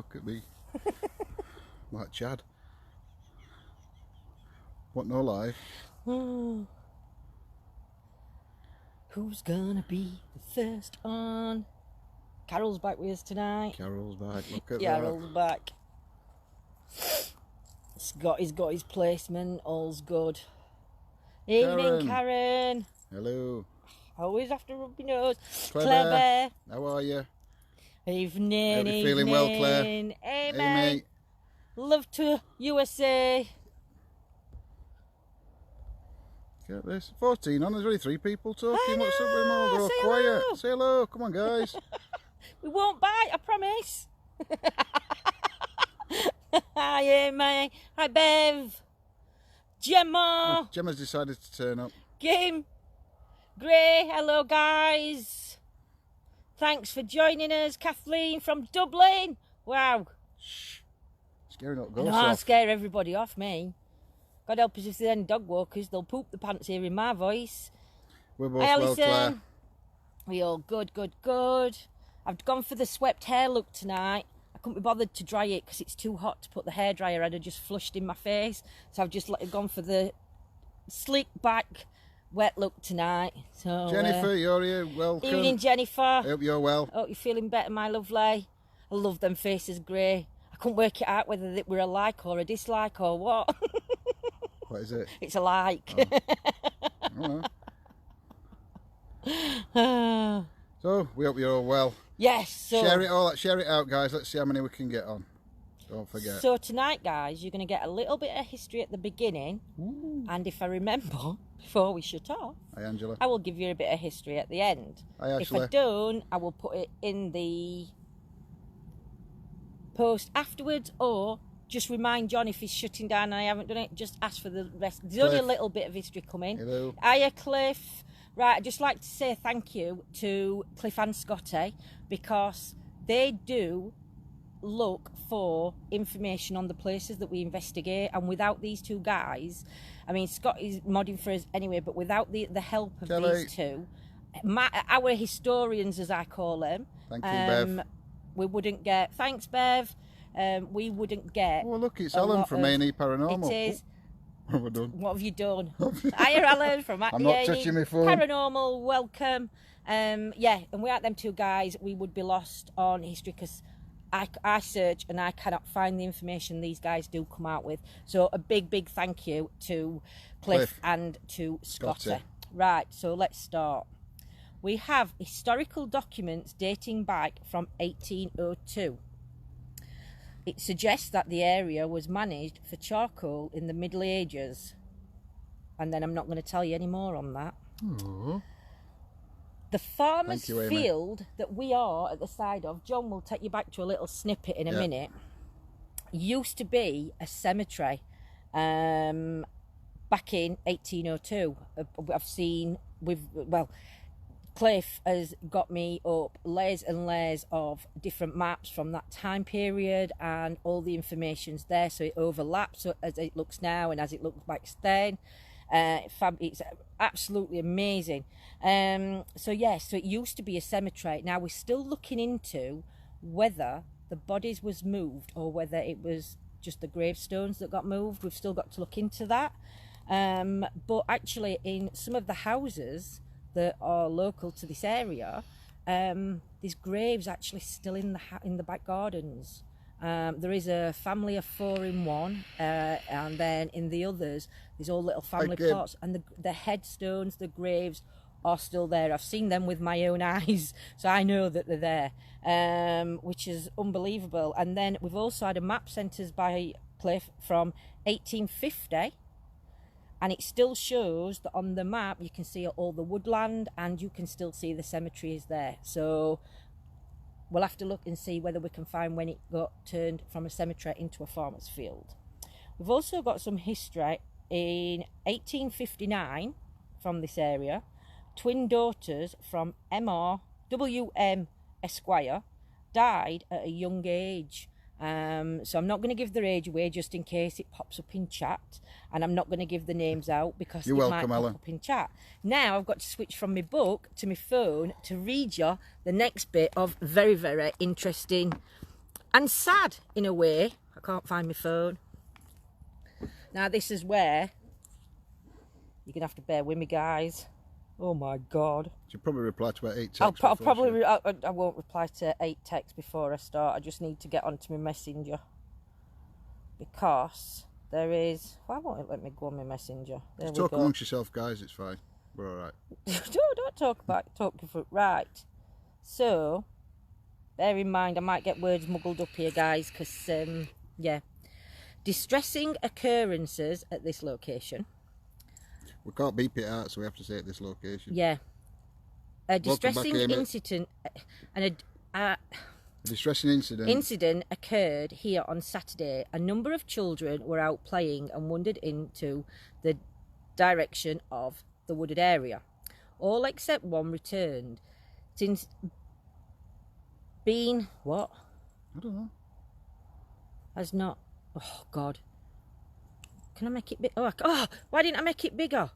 Look at me. Like Chad. What, no life? Who's gonna be the first on? Carol's back with us tonight. Carol's back, look at Carol's back. He's got his placement, all's good. Evening, Karen. Hello. Always have to rub your nose. Clever. How are you? Evening, Hope you're feeling well, Claire. Hey, mate. Love to USA. Get this. 14 on, there's only 3 people talking. What's up with them all? They're all Say quiet. hello. Say hello. Come on, guys. We won't bite, I promise. Hi, Amy. Hi, Bev. Gemma. Gemma's decided to turn up. Kim. Gray. Hello, guys. Thanks for joining us. Kathleen from Dublin. Wow. Shh. Scaring up I ghosts know, I'll off. scare everybody off, me. God help us if there's any dog walkers. They'll poop the pants hearing my voice. We're both Hi, well, Alison. Claire. We all good, good, good. I've gone for the swept hair look tonight. I couldn't be bothered to dry it because it's too hot to put the hairdryer. I'd have just flushed in my face. So I've just gone for the slick back wet look tonight. So Jennifer, you're here. Welcome. evening, Jennifer. I hope you're well. Hope you're feeling better, my lovely. I love them faces grey. I couldn't work it out whether they were a like or a dislike or what. What is it? It's a like. Oh. I don't know. So, we hope you're all well. Yes. So, Share it out, guys. Let's see how many we can get on. Don't forget. So tonight, guys, you're going to get a little bit of history at the beginning. Ooh. And if I remember, before we shut off, Hi, Angela. I will give you a bit of history at the end. Hi, If I Ashley. don't, I will put it in the post afterwards, or just remind John if he's shutting down and I haven't done it, just ask for the rest. There's only a little bit of history coming. Hello. Hiya, Cliff. Right, I'd just like to say thank you to Cliff and Scotty, because they do look for information on the places that we investigate, and without these two guys, I mean, Scott is modding for us anyway, but without the help of Kelly. these two, our historians, as I call them, Thank you, Bev. we wouldn't get, thanks, Bev, we wouldn't get. Oh, look, it's a Alan lot from of- A&E Paranormal. It is. What have I done? What have you done? Hiya, Alan from I'm not touching my phone. Paranormal, welcome. Yeah, and without them two guys, we would be lost on history, because I search and I cannot find the information these guys do come out with. So a big, big thank you to Cliff. And to Scotty. Right, so let's start. We have historical documents dating back from 1802. It suggests that the area was managed for charcoal in the Middle Ages. And then I'm not going to tell you any more on that. Aww. The farmer's Thank you, Amy. field that we are at the side of, John will take you back to a little snippet in a minute, used to be a cemetery back in 1802. I've seen, Cliff has got me up layers and layers of different maps from that time period, and all the information's there, so it overlaps as it looks now and as it looked back then. It's absolutely amazing. So it used to be a cemetery. Now we're still looking into whether the bodies was moved or whether it was just the gravestones that got moved. We've still got to look into that. But actually, in some of the houses that are local to this area, there's graves actually still in the back gardens. There is a family of 4 in one, and then in the others there's all little family plots, and the headstones, the graves are still there. I've seen them with my own eyes, so I know that they're there, which is unbelievable. And then we've also had a map sent us by Cliff from 1850, and it still shows that on the map you can see all the woodland and you can still see the cemetery is there. So we'll have to look and see whether we can find when it got turned from a cemetery into a farmer's field. We've also got some history in 1859 from this area. Twin daughters from W.M. Esquire died at a young age. So I'm not going to give their age away just in case it pops up in chat, and I'm not going to give the names out because it might pop up in chat. Now I've got to switch from my book to my phone to read you the next bit of very, very interesting and sad in a way. I can't find my phone. Now this is where you're gonna have to bear with me, guys. Oh my God. She'll probably reply to about 8 texts. I won't reply to 8 texts before I start. I just need to get onto my messenger because there is. Why won't it let me go on my messenger? There Just we talk go. amongst yourself, guys. It's fine. We're all right. Don't talk about talking for right. So, bear in mind, I might get words muggled up here, guys, because yeah, distressing occurrences at this location. We can't beep it out, so we have to say at this location. Yeah, a distressing back, incident, and a distressing incident occurred here on Saturday. A number of children were out playing and wandered into the direction of the wooded area. All except one returned. Since being what? I don't know. Has not. Oh God. Can I make it big? Oh, why didn't I make it bigger?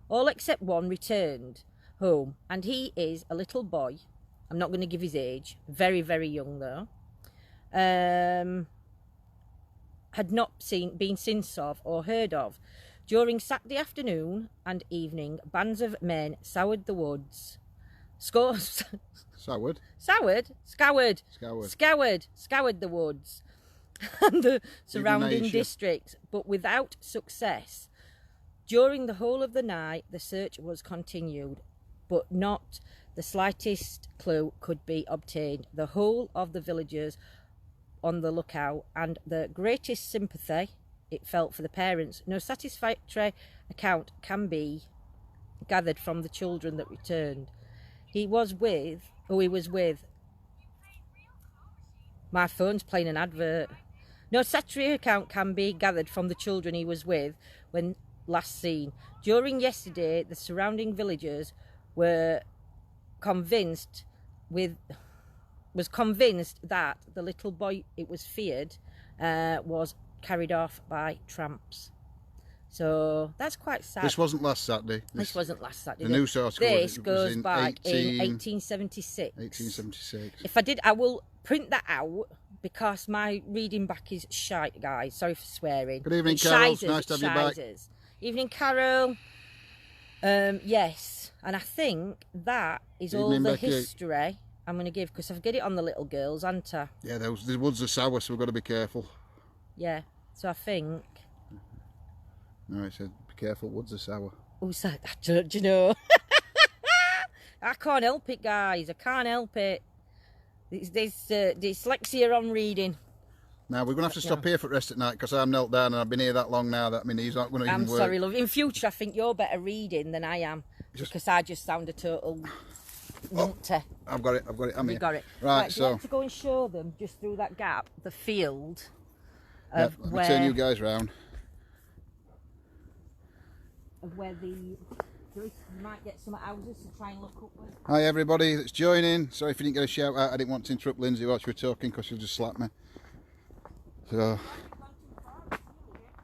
All except one returned home, and he is a little boy. I'm not going to give his age. Very, very young though. Had not been seen of or heard of. During Saturday afternoon and evening, bands of men scoured the woods. Scoured the woods and the surrounding districts, but without success. During the whole of the night, the search was continued, but not the slightest clue could be obtained. The whole of the villagers on the lookout, and the greatest sympathy it felt for the parents. No satisfactory account can be gathered from the children that returned. He was with. My phone's playing an advert. No satisfactory account can be gathered from the children he was with when last seen. During yesterday, the surrounding villagers were convinced that the little boy, it was feared, was carried off by tramps. So that's quite sad. This wasn't last Saturday. This wasn't last Saturday. The news article this goes in back in 1876. 1876. If I did, I will print that out because my reading back is shite, guys. Sorry for swearing. Good evening, Carol. Nice to have you back. Evening, Carol. Yes, and I think that is all the history I'm going to give because I've got it on the little girls, haven't I? Yeah, the woods are sour, so we've got to be careful. Yeah, so I think. No, it said be careful, woods are sour. Oh, do you know? I can't help it, guys. I can't help it. There's dyslexia on reading. Now we're going to have to stop here for rest at night because I'm knelt down and I've been here that long now that my knees aren't going to even work. I'm sorry, love. In future, I think you're better reading than I am because I just sound a total nutter. I've got it. I'm here. You got it. Right, so. You have to go and show them just through that gap, the field of let me turn you guys round. Of where you might get some houses to try and look up with. Hi everybody that's joining. Sorry if you didn't get a shout out. I didn't want to interrupt Lindsay while she was talking because she'll just slap me. So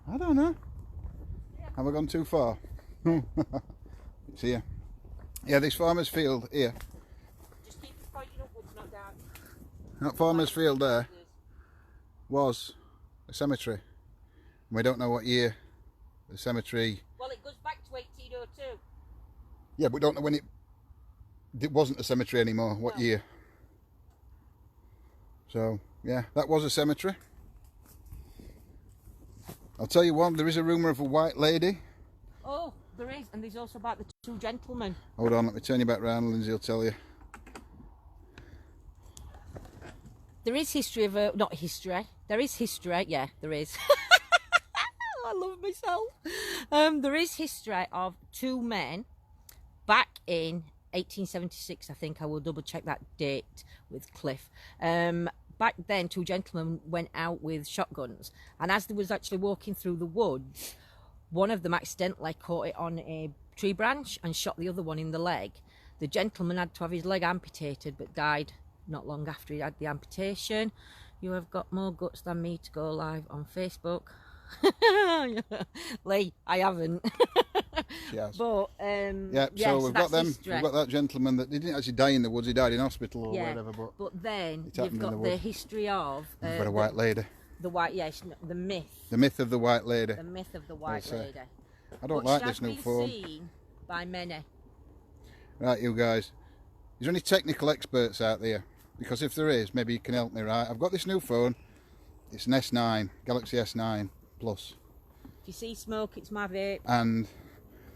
I don't know. Have I gone too far? It's here. Yeah, this farmer's field here. Just keep it pointing upwards, not down. That farmer's field there was a cemetery. And we don't know what year the cemetery. Well, it goes back to 1802. Yeah, but we don't know when it wasn't a cemetery anymore. What year? So yeah, that was a cemetery. I'll tell you one, there is a rumour of a white lady. Oh, there is, and there's also about the 2 gentlemen. Hold on, let me turn you back round, Lindsay will tell you. There is history of not history. There is history, yeah, there is. I love myself. There is history of 2 men back in 1876, I think. I will double check that date with Cliff. Back then, 2 gentlemen went out with shotguns, and as they was actually walking through the woods, one of them accidentally caught it on a tree branch and shot the other one in the leg. The gentleman had to have his leg amputated but died not long after he had the amputation. You have got more guts than me to go live on Facebook. Lee, I haven't. She has. But Yeah, so we've got them. history. We've got that gentleman that he didn't actually die in the woods. He died in hospital or whatever. But then it happened you've in got the the woods. history of We've got a white lady. the white, the myth. The myth of the white lady. The myth of the white lady. I don't like this new phone. Seen by many. Right, you guys. Is there any technical experts out there? Because if there is, maybe you can help me, right? I've got this new phone. It's an S9, Galaxy S9 Plus. If you see smoke, it's my vape. And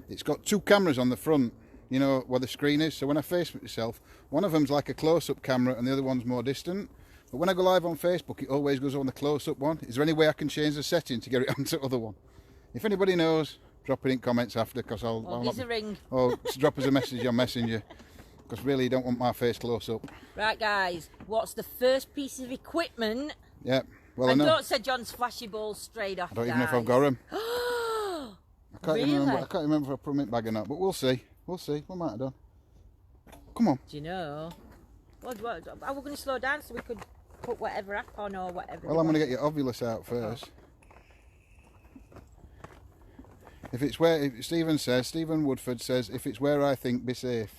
it's got 2 cameras on the front, you know, where the screen is. So when I face myself, one of them's like a close-up camera and the other one's more distant. But when I go live on Facebook, it always goes on the close-up one. Is there any way I can change the setting to get it onto the other one? If anybody knows, drop it in comments after, because I'll give us a ring. Or drop us a message on Messenger, because really you don't want my face close up. Right, guys, what's the first piece of equipment? Yeah, well, and I know. Don't say John's flashy balls straight off. I don't even know if I've got them. I can't Really? even remember. I can't remember if I put them in bag or not, but we'll see. We'll see. We might have done. Come on. Do you know? What, are we going to slow down so we could put whatever app on or whatever? Well, I'm going to get your Ovulus out first. If it's where, if Stephen Woodford says, if it's where I think, be safe.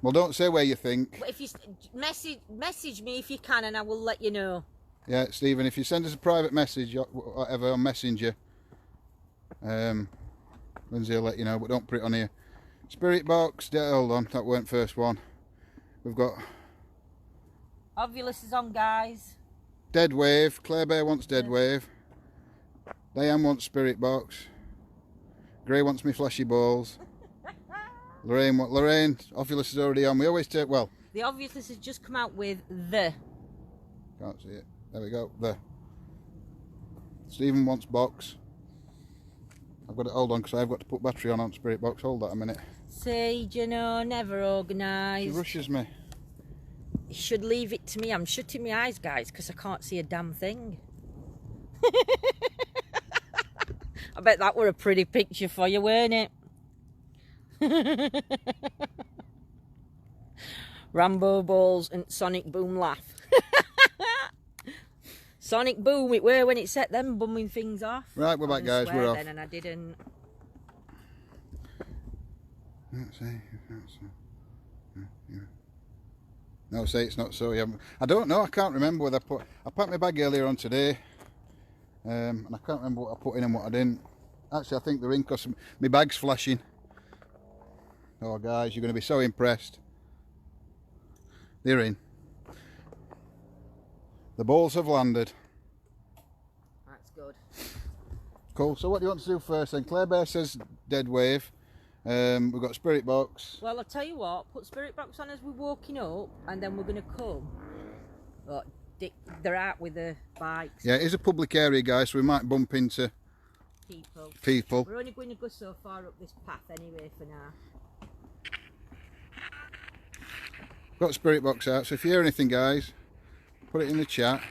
Well, don't say where you think. But if you message me if you can, and I will let you know. Yeah, Stephen, if you send us a private message or whatever on Messenger, Lindsay will let you know, but don't put it on here. Spirit box, hold on, that weren't first one. We've got Ovulus is on, guys. Dead Wave. Claire Bear wants Dead Wave. Diane wants Spirit box. Gray wants me flashy balls. Lorraine, Ovulus is already on. We always take, well, the Ovulus has just come out with the. Can't see it. There we go. The. Stephen wants box. I've got it. Hold on, because I've got to put battery on Spirit box. Hold that a minute. See, you know, never organised. She rushes me. You should leave it to me. I'm shutting my eyes, guys, because I can't see a damn thing. I bet that were a pretty picture for you, weren't it? Rambo balls and Sonic Boom laugh. Sonic Boom it were when it set them bumming things off. Right, we're back, guys. We're off. Then, and I didn't. No, say it's not so. Yeah, I don't know. I can't remember whether I packed my bag earlier on today, and I can't remember what I put in and what I didn't. Actually, I think they're in because my bag's flashing. Oh, guys, you're going to be so impressed. They're in. The balls have landed. That's good. Cool. So what do you want to do first then? Claire Bear says Dead Wave. We've got Spirit Box. Well, I'll tell you what. Put Spirit Box on as we're walking up, and then we're going to come. But they're out with the bikes. Yeah, it is a public area, guys, so we might bump into people. We're only going to go so far up this path anyway for now. Got Spirit Box out, so if you hear anything, guys, put it in the chat.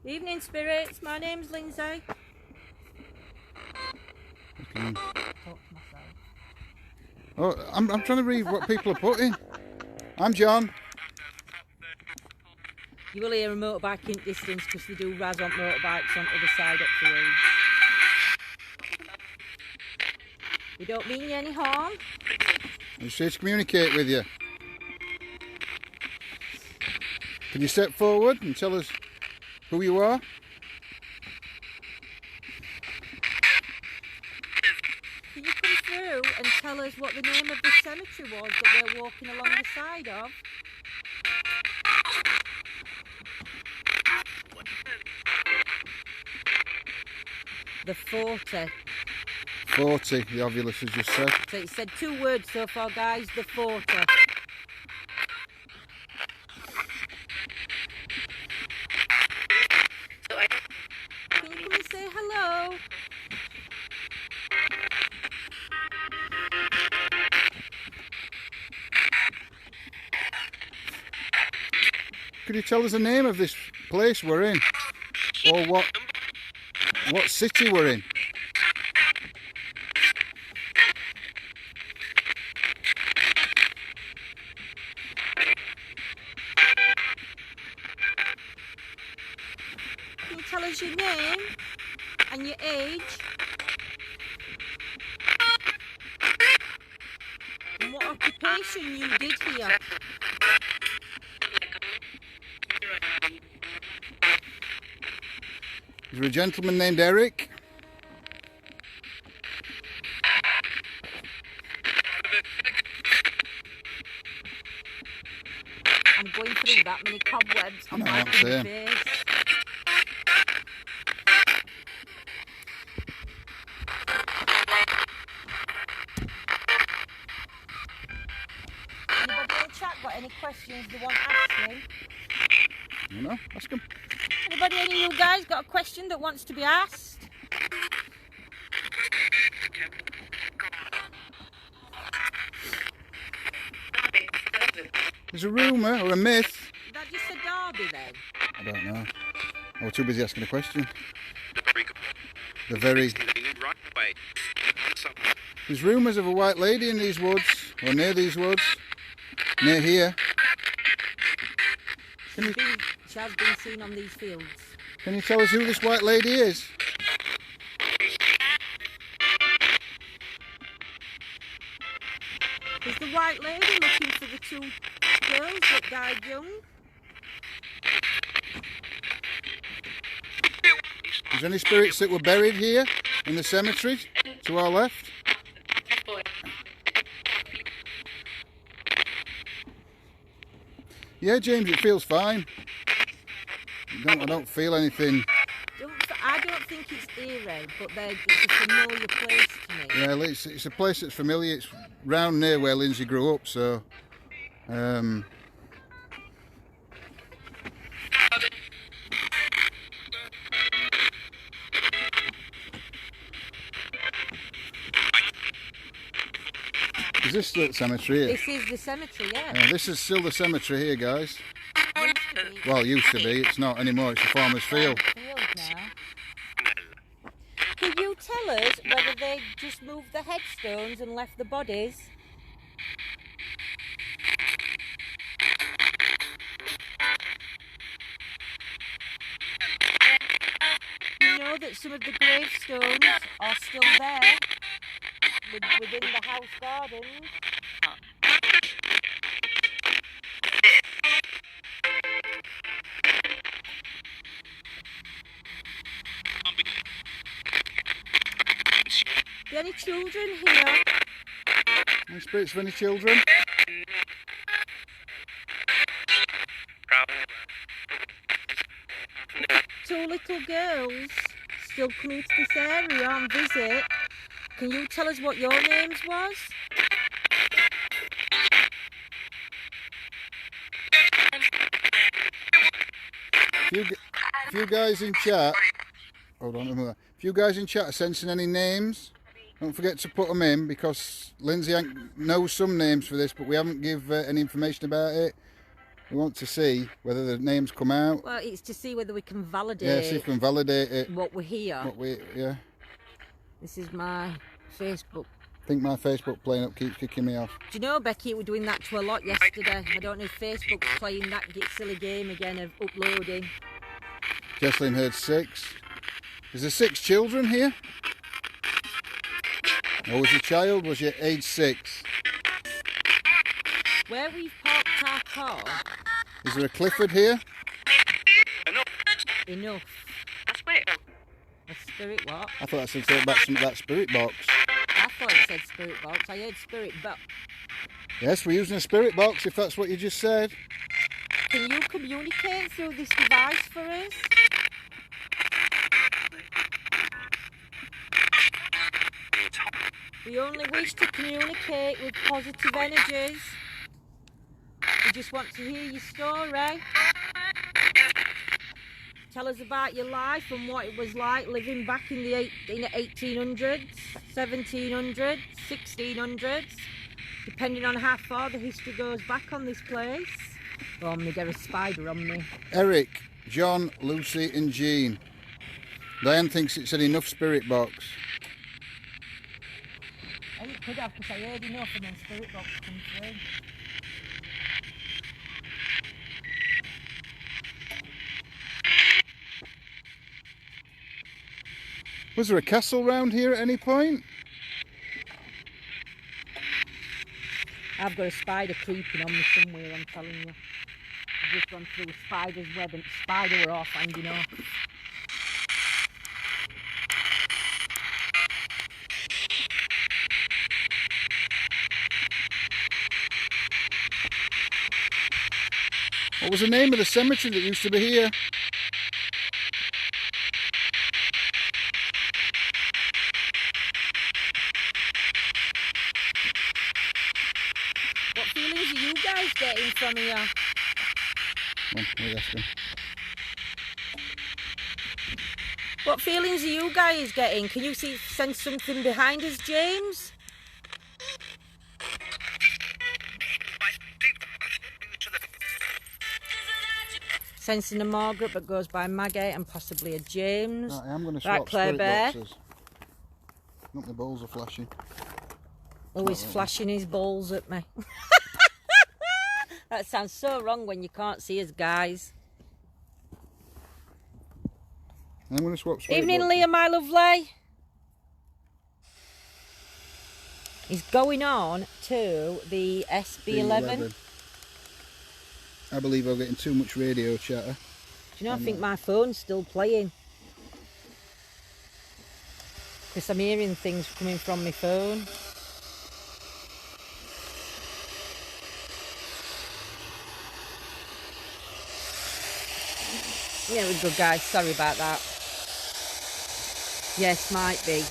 Evening, spirits. My name's Lindsay. Okay. Oh, I'm trying to read what people are putting. I'm John. You will hear a motorbike in distance because they do razz on motorbikes on the other side up the road. We don't mean you any harm. I'm just here to communicate with you. Can you step forward and tell us who you are? Can you come through and tell us what the name of the cemetery was that we're walking along the side of? The 40. 40, the Ovulus has just said. So it said 2 words so far, guys. The 40. Can you come and say hello? Could you tell us the name of this place we're in? Or what city we're in? Can you tell us your name? And your age? And what occupation you did here? Is there a gentleman named Eric? I'm going through that many cobwebs. I'm No, wiping that's my him. face. Anybody in the chat got any questions they want asking? I don't know. Ask him. Anybody, any of you guys got a question that wants to be asked? There's a rumour or a myth. Is that just a derby then? I don't know. I was too busy asking a question. The very... There's rumours of a white lady in these woods, or near these woods, near here. She has been seen on these fields. Can you tell us who this white lady is? Is the white lady looking for the two girls that died young? Is there any spirits that were buried here in the cemetery to our left? Yeah, James, it feels fine. I don't feel anything. I don't think it's eerie, but it's a familiar place to me. Yeah, it's a place that's familiar. It's round near where Lindsay grew up, so... Is this still the cemetery here? This is the cemetery, yeah. Yeah, this is still the cemetery here, guys. Well, used to be. It's not anymore. It's a farmer's field. Can you tell us whether they just moved the headstones and left the bodies? You know that some of the gravestones are still there within the house gardens. Are there any children here? Any spirits for any children? Two little girls still coming to this area on visit. Can you tell us what your names was? If you guys in chat, hold on a minute. If you guys in chat are sensing any names, don't forget to put them in, because Lindsay knows some names for this, but we haven't give any information about it. We want to see whether the names come out. Well, it's to see whether we can validate. Yeah, see if we can validate it. What we hear. Yeah. This is my Facebook. I think my Facebook playing up keeps kicking me off. Do you know, Becky, we're doing that to a lot yesterday. I don't know if Facebook's playing that silly game again of uploading. Jesslyn heard 6. Is there 6 children here? Or was your child, was you age 6? Where we've parked our car... Is there a Clifford here? Enough. A spirit what? I thought I said something about some of that spirit box. I thought it said spirit box. I heard spirit box. Yes, we're using a spirit box, if that's what you just said. Can you communicate through this device for us? We only wish to communicate with positive energies. We just want to hear your story. Tell us about your life and what it was like living back in the 1800s, 1700s, 1600s, depending on how far the history goes back on this place. Oh, I'm going to get a spider on me. Eric, John, Lucy and Jean. Diane thinks it's an enough spirit box. Oh, it could have, because I heard enough and then spirit box come through. Was there a castle round here at any point? I've got a spider creeping on me somewhere, I'm telling you. I've just gone through a spider's web and the spider were off hanging off. What was the name of the cemetery that used to be here? What feelings are you guys getting from here? Well, we'll ask him. What feelings are you guys getting? Can you sense something behind us, James? Sensing a Margaret, but goes by Maggie, and possibly a James. Right, I am going to Right, swap Claire spirit Bear. boxes. Not the balls are flashing. Oh, he's flashing his balls at me. That sounds so wrong when you can't see us, guys. I'm going to swap spirit Evening, boxes. Leah, my lovely. He's going on to the SB11. I believe I'm getting too much radio chatter. Do you know, I think my phone's still playing. Because I'm hearing things coming from my phone. Yeah, we're good, guys. Sorry about that. Yes, might be. Is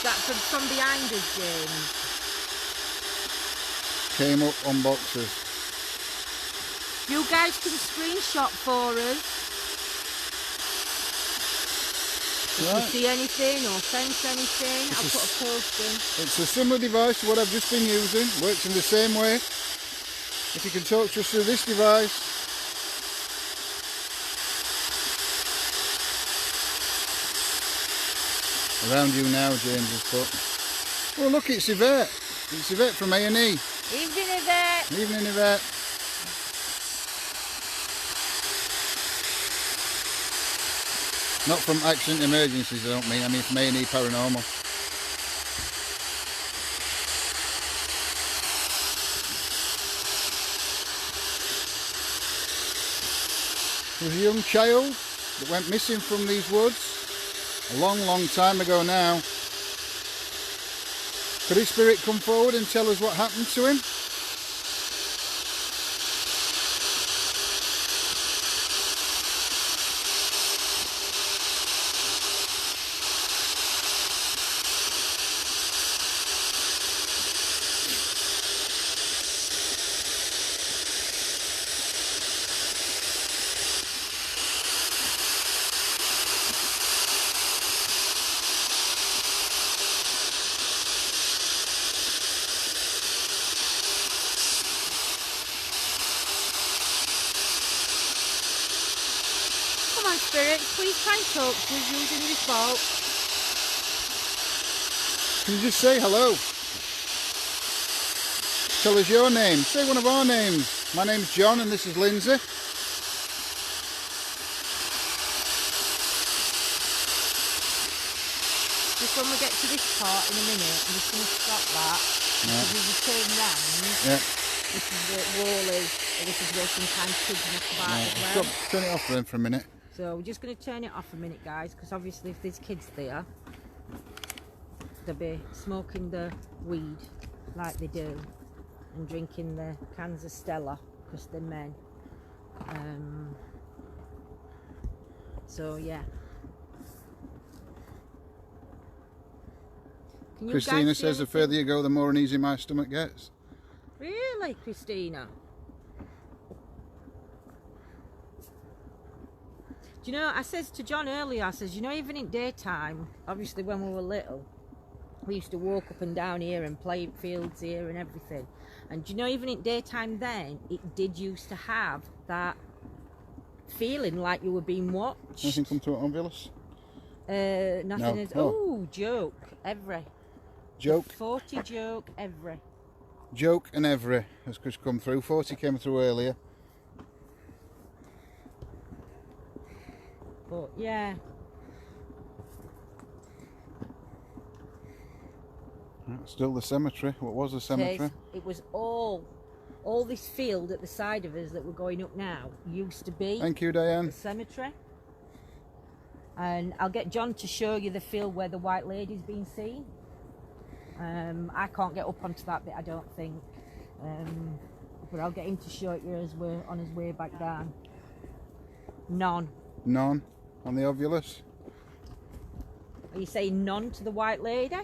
that from behind us, James? Came up on boxes. You guys can screenshot for us. If you see anything or sense anything, I'll put a post in. It's a similar device to what I've just been using. Works in the same way. If you can talk to us through this device. Around you now, James has put. Oh look, it's Yvette. It's Yvette from A&E. Evening, Yvette. Evening, Yvette. Not from accident emergencies, I don't mean. I mean from A&E Paranormal. There was a young child that went missing from these woods a long, long time ago now. Could his spirit come forward and tell us what happened to him? Come on, spirits, please try and talk to us using this box. Can you just say hello? Tell us your name. Say one of our names. My name's John and this is Lindsay. Just when we get to this part in a minute, I'm just going to stop that. Because if you turn round, this is the wall is, this is where sometimes kids knock about as well. Stop, turn it off then for a minute. So we're just going to turn it off a minute, guys, because obviously if there's kids there, they'll be smoking the weed like they do and drinking the cans of Stella because they're men. So yeah. Can you Christina guys see says the anything? further you go, the more uneasy my stomach gets. Really, Christina? Do you know, I says to John earlier, I says, you know, even in daytime, obviously when we were little, we used to walk up and down here and play in fields here and everything. And do you know, even in daytime then, it did used to have that feeling like you were being watched. Anything come to it on Villas? Nothing No. is, Oh. oh, joke, every. Joke. 40 joke, every. Joke and every has just come through. 40 came through earlier. But yeah. Still the cemetery. What was the cemetery? It was all this field at the side of us that we're going up now used to be. Thank you, Diane. The cemetery. And I'll get John to show you the field where the white lady's been seen. I can't get up onto that bit, I don't think. But I'll get him to show it you as we're on his way back down. None. None on the ovulus. Are you saying none to the white lady?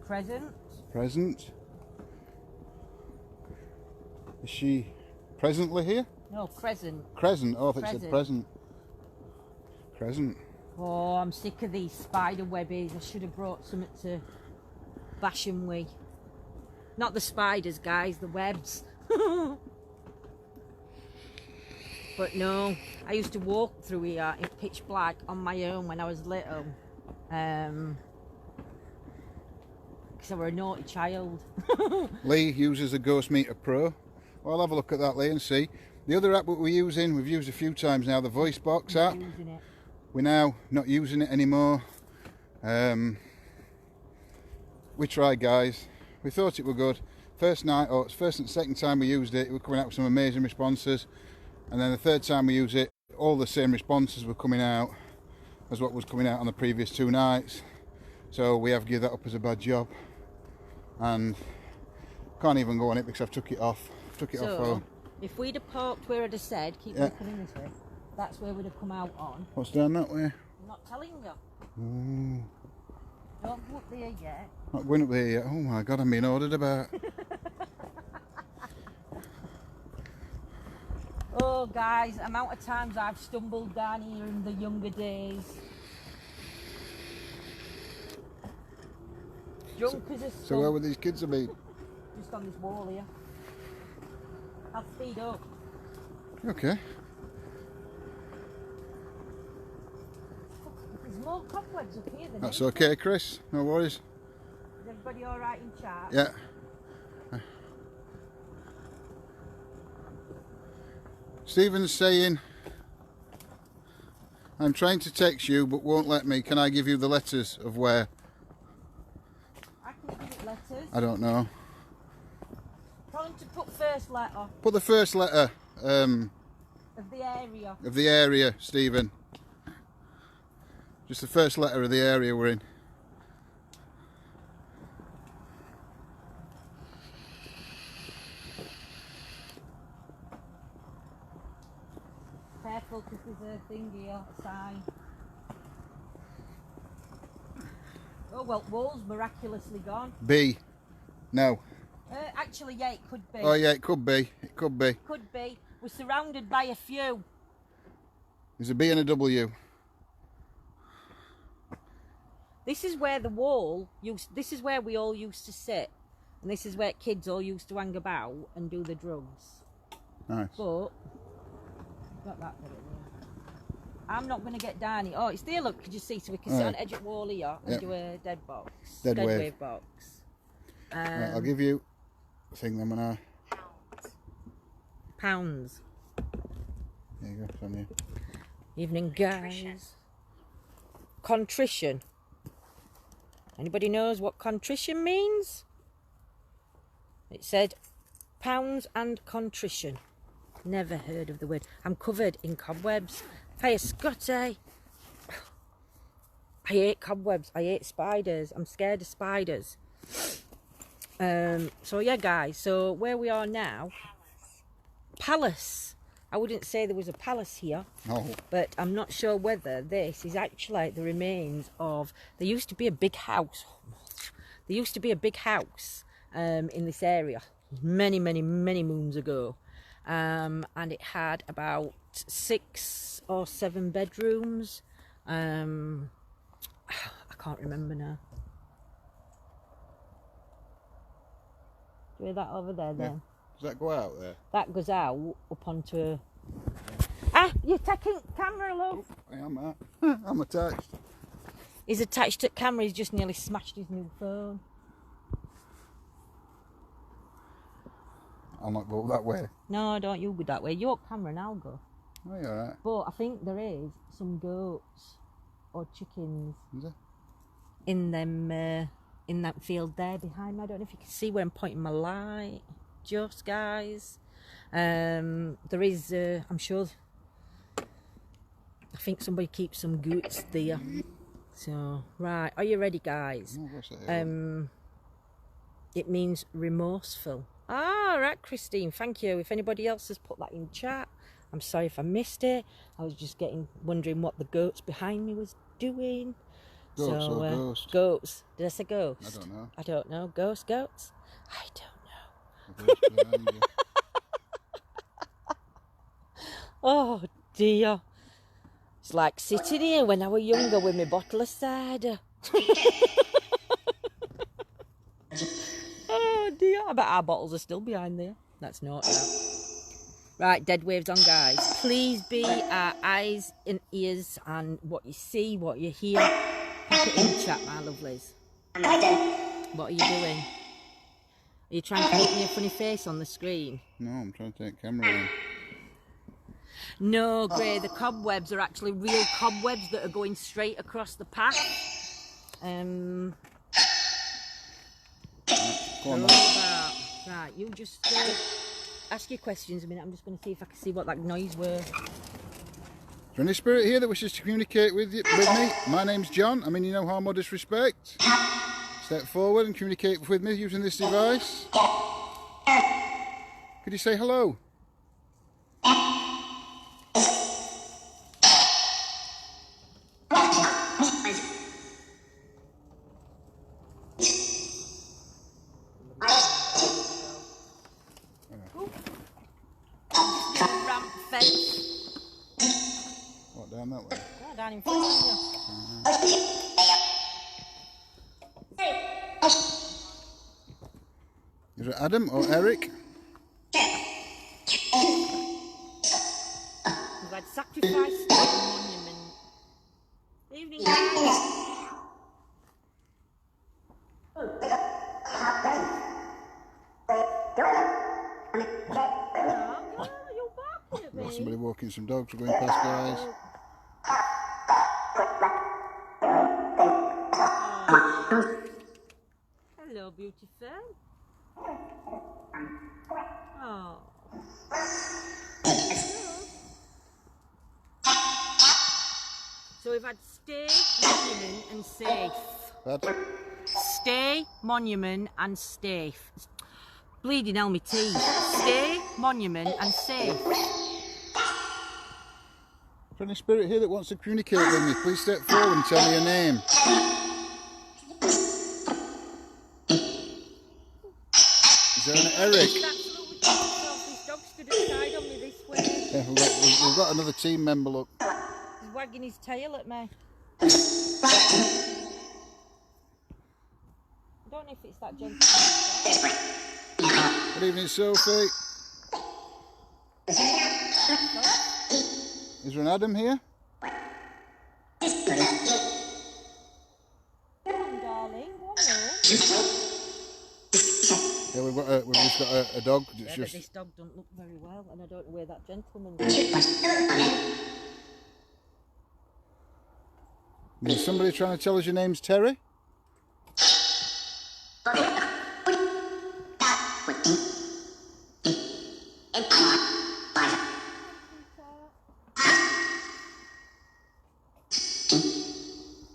Present. Present. Is she presently here? No, present. Crescent. Oh, I thought you said present. Crescent. Oh, I'm sick of these spider webbies. I should have brought something to bash them with. Not the spiders, guys, the webs. But no, I used to walk through here in pitch black on my own when I was little. Because I were a naughty child. Lee uses a Ghost Meter Pro. Well, I'll have a look at that, Lee, and see. The other app that we're using, we've used a few times now, the Voice Box app. We're now not using it anymore. We tried, guys. We thought it were good. First and second time we used it, we were coming out with some amazing responses. And then the third time we used it, all the same responses were coming out as what was coming out on the previous 2 nights. So we have given that up as a bad job. And can't even go on it because I've took it off. Took it off home. If we'd have parked where I'd have said, keep looking in this way, that's where we'd have come out on. What's down that way? I'm not telling you. Ooh. Don't go up there yet. Not going up there yet. Oh my God, I'm being ordered about. Oh guys, the amount of times I've stumbled down here in the younger days. Drunk as a skunk. So where would these kids have been? Just on this wall here. I'll speed up. Okay. There's more cobwebs up here than That's okay, Chris. No worries. Is everybody alright in chat? Yeah. Stephen's saying, I'm trying to text you but won't let me. Can I give you the letters of where? I can give it letters. I don't know. Tell him to put first letter. Put the first letter of the area. Of the area, Stephen. Just the first letter of the area we're in. Careful, because there's a thing here, a sign. Oh well, wall's miraculously gone. B. No. Actually, yeah, it could be. Oh yeah, it could be. It could be. Could be. We're surrounded by a few. There's a B and a W. This is where the wall used. This is where we all used to sit, and this is where kids all used to hang about and do the drugs. Nice. But got that bit in there. I'm not going to get down it. Oh, it's there. Look, could you see? So we can sit on the edge of the wall here and do a dead box. Dead wave box. Right, I'll give you a thing then when I. Pounds. There you go, it's on you. Evening, guys. Contrition. Anybody knows what contrition means? It said pounds and contrition. Never heard of the word. I'm covered in cobwebs. Hiya, Scotty. I hate cobwebs. I hate spiders. I'm scared of spiders. So yeah, guys. So where we are now. Palace. I wouldn't say there was a palace here. No. But I'm not sure whether this is actually the remains of... There used to be a big house. There used to be a big house in this area many moons ago. And it had about 6 or 7 bedrooms. I can't remember now. Do you hear that over there then? Does that go out there? That goes out up onto a... Ah, you're taking camera, love. Oh, I am, I'm attached. He's attached to camera, he's just nearly smashed his new phone. I'll not go that way. No, don't you go that way. Your camera and I'll go. Oh, you alright? But I think there is some goats or chickens Is there? in them in that field there behind me. I don't know if you can see where I'm pointing my light. Just guys, there is. I'm sure. I think somebody keeps some goats there. So right, are you ready, guys? Oh, what's that? It means remorseful. Ah, right, Christine. Thank you. If anybody else has put that in chat, I'm sorry if I missed it. I was just wondering what the goats behind me was doing. Goats so, or ghost? Goats. Did I say ghost? I don't know. I don't know. Goats? I don't know. A ghost behind you. Oh dear. It's like sitting here when I was younger with my bottle of cider. Oh dear. I bet our bottles are still behind there. That's not that. Right, dead waves on, guys. Please be our eyes and ears and what you see, what you hear. Pop it in the chat, my lovelies. What are you doing? Are you trying to make me a funny face on the screen? No, I'm trying to take camera in. No, Gray, the cobwebs are actually real cobwebs that are going straight across the path. Go They're on, all then. about. Right, you just ask your questions a minute. I'm just going to see if I can see what that noise was. Is there any spirit here that wishes to communicate with me? My name's John. I mean, you know harm or disrespect. Step forward and communicate with me using this device. Could you say hello? Ramp fence. What, down that way? Oh, down in front of you. Is it Adam or Eric? We've had sacrifice to the monument. Evening, guys. You're barking at We've got me. somebody walking some dogs. We're going past, guys. Hello, beautiful. Oh. So we've had stay, monument and safe. Bad? Stay, monument and safe. Bleeding hell me teeth. Stay, monument and safe. Is there any spirit here that wants to communicate with me? Please step forward and tell me your name. Is there an Eric? Absolutely beautiful. This dog stood aside on me this way. Yeah, we've got another team member, look. He's wagging his tail at me. I don't know if it's that gentleman. Good evening, Sophie. Is there an Adam here? Come on, darling. Go on. Yeah, we've just got a dog. It's Yeah, but just this dog don't look very well, and I don't know where that gentleman is. Is somebody trying to tell us your name's Terry?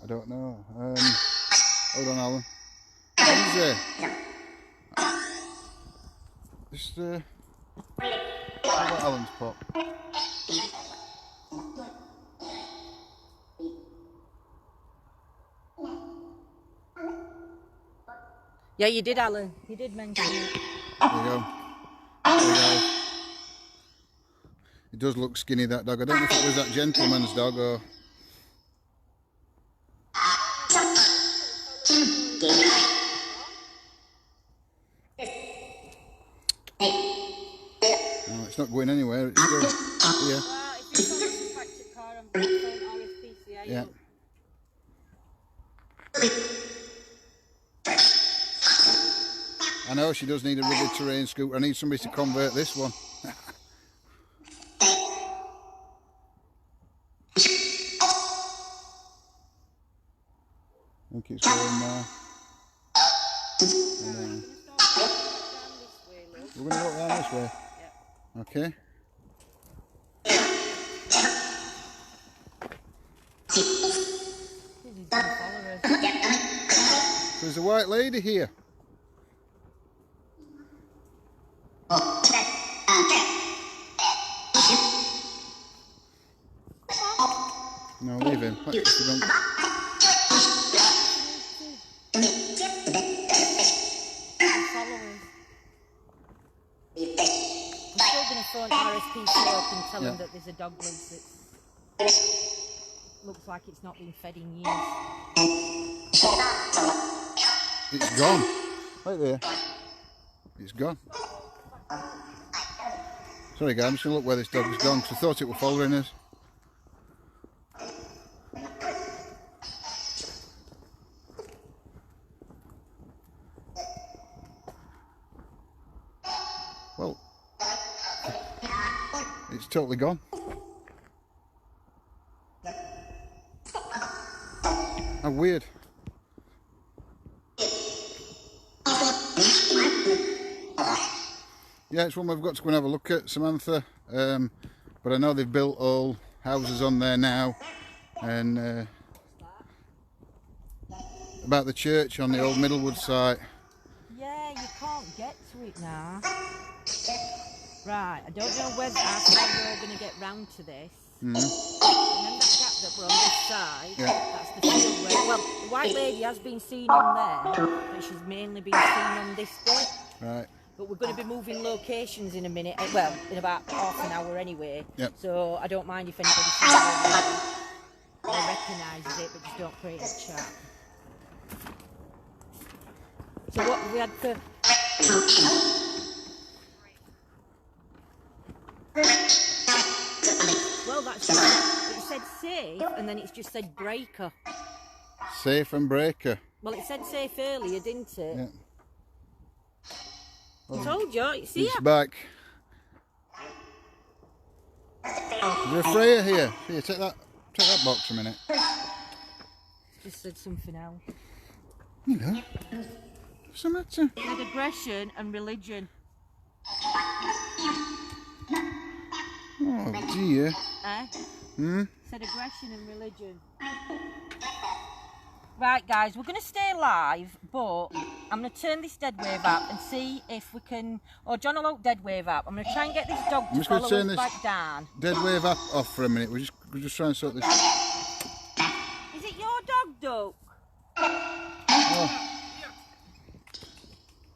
I don't know. Hold on, Alan. Who's there? Just how about Alan's pop? Yeah, you did, Alan. You did mention it. There you go. There you go. It does look skinny, that dog. I don't know if it was that gentleman's dog or... No, it's not going anywhere. It's still here. Well, if it's on a suspected car, I'm going to phone RSPCA. Yeah. I know she does need a rugged terrain scooter. I need somebody to convert this one. think it's going there. We're going to walk down this way. Yep. Okay. There's a white lady here. No, leave him. I'm still going to phone RSPCA up and tell them that there's a dog loose that looks like it's not been fed in years. It's gone. Right there. It's gone. Sorry guys, I'm just going to look where this dog has gone because I thought it was following us. Well, it's totally gone. How weird. Yeah, it's one we've got to go and have a look at, Samantha. But I know they've built all houses on there now. And about the church on the old Middlewood site. Yeah, you can't get to it now. Right, I don't know whether how you're going to get round to this. Remember that gap that we're on this side? Yeah. That's the field where, well, the white lady has been seen on there, but she's mainly been seen on this bit. Right. But we're going to be moving locations in a minute, well, in about half an hour anyway. Yep. So I don't mind if anybody sees it or recognises it, but just don't create a chat. So what we had for... Well, that's just, it said safe, and then it's just said breaker. Safe and breaker. Well, it said safe earlier, didn't it? Yeah. I told you, it's here. It's back. Is there a Freya here? Here, take that box a minute. Just said something else. You know, what's the matter? It had aggression and religion. Oh dear. Eh? Hmm? Said aggression and religion. Right, guys, we're going to stay live, but I'm going to turn this dead wave up and see if we can... Oh, John will dead wave up. I'm going to try and get this dog to follow us back down. Dead wave up off for a minute. We're just trying to sort this. Is it your dog, Duck? Oh.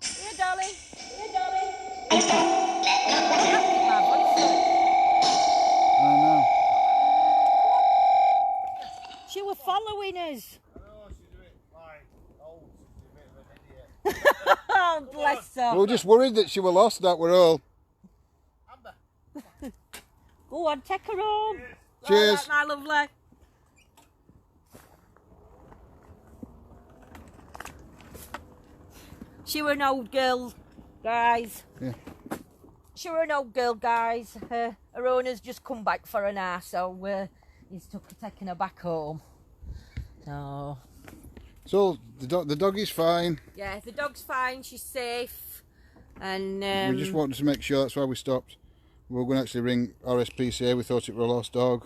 Here, darling. Here, darling. My voice. I know. She was following us. Oh, bless her. We were just worried that she were lost, that were all. Go on, take her home. Cheers. All right, my lovely. She were an old girl, guys. Yeah. She were an old girl, guys. Her owner's just come back for her now, so he's taking her back home. So the dog is fine. Yeah, the dog's fine. She's safe, and We just wanted to make sure. That's why we stopped. We were going to actually ring RSPCA. We thought it were a lost dog,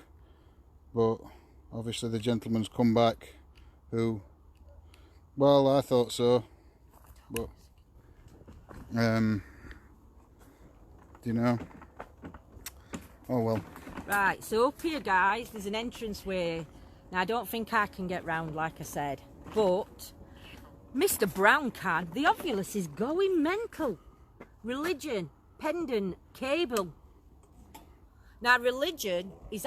but obviously the gentleman's come back. Who? Well, I thought so, but you know. Oh well. right. So up here, guys, there's an entranceway. Now I don't think I can get round, like I said. But Mr. Brown can. The ovulus is going mental. Religion, pendant, cable. Now religion is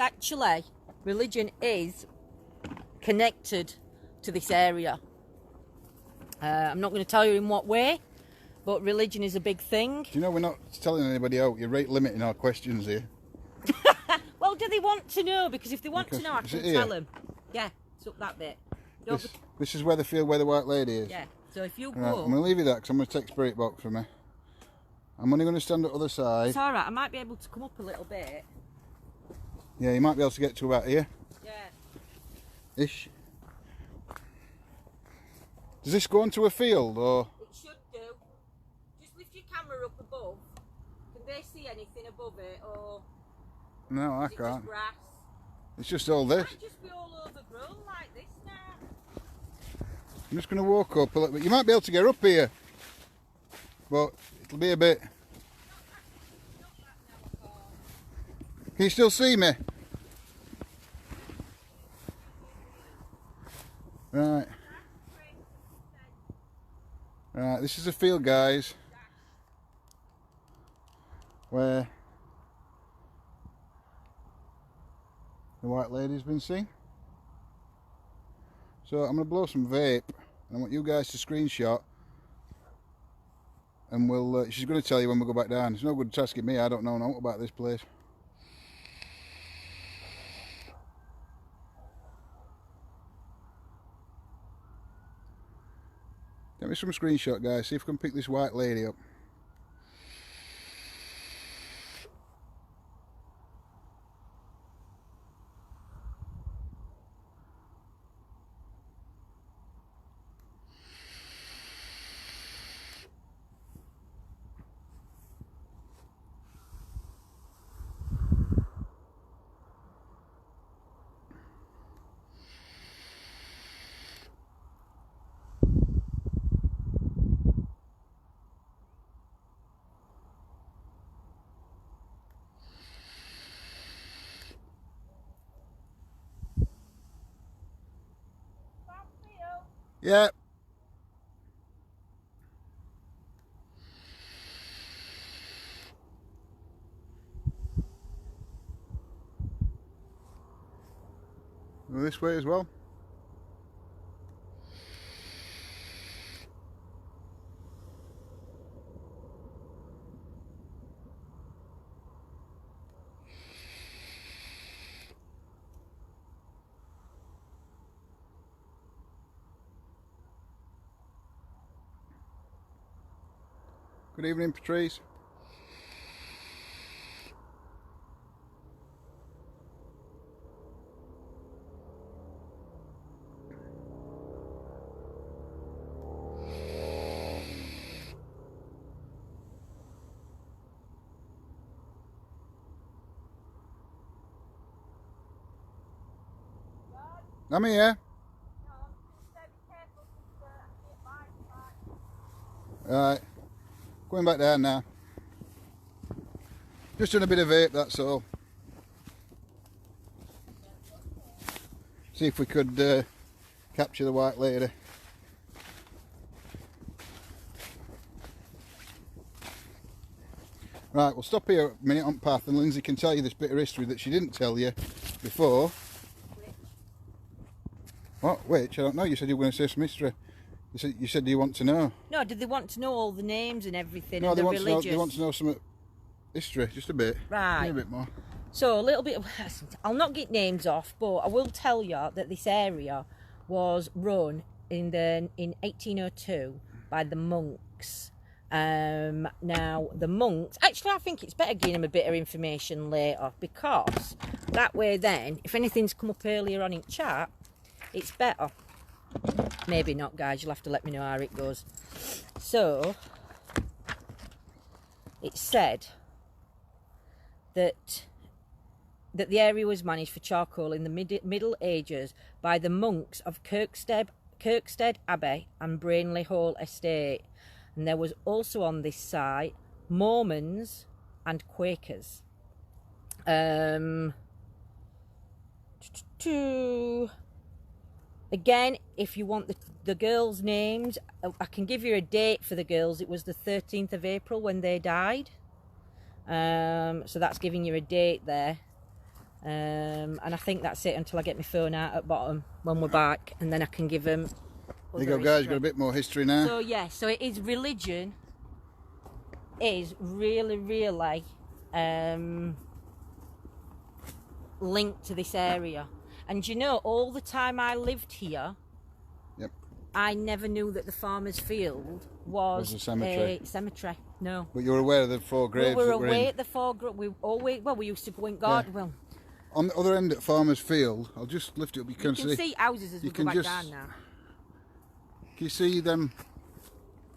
connected to this area. I'm not going to tell you in what way, but religion is a big thing. Do you know we're not telling anybody out? You're rate limiting our questions here. Well, do they want to know? Because if they want to know, I can tell them. Yeah, it's up that bit. This is where the field where the white lady is. Yeah, so if you go... Right, I'm going to leave you that because I'm going to take Spirit Box for me. I'm only going to stand at the other side. It's alright, I might be able to come up a little bit. Yeah, you might be able to get to about here. Yeah. Ish. Does this go onto a field or? It should do. Just lift your camera up above. Can they see anything above it, or? No, I is it can't. Just grass? It's just all this. It might just be all overgrown like this now. I'm just going to walk up a little bit. You might be able to get up here, but it'll be a bit. Can you still see me? Right. Right, this is a field, guys, where the white lady's been seen. So I'm going to blow some vape, and I want you guys to screenshot, and we'll. She's going to tell you when we go back down. It's no good asking me. I don't know nothing about this place. Get me some screenshot, guys. See if we can pick this white lady up. Yep. Go this way as well. Good evening, Patrice. I'm here. Right. Going back down now. Just doing a bit of vape, that's all. See if we could capture the white lady. Right, we'll stop here a minute on path and Lindsay can tell you this bit of history that she didn't tell you before. What? Which? I don't know. You said you were going to say some history. You said do you want to know? No, did they want to know all the names and everything? No, and they the want religious? to know. They want to know some history, just a bit. Right. Maybe a bit more. So a little bit. I'll not get names off, but I will tell you that this area was run in 1802 by the monks. Now the monks. Actually, I think it's better giving them a bit of information later, because that way, then, if anything's come up earlier on in chat, it's better. Maybe not, guys. You'll have to let me know how it goes. So it said that the area was managed for charcoal in the Middle Ages by the monks of Kirkstead Abbey and Brainley Hall Estate, and there was also on this site Mormons and Quakers. Again, if you want the girls' names, I can give you a date for the girls. It was the 13th of April when they died. So that's giving you a date there. And I think that's it until I get my phone out at bottom when we're back, and then I can give them. There you go, guys. You've got a bit more history now. So yeah, so it is religion is really, really linked to this area. And you know, all the time I lived here, yep, I never knew that the farmer's field was a cemetery. No. But you were aware of the four graves. We were that were away in. at the four graves. We used to go in garden. Yeah. Well, on the other end at Farmer's Field, I'll just lift it up. You can see houses as we go back down now. Can you see them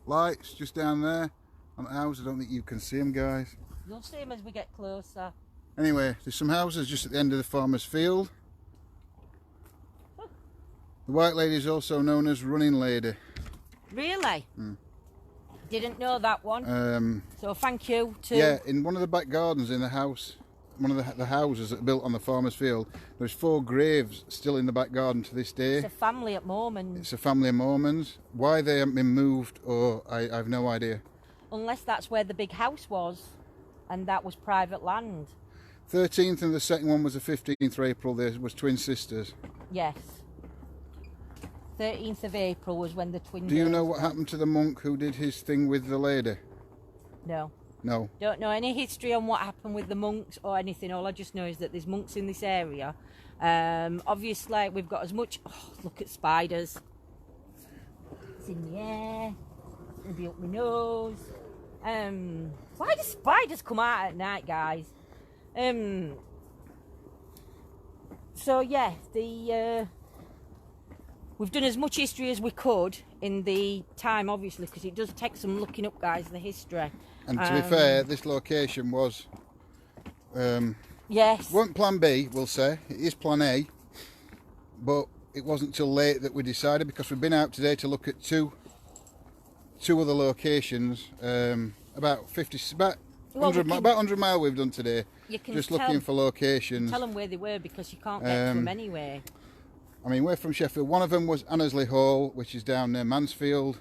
lights just down there on the house? I don't think you can see them, guys. You'll see them as we get closer. Anyway, there's some houses just at the end of the farmer's field. The White Lady is also known as Running Lady. Really? Didn't know that one. So thank you to... Yeah, in one of the back gardens in the house, one of the houses that are built on the farmer's field, there's 4 graves still in the back garden to this day. It's a family at Mormons. It's a family of Mormons. Why they haven't been moved, or I have no idea. Unless that's where the big house was, and that was private land. 13th and the second one was the 15th of April. There was twin sisters. Yes. 13th of April was when the twin... Do you know what happened to the monk who did his thing with the lady? No. No. Don't know any history on what happened with the monks or anything. All I just know is that there's monks in this area. Obviously, we've got as much... Oh, look at spiders. It's in the air. It's going to be up my nose. Why do spiders come out at night, guys? So, yeah, we've done as much history as we could in the time, obviously, because it does take some looking up, guys, the history. And to be fair, this location was... yes. Wasn't plan B, we'll say. It is plan A. But it wasn't till late that we decided, because we've been out today to look at two other locations. About 100 mile we've done today. Just looking for locations. Tell them where they were, because you can't get to them anyway. I mean, we're from Sheffield. One of them was Annesley Hall, which is down near Mansfield.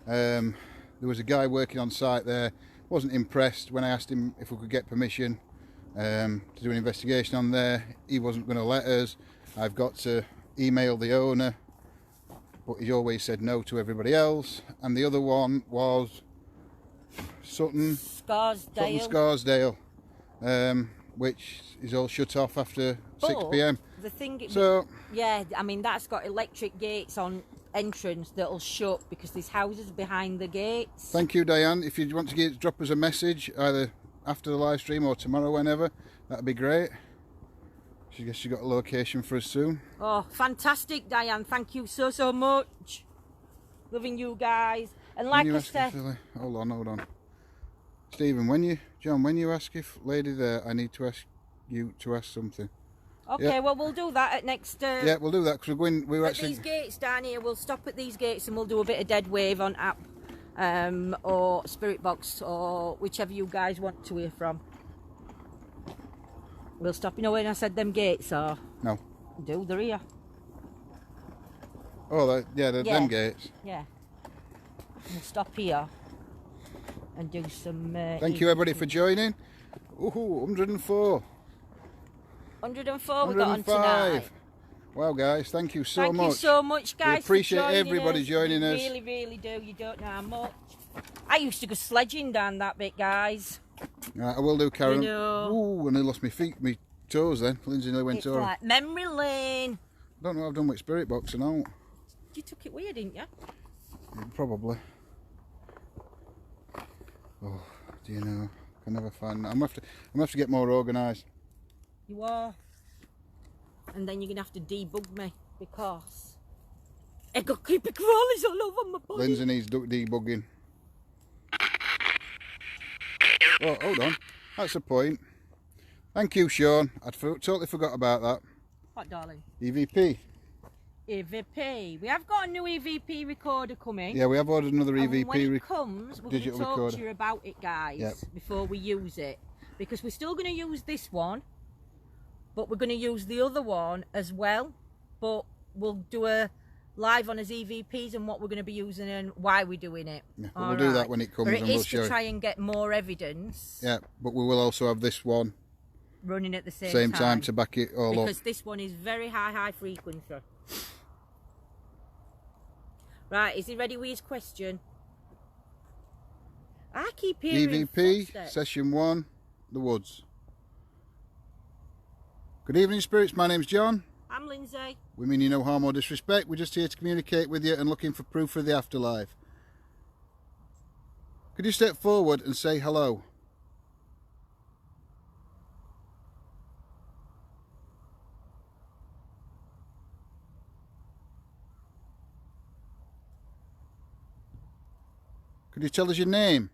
There was a guy working on site there. Wasn't impressed when I asked him if we could get permission to do an investigation on there. He wasn't going to let us. I've got to email the owner, but he always said no to everybody else. And the other one was Sutton Scarsdale, which is all shut off after 6 p.m. The thing, so yeah, I mean, that's got electric gates on entrance that'll shut because there's houses behind the gates. Thank you, Diane. If you want to drop us a message either after the live stream or tomorrow, whenever, that'd be great. I guess you got a location for us soon. Oh, fantastic, Diane. Thank you so much. Loving you guys. And like I said... Hold on. Stephen, John, when you ask if lady there, I need to ask you to ask something. Okay, yeah. Well, we'll do that at next... yeah, we'll do that, because we're actually... these gates down here, we'll stop at these gates and we'll do a bit of Dead Wave on app, or Spirit Box, or whichever you guys want to hear from. We'll stop. You know when I said them gates are? No. They're here. Oh, them gates. Yeah. We'll stop here and do some... Thank you, everybody, for joining. Ooh, 104. 104 we got on tonight. Wow, guys, thank you so much. Thank you so much, guys. We appreciate everybody joining us. We really do. You don't know how much. I used to go sledging down that bit, guys. I will do, Karen. You know. Ooh, and I lost my toes then. Lindsay nearly went over. It's like memory lane. I don't know what I've done with Spirit Box and all. You took it with you, didn't you? Probably. Oh, do you know? I can never find that. I'm gonna have to get more organised. You are. And then you're gonna have to debug me because I got creepy crawlies all over my body. Lindsay needs debugging. Oh, hold on. That's a point. Thank you, Sean. I'd totally forgot about that. What, darling? EVP. EVP. We have got a new EVP recorder coming. Yeah, we have ordered another EVP recorder. When it comes, we're going to talk recorder to you about it, guys, before we use it. Because we're still going to use this one, but we're going to use the other one as well. But we'll do a live on as EVPs and what we're going to be using and why we're doing it. Yeah, we'll do that when it comes. But it and we'll is to try and get more evidence. Yeah, but we will also have this one running at the same time to back it all up. Because this one is very high frequency. Right, is he ready with his question? I keep hearing EVP, footsteps. session 1, the woods. Good evening, spirits. My name's John. I'm Lindsay. We mean you no harm or disrespect. We're just here to communicate with you and looking for proof of the afterlife. Could you step forward and say hello? Could you tell us your name?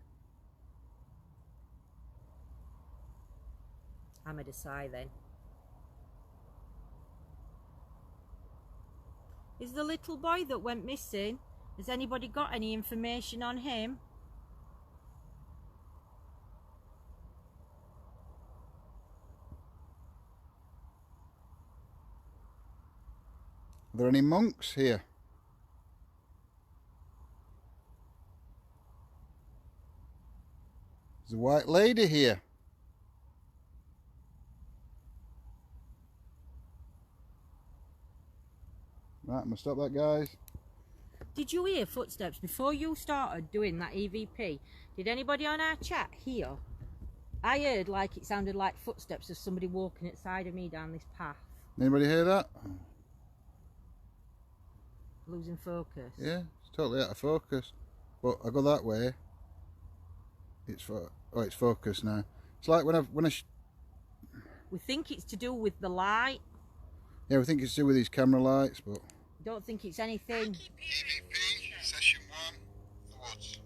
I'm a sigh then. Is the little boy that went missing, has anybody got any information on him? Are there any monks here? There's a white lady here. Right, I'm going to stop that, guys. Did you hear footsteps before you started doing that EVP? Did anybody on our chat hear? I heard like it sounded like footsteps of somebody walking at the side of me down this path. Anybody hear that? Losing focus. Yeah, it's totally out of focus. But I go that way. It's focused now. It's like when I we think it's to do with the light. Yeah, we think it's to do with these camera lights, but Don't think it's anything. EVP session 1, the woods.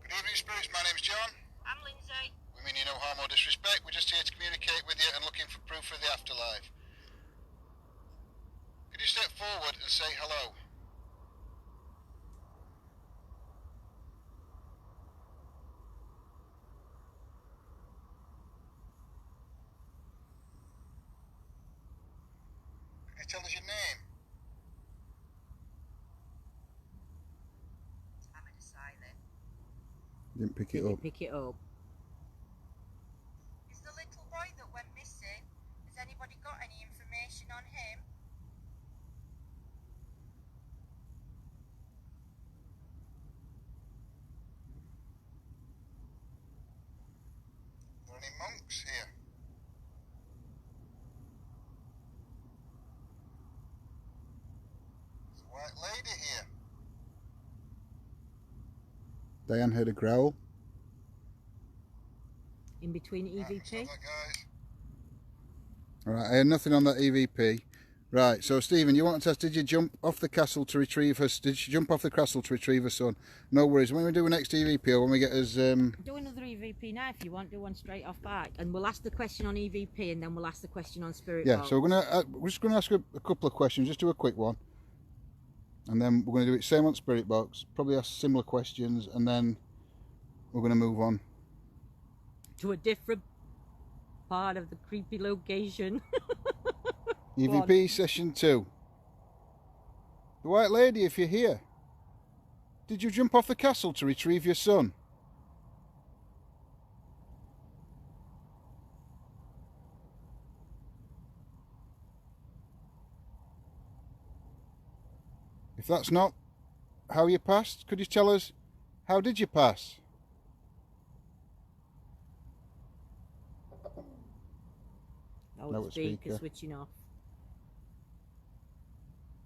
Good evening, spirits. My name's John. I'm Lindsay. We mean you no harm or disrespect. We're just here to communicate with you and looking for proof of the afterlife. Could you step forward and say hello? Could you tell us your name? I'm a sigh then. Didn't pick it up. Pick it up. Is the little boy that went missing, has anybody got any information on him? Are there any monks here? There's a white lady here. Diane heard a growl. In between EVP. Alright, I had nothing on that EVP. Right, so Stephen, you want to test, did you jump off the castle to retrieve her, did she jump off the castle to retrieve her son? No worries, when we do a next EVP or when we get us... Do another EVP now if you want, do one straight off back. And we'll ask the question on EVP and then we'll ask the question on Spirit Yeah, Box. so we're just going to ask a couple of questions, just do a quick one. And then we're going to do it same on Spirit Box, probably ask similar questions, and then we're going to move on. To a different part of the creepy location. EVP session 2. The white lady, if you're here, did you jump off the castle to retrieve your son? If that's not how you passed, could you tell us how did you pass? Loudspeaker switching off.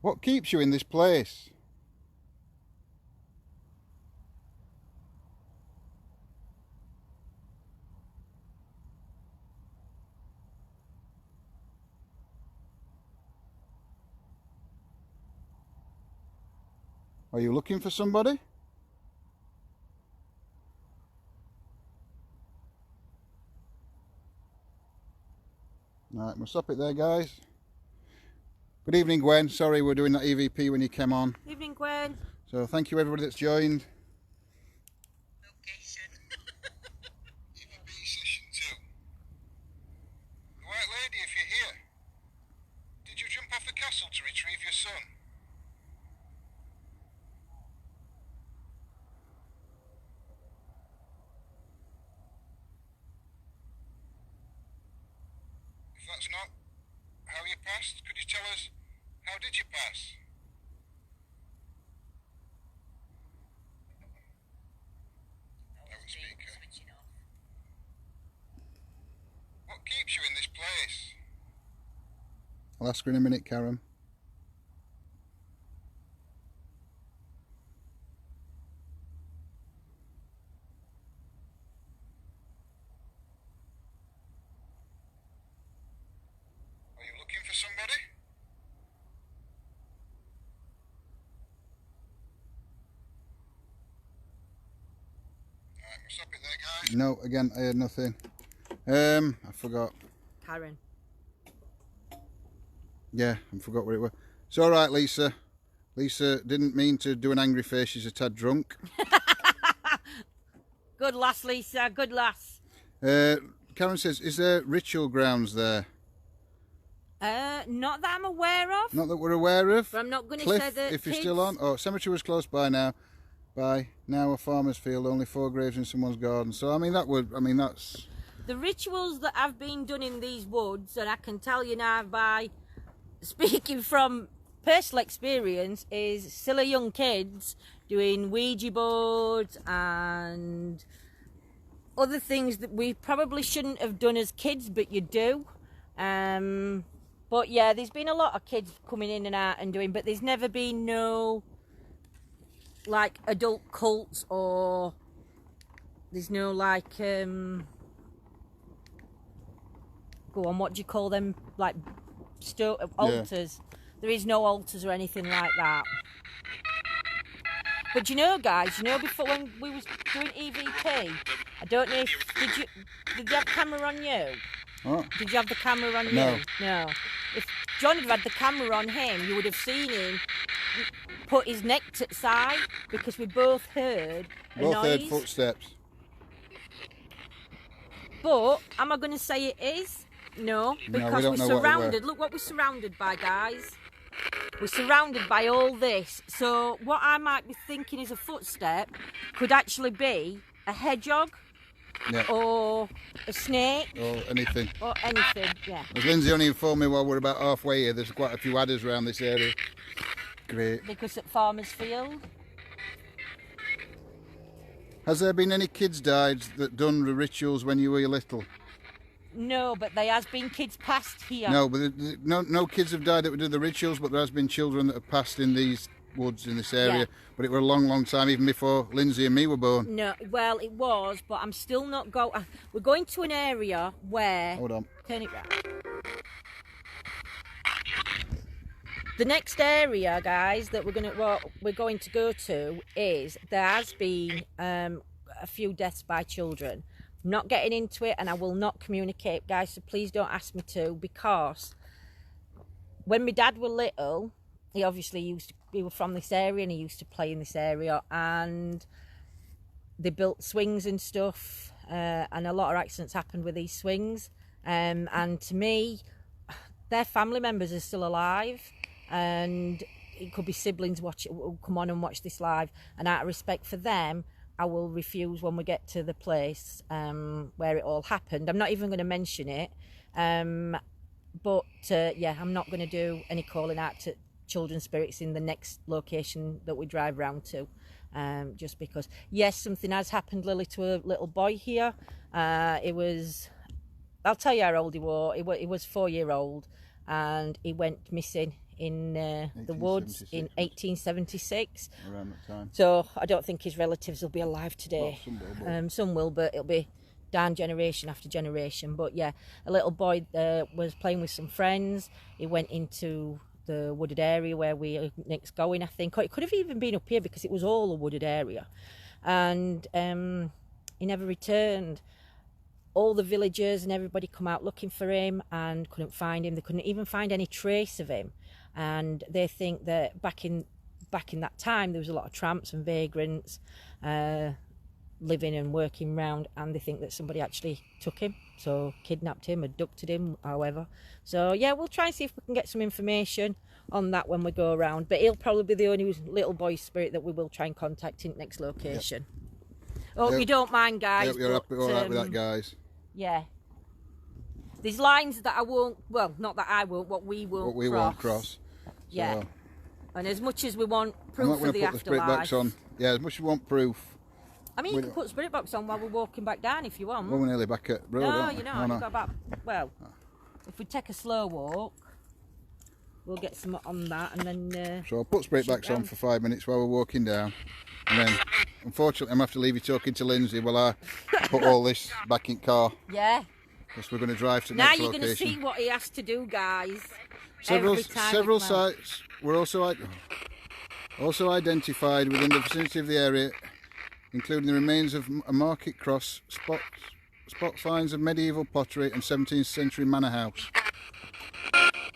What keeps you in this place? Are you looking for somebody? Right, we'll stop it there, guys. Good evening, Gwen. Sorry we're doing that EVP when you came on. Evening, Gwen. So thank you everybody that's joined. Location. EVP session 2. The white lady, if you're here, did you jump off the castle to retrieve your son? If that's not how you passed, could you tell us how did you pass? Loudspeaker. Switching off. What keeps you in this place? I'll ask her in a minute, Karen. Are you looking for somebody? No, again, I had nothing. I forgot. Karen. Yeah, I forgot what it was. It's all right, Lisa. Lisa didn't mean to do an angry face. She's a tad drunk. Good lass, Lisa. Good lass. Karen says, is there ritual grounds there? Not that I'm aware of. Not that we're aware of. But I'm not going to Cliff, say that if you're kids... still on. Oh, cemetery was close by now. Now a farmer's field, only 4 graves in someone's garden. So, I mean, that's... The rituals that have been done in these woods, and I can tell you now by speaking from personal experience, is silly young kids doing Ouija boards and other things that we probably shouldn't have done as kids, but you do. But yeah, there's been a lot of kids coming in and out and doing, but there's never been no like adult cults, or there's no like go on, what do you call them, like altars? There is no altars or anything like that. But you know, guys, you know, before when we was doing EVP, I don't know if did you have camera on you? Oh. Did you have the camera on No. you? No. If John had the camera on him, you would have seen him put his neck to the side, because we both heard a Both noise. heard footsteps. But am I going to say it is? No, because we don't know what we're it were. surrounded. Look what we're surrounded by, guys. We're surrounded by all this. So what I might be thinking is a footstep could actually be a hedgehog, Yeah. or a snake, Or anything. or anything. Yeah. As Lindsay only informed me while we're about halfway here, there's quite a few adders around this area. Great. Because at Farmer's Field. Has there been any kids died that done the rituals when you were little? No, but there has been kids passed here. No, but no kids have died that would do the rituals, but there has been children that have passed in these woods in this area. Yeah. But it were a long, long time, even before Lindsay and me were born. No, well, it was, but I'm still not going. We're going to an area where. Hold on. Turn it round. The next area, guys, that we're going to go to is there has been a few deaths by children. I'm not getting into it, and I will not communicate, guys. So please don't ask me to, because when my dad were little, he obviously he was from this area and he used to play in this area, and they built swings and stuff, and a lot of accidents happened with these swings. And to me, their family members are still alive, and it could be siblings will come on and watch this live, and out of respect for them, I will refuse when we get to the place where it all happened. I'm not even going to mention it, but yeah, I'm not going to do any calling out to children's spirits in the next location that we drive round to, just because, yes, something has happened, Lily, to a little boy here. It was, I'll tell you how old he was. He was 4-year-old, and he went missing in the woods in 1876. Around that time. So I don't think his relatives will be alive today. Well, some will, but it'll be down generation after generation. But yeah, a little boy was playing with some friends. He went into the wooded area where we are next going, I think. Or it could have even been up here, because it was all a wooded area. And he never returned. All the villagers and everybody come out looking for him and couldn't find him. They couldn't even find any trace of him. And they think that back in that time there was a lot of tramps and vagrants living and working round, and they think that somebody actually took him, so kidnapped him, abducted him, however. So yeah, we'll try and see if we can get some information on that when we go around, but he'll probably be the only little boy spirit that we will try and contact in the next location. Yep. Hope you don't mind, guys. Yep, you're all right with that, guys. Yeah. There's lines that I won't, well, not that I won't, what we won't cross. Yeah. So, and as much as we want proof of the afterlife. Spirit box on. Yeah, as much as we want proof. I mean, you can put spirit box on while we're walking back down if you want. Well, we're nearly back at road, no, you've got about, well, if we take a slow walk, we'll get some on that, and then... so I'll put spirit box on for 5 minutes while we're walking down, and then, unfortunately, I'm going to have to leave you talking to Lindsay while I put all this back in car. Yeah. Because we're going to drive to the now next you're location. going to see what he has to do, guys. Several sites were also identified within the vicinity of the area including the remains of a market cross, spot finds of medieval pottery and 17th century manor house.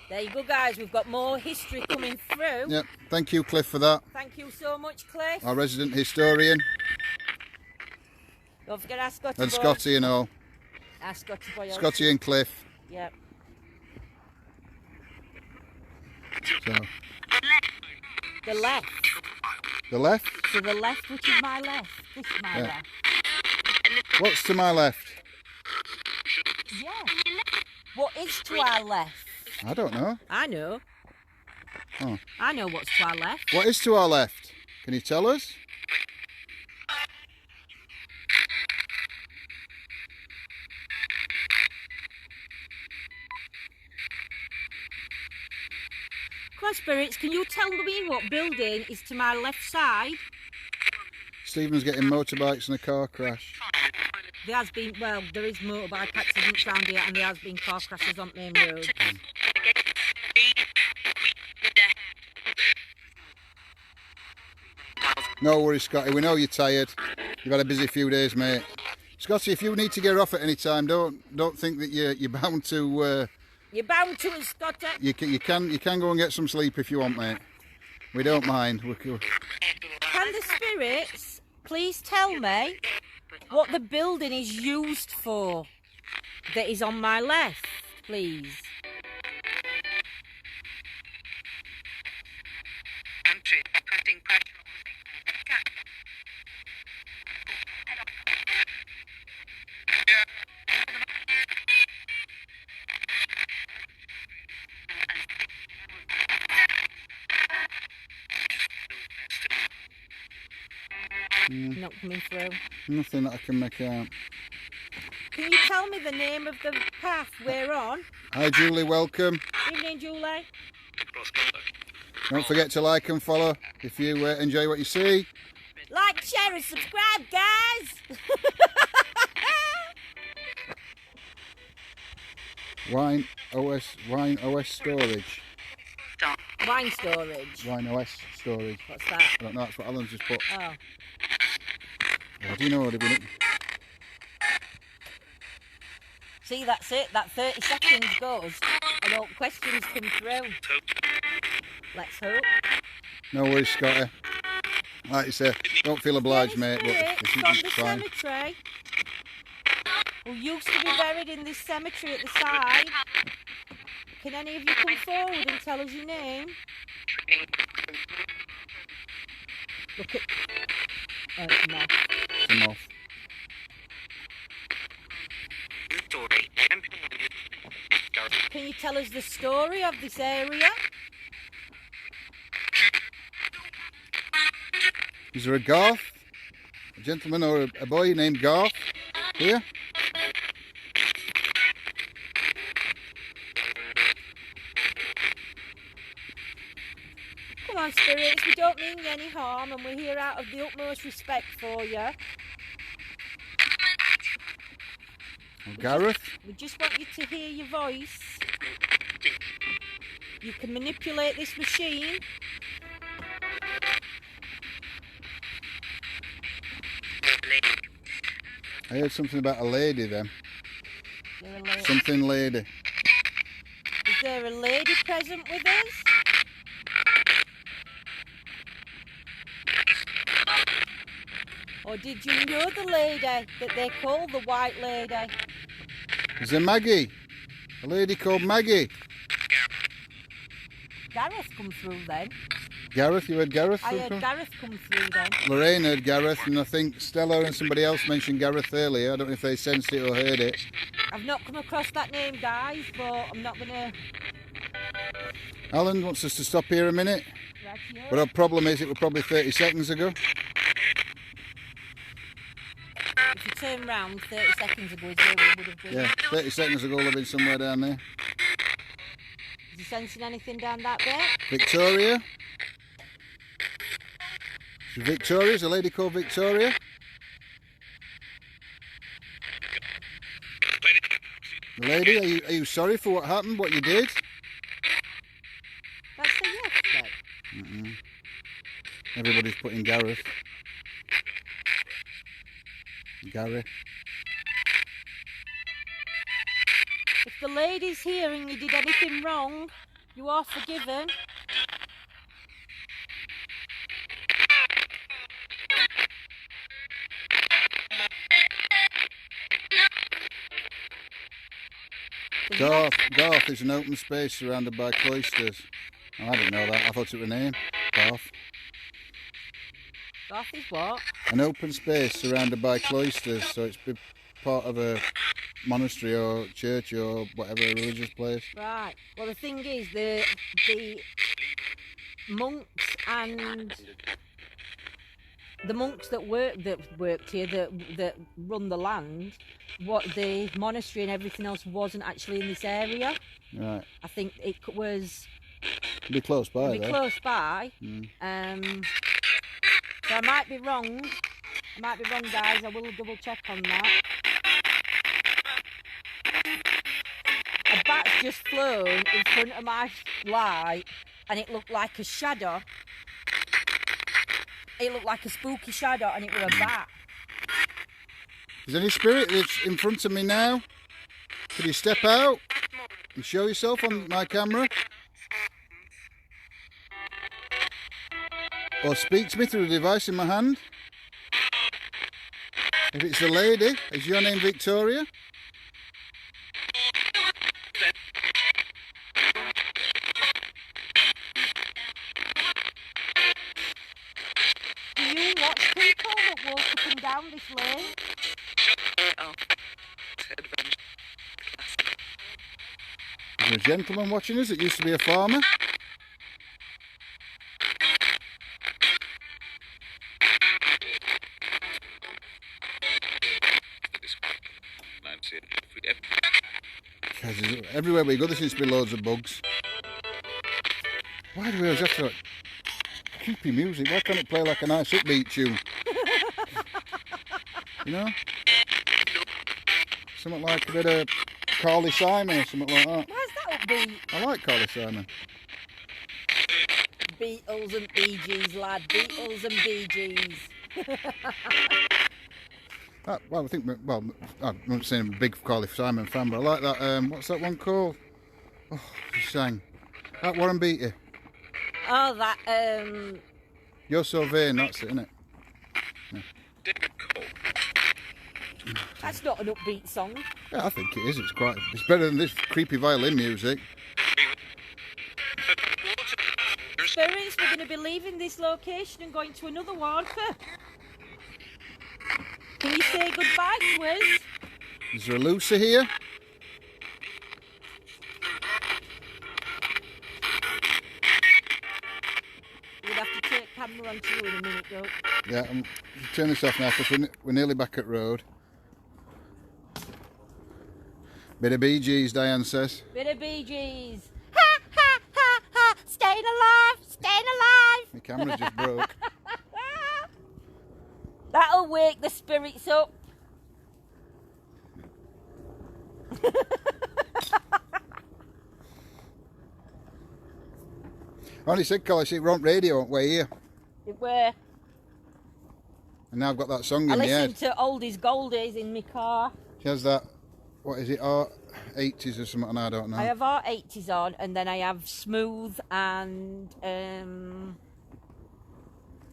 There you go, guys. We've got more history coming through. Yep, thank you, Cliff, for that. Thank you so much, Cliff. Our resident historian. Don't forget our Scotty And boy. Scotty and all. Our Scotty boy. Scotty and Cliff. Yep. So. The left. The left? To the left, which is my left. This is my left. What's to my left? Yeah. What is to our left? I don't know. I know. Oh. I know what's to our left. What is to our left? Can you tell us? Come on, Spirits, can you tell me what building is to my left side? Stephen's getting motorbikes in a car crash. There has been, well, there is motorbike accidents around here and there has been car crashes on main roads. No worries, Scotty. We know you're tired. You've had a busy few days, mate. Scotty, if you need to get off at any time, don't think that you're bound to. You're bound to it, Scotty. You can go and get some sleep if you want, mate. We don't mind. Can the Spirits please tell me what the building is used for that is on my left, please? Not coming through. Nothing that I can make out. Can you tell me the name of the path we're on? Hi, Julie. Welcome. Evening, Julie. Don't forget to like and follow if you enjoy what you see. Like, share and subscribe, guys. Wine OS storage. Wine storage. Wine OS storage. What's that? I don't know. That's what Alan's just put. Oh. What do you know? See, that's it. That 30 seconds goes and all questions come through. Let's hope. No worries, Scotty. Like you say, don't feel obliged, mate. But if you from it's the fine. cemetery who used to be buried in this cemetery at the side. Can any of you come forward and tell us your name? Look at... Oh, it's a moth. It's a moth. Can you tell us the story of this area? Is there a Garth? A gentleman or a boy named Garth here? Come on, Spirits, we don't mean you any harm and we're here out of the utmost respect for you. Or Gareth? We just want you to hear your voice. You can manipulate this machine. I heard something about a lady then. You're a lady. Something lady. Is there a lady present with us? Or did you know the lady that they call the White Lady? Is there Maggie? A lady called Maggie. Gareth come through then. Gareth, you heard Gareth? I heard Gareth come through then. Lorraine heard Gareth, and I think Stella and somebody else mentioned Gareth earlier. I don't know if they sensed it or heard it. I've not come across that name, guys, but I'm not going to... Alan wants us to stop here a minute. Right, But our problem is it was probably 30 seconds ago. if you turn round 30 seconds ago is where we would have been. Yeah, 30 seconds ago, they've been somewhere down there. Is you sensing anything down that bit? Victoria. Victoria, is a lady called Victoria? The lady, are you sorry for what happened, what you did? That's a yes, then. Everybody's putting Gareth. Gary. If the lady's here and you did anything wrong, you are forgiven. Garth is an open space surrounded by cloisters. Oh, I didn't know that. I thought it was a name. Garth. Garth is what? An open space surrounded by cloisters, so it's part of a monastery or church or whatever religious place. Right. Well, the thing is, the monks and the monks that worked here, that run the land, what the monastery and everything else wasn't actually in this area. Right. I think it was. It'd be close by. It'd be close by. So I might be wrong. Guys. I will double check on that. A bat's just flown in front of my light, and it looked like a shadow. It looked like a spooky shadow, and it was a bat. Is there any spirit that's in front of me now? Could you step out and show yourself on my camera? Or speak to me through the device in my hand? If it's the lady, is your name Victoria? Do you watch people that walk up and down this lane? Is there a gentleman watching us that used to be a farmer? Everywhere we go there seems to be loads of bugs. Why do we always have to like creepy music? Why can't it play like a nice upbeat tune? You know? Something like a bit of Carly Simon or something like that. Why's that upbeat? I like Carly Simon. Beatles and Bee Gees, lad. Beatles and Bee Gees. Well, I think, well, I'm not saying I'm a big Carly Simon fan, but I like that, what's that one called? Oh, she sang. That Warren Beatty. Oh, that, You're So Vain, that's it, isn't it? Yeah. That's not an upbeat song. Yeah, I think it is. It's better than this creepy violin music. Spirits, we're going to be leaving this location and going to another one. Can you say goodbye to us? Is there a Lucy here? We'd have to take camera on to you in a minute, though. Yeah, I'm turn this off now because we're nearly back at road. Bit of Bee Gees, Diane says. Bit of Bee Gees. Ha ha ha ha! Staying alive, staying alive. My camera just broke. That'll wake the spirits up. I only said, Carly, see, we're on radio, we're here. It were. And now I've got that song I in the head. listened to Oldies Goldies in my car. She has that, what is it, R80s or something, I don't know. I have our 80s on, and then I have Smooth and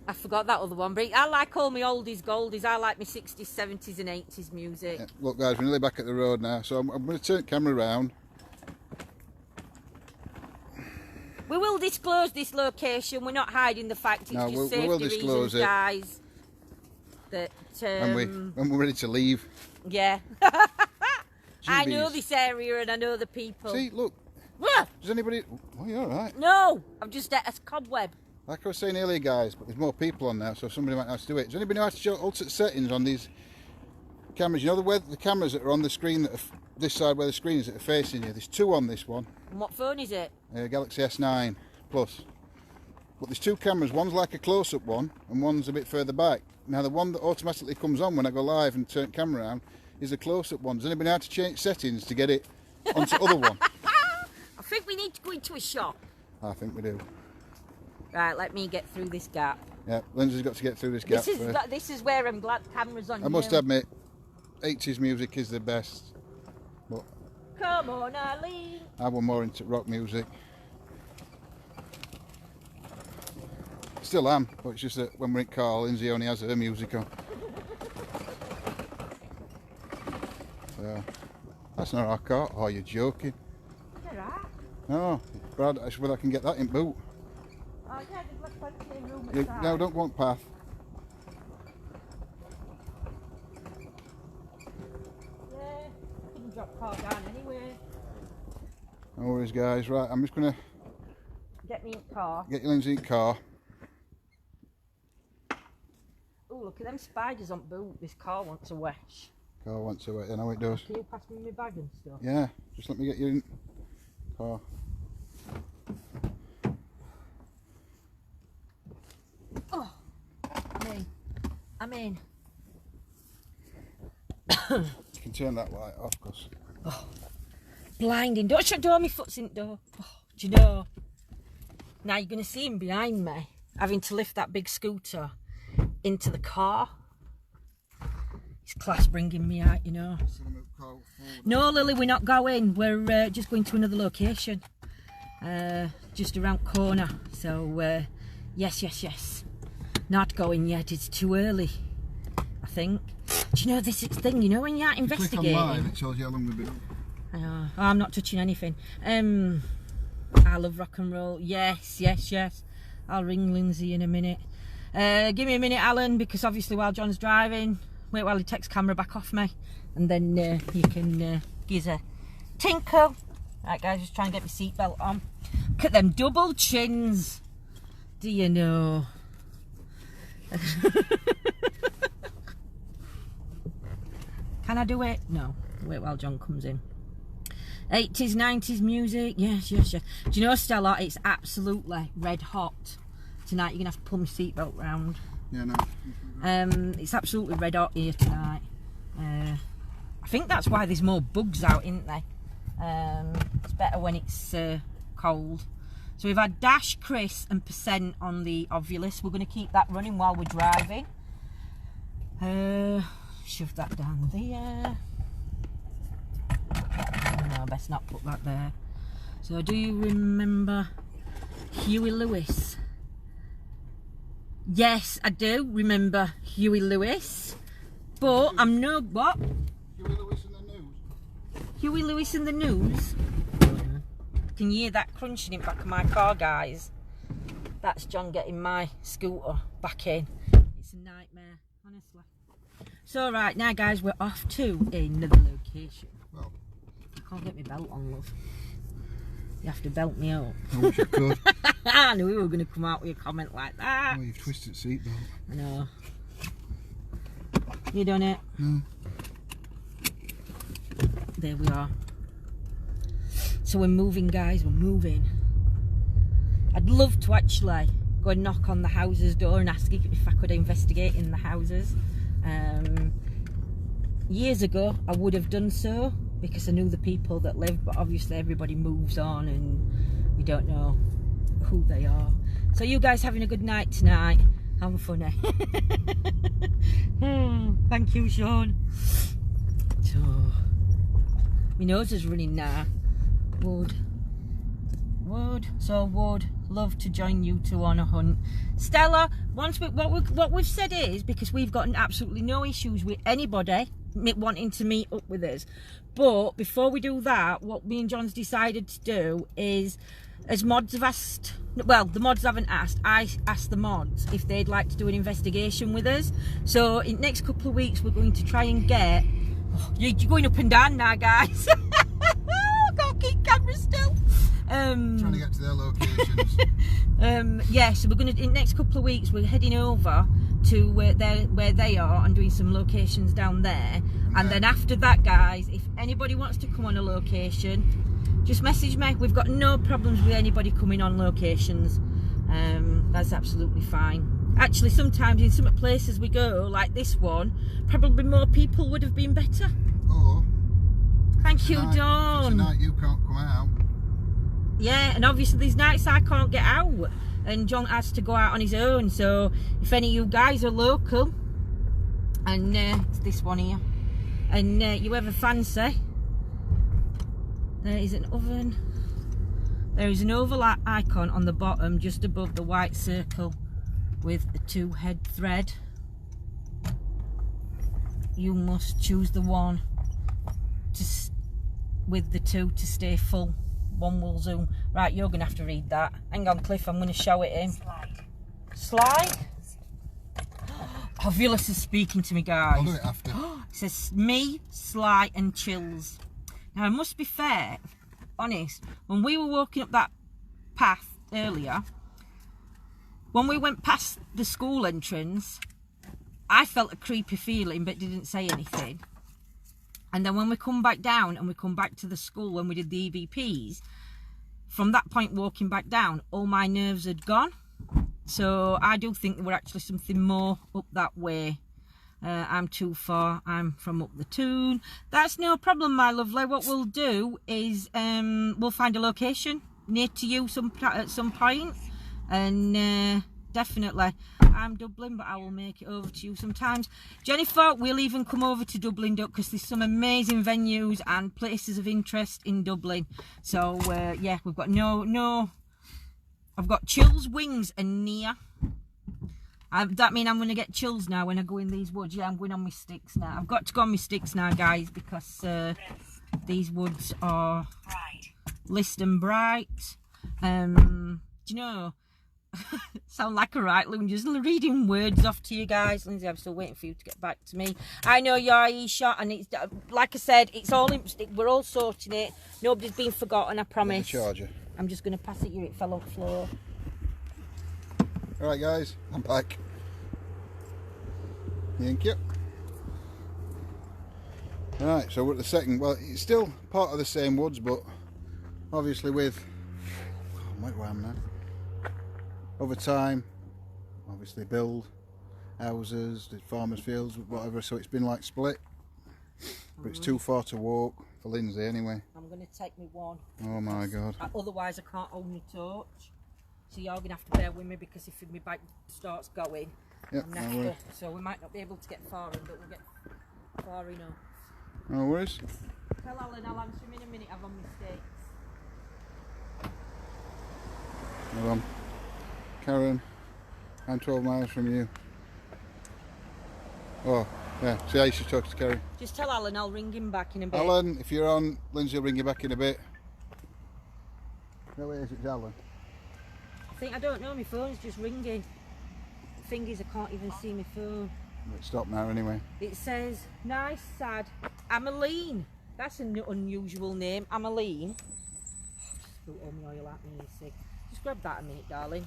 I forgot that other one. But I like all my Oldies Goldies. I like my 60s, 70s and 80s music. Yeah, look guys, we're nearly back at the road now, so I'm going to turn the camera around. We will disclose this location. We're not hiding the fact. It's No, just we safety will disclose reasons, it. guys. That When we're ready to leave. yeah. I know Jeebies. this area and I know the people. See, look, Ah! does anybody... Oh, you're alright. No, I'm just at a cobweb. Like I was saying earlier, guys, but there's more people on now, so somebody might have to do it. Does anybody know how to show alternate settings on these cameras? You know the cameras that are on the screen, that are this side where the screen is, that are facing you? There's two on this one. And what phone is it? Galaxy S9 Plus. But there's two cameras. One's like a close-up one, and one's a bit further back. Now, the one that automatically comes on when I go live and turn the camera around is a close-up one. Does anybody know how to change settings to get it onto the other one? I think we need to go into a shop. I think we do. Right, let me get through this gap. Yeah, Lindsay's got to get through this gap first. This is where I'm glad the camera's on. I must admit, 80s music is the best. But come on, Arlene. I was more into rock music. Still am, but it's just that when we're in car, Lindsay only has her music on. So, that's not our car. Oh, you're joking. No, Brad, I swear I can get that in boot. Oh yeah, there's left plenty of room inside. No, don't want path. Yeah, I couldn't drop car down anyway. No worries, guys. Right, I'm just going to Get me in car. get you Lindsay in car. Oh, look at them spiders on boot. This car wants a wesh. Car wants to wait, I know it does. Can you pass me my bag and stuff? Yeah, just let me get you in car. Oh, I'm in. You can turn that light off, because Blinding. Don't shut the door, my foot's in the door. Oh, do you know? Now you're going to see him behind me, having to lift that big scooter into the car. It's class bringing me out, you know. No, Lily, we're not going. We're just going to another location. Just around corner. So, yes. Not going yet. It's too early, I think. Do you know this thing, you know, when you're out investigating? Click on live, it shows you how long we've been. I know. Oh, I'm not touching anything. I love rock and roll. Yes. I'll ring Lindsay in a minute. Give me a minute, Alan, because obviously while John's driving, wait while he takes camera back off me, and then you can give us a tinkle. Right, guys, just try and get my seatbelt on. Look at them double chins. Do you know? Can I do it? No. Wait while John comes in. 80s, 90s music. Yes. Do you know, Stella, it's absolutely red hot tonight. You're going to have to pull my seatbelt round. Yeah, no. It's absolutely red hot here tonight. I think that's why there's more bugs out, isn't there? It's better when it's cold. So we've had Dash, Chris and Percent on the Ovulus. We're going to keep that running while we're driving. Shove that down there. No, best not put that there. So do you remember Huey Lewis? Yes, I do remember Huey Lewis. But I'm no what? Huey Lewis in the news. Huey Lewis in the news? Can you hear that crunching in the back of my car, guys? That's John getting my scooter back in. It's a nightmare, honestly. So right now, guys, we're off to another location. Well, I can't get my belt on, love. You have to belt me up. I wish I could. I knew we were going to come out with a comment like that. Oh, you've twisted seatbelt. I know. You done it? No. There we are. So we're moving, guys, we're moving. I'd love to actually go and knock on the house's door and ask if I could investigate in the houses. Years ago I would have done so because I knew the people that lived, but obviously everybody moves on and we don't know who they are. So you guys having a good night tonight? How funny. Thank you, Sean. So my nose is running now. Would love to join you two on a hunt. Stella, what we've said is, because we've got absolutely no issues with anybody wanting to meet up with us, but before we do that, what me and John's decided to do is, as mods have asked, well, the mods haven't asked, I asked the mods if they'd like to do an investigation with us. So in the next couple of weeks we're going to try and get, you're going up and down now, guys. Can't keep camera still. Trying to get to their locations. Yeah, so we're going to, in the next couple of weeks, we're heading over to where they are and doing some locations down there. And then after that, guys, if anybody wants to come on a location, just message me. We've got no problems with anybody coming on locations. That's absolutely fine. Actually, sometimes in some places we go, like this one, probably more people would have been better. Oh. Thank you, Dawn. Tonight you can't come out. Yeah, and obviously these nights I can't get out. and John has to go out on his own. So if any of you guys are local, and it's this one here, and you ever fancy, there is an oven. There is an oval icon on the bottom just above the white circle with a 2-head thread. You must choose the one with the 2 to stay full. One will zoom. Right, you're going to have to read that. Hang on, Cliff, I'm going to show it him. Slide? Ovulus is speaking to me, guys. I'll do it after. It says me, Sly and Chills. Now, I must be fair, honest, when we were walking up that path earlier, when we went past the school entrance, I felt a creepy feeling but didn't say anything. And then when we come back down and we come back to the school when we did the EVPs, from that point walking back down, all my nerves had gone. So I do think there were actually something more up that way. I'm too far. I'm from up the Toon. That's no problem, my lovely. What we'll do is we'll find a location near to you at some point, and definitely I'm Dublin, but I will make it over to you sometimes. Jennifer, we'll even come over to Dublin, because there's some amazing venues and places of interest in Dublin. So yeah, we've got I've got chills, wings, and near. That means I'm going to get chills now when I go in these woods. Yeah, I'm going on my sticks now. I've got to go on my sticks now, guys, because these woods are list and bright. Do you know, sound like a right loon, just reading words off to you guys. Lindsay, I'm still waiting for you to get back to me. I know you're e-shot, and it's like I said, it's all we're all sorting it. Nobody's been forgotten, I promise. The charger. I'm just going to pass it you. It fell on the floor. Alright guys, I'm back. Thank you. Right, so we're at the second, well, it's still part of the same woods, but obviously with, where I am now, over time, obviously build houses, did farmers' fields, whatever, so it's been like split. But it's too far to walk for Lindsay anyway. I'm going to take me one. Oh my god. Otherwise I can't hold my torch. So you're going to have to bear with me, because if my bike starts going, yep, I'm going to have to, so we might not be able to get far in, but we'll get far enough. No worries. Tell Alan I'll answer him in a minute, I've on mistakes. Hold on. Karen, I'm 12 miles from you. Oh, yeah, see how you should talk to Karen. Just tell Alan I'll ring him back in a bit. Alan, if you're on, Lindsay will ring you back in a bit. No, wait, it's Alan. I don't know, my phone's just ringing. The thing is, I can't even see my phone. It's stopped now anyway. It says, nice, sad, Ameline. That's an unusual name, Ameline. Just spilt all my oil at me, you see. Just grab that a minute, darling.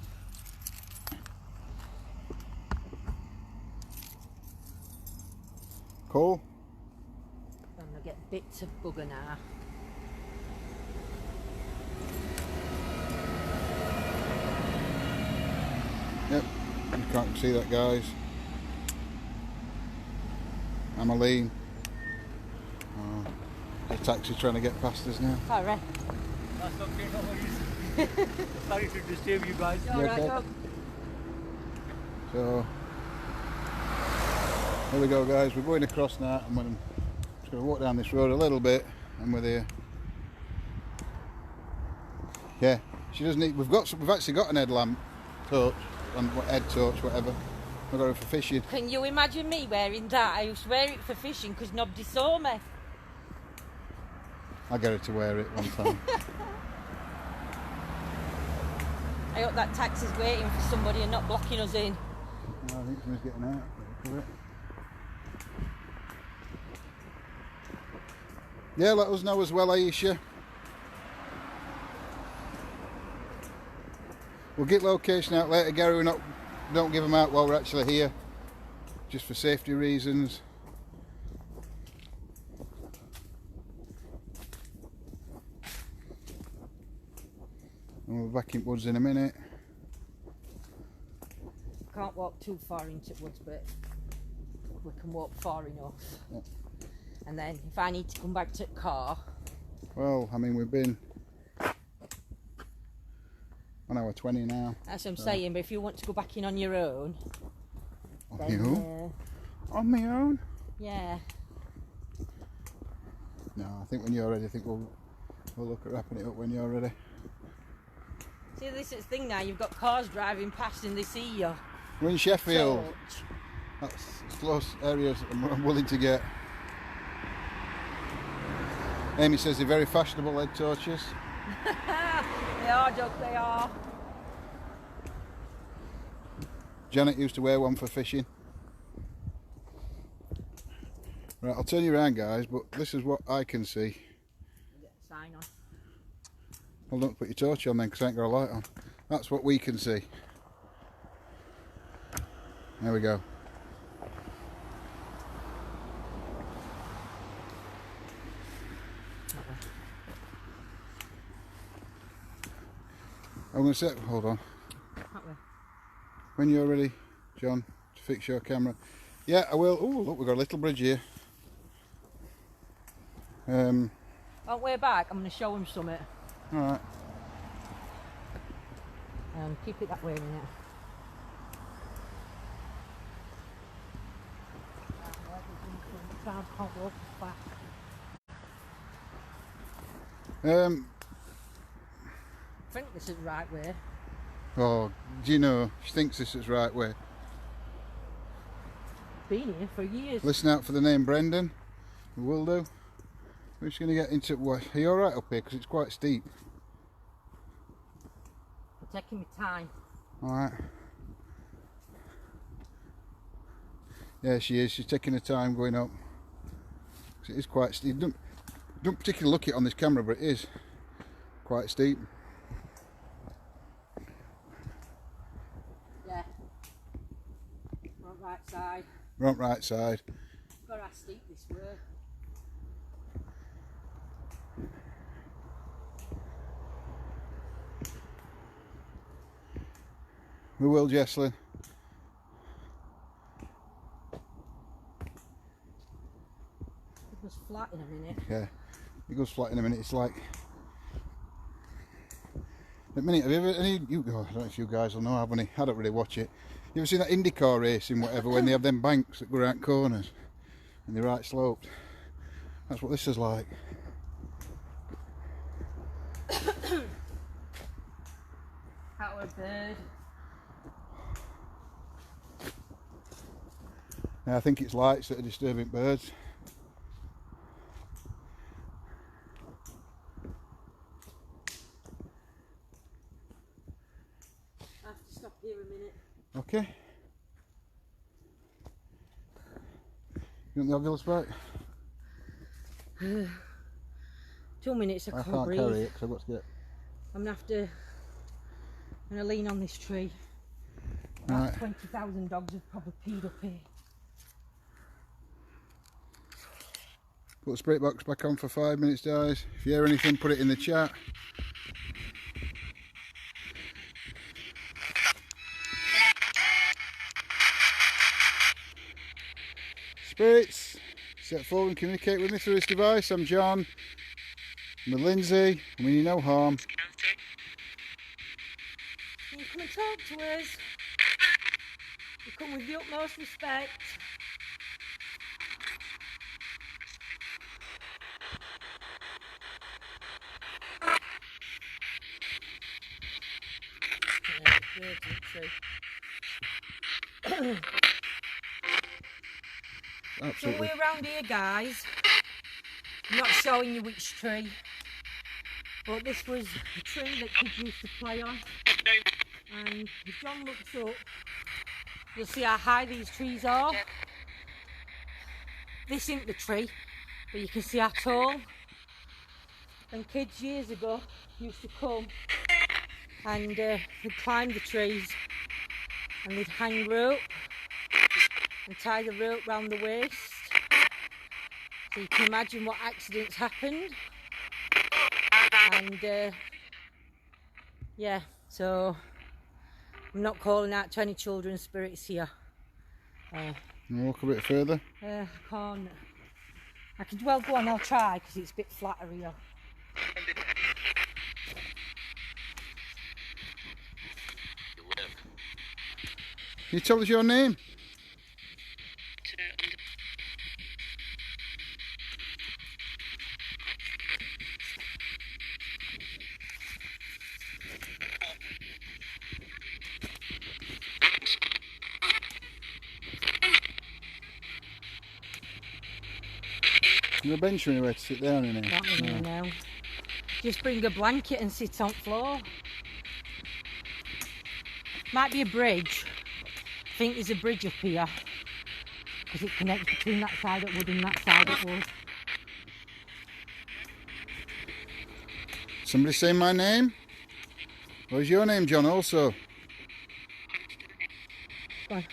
Cool. I'm going to get bits of bugger now. Yep, you can't see that, guys. Ameline. Oh, the taxi trying to get past us now. Alright. That's okay, no worries. Sorry to disturb you guys. All right, dog. So, here we go, guys. We're going across now. I'm just going to walk down this road a little bit, and we're there. Yeah, she doesn't need. We've actually got an headlamp torch. And head torch, whatever. I got it for fishing. Can you imagine me wearing that? I used to wear it for fishing because nobody saw me. I got her to wear it one time. I hope that taxi's waiting for somebody and not blocking us in. No, I think someone's getting out. Yeah, let us know as well, Aisha. We'll get location out later, Gary. We don't give them out while we're actually here, just for safety reasons. And we'll be back in woods in a minute. Can't walk too far into woods, but we can walk far enough. Yep. And then if I need to come back to the car. Well, I mean, we've been 1 hour 20 now. That's what I'm saying, but if you want to go back in on your own... On then, my own? On my own? Yeah. No, I think when you're ready, I think we'll look at wrapping it up when you're ready. See, this is the thing now, you've got cars driving past and they see you. We're in Sheffield. Touch. That's as close areas I'm willing to get. Amy says they're very fashionable, lead torches. They are, Doug, they are. Janet used to wear one for fishing. Right, I'll turn you around, guys, but this is what I can see. Get a sign on. Well, don't put your torch on then, because I ain't got a light on. That's what we can see. There we go. I'm going to set, hold on. When you're ready, John, to fix your camera. Yeah, I will. Oh, look, we've got a little bridge here. On the way back, I'm going to show him something. Alright. Keep it that way a minute. I think this is the right way. Oh, do you know, she thinks this is the right way. Been here for years. Listen out for the name Brendan. We will do. We're just going to get into what. Are you alright up here? Because it's quite steep. I'm taking my time. Alright. Yeah, she is. She's taking her time going up. It is quite steep. Don't particularly look it on this camera, but it is quite steep. Yeah. Front right side. Front right side. Got to steep this way. We will, Jesslyn. It goes flat in a minute. Yeah, it goes flat in a minute. It's like a minute. Have you ever? I don't know if you guys will know. Have any? I don't really watch it. You ever seen that IndyCar racing, whatever, when they have them banks that go around corners and they're right sloped? That's what this is like. Out of a bird. Yeah, I think it's lights that are disturbing birds. I have to stop here a minute. Okay. You want the obvious back? 2 minutes, I I can't can't breathe. carry it because I've got to get. I'm gonna lean on this tree. Right. About 20,000 dogs have probably peed up here. Put the spray box back on for 5 minutes, guys. If you hear anything, put it in the chat. Spirits, step forward and communicate with me through this device. I'm John. I'm with Lindsay. I mean you no harm. Can you come and talk to us? You come with the utmost respect. Absolutely. Somewhere around here, guys. I'm not showing you which tree, but this was a tree that kids used to play on. And if John looks up, you'll see how high these trees are. This isn't the tree, but you can see how tall. And kids years ago used to come and they'd climb the trees and they'd hang rope and tie the rope round the waist. So you can imagine what accidents happened. And yeah, so I'm not calling out to any children's spirits here. Walk a bit further. I can't. I could well go on, I'll try because it's a bit flatter here. you tell us your name? Is there a bench anywhere to sit down in here? Not really, no. Just bring a blanket and sit on floor. Might be a bridge. I think there's a bridge up here. Because it connects between that side of wood and that side of wood. Somebody say my name? What is your name, John, also? Go on.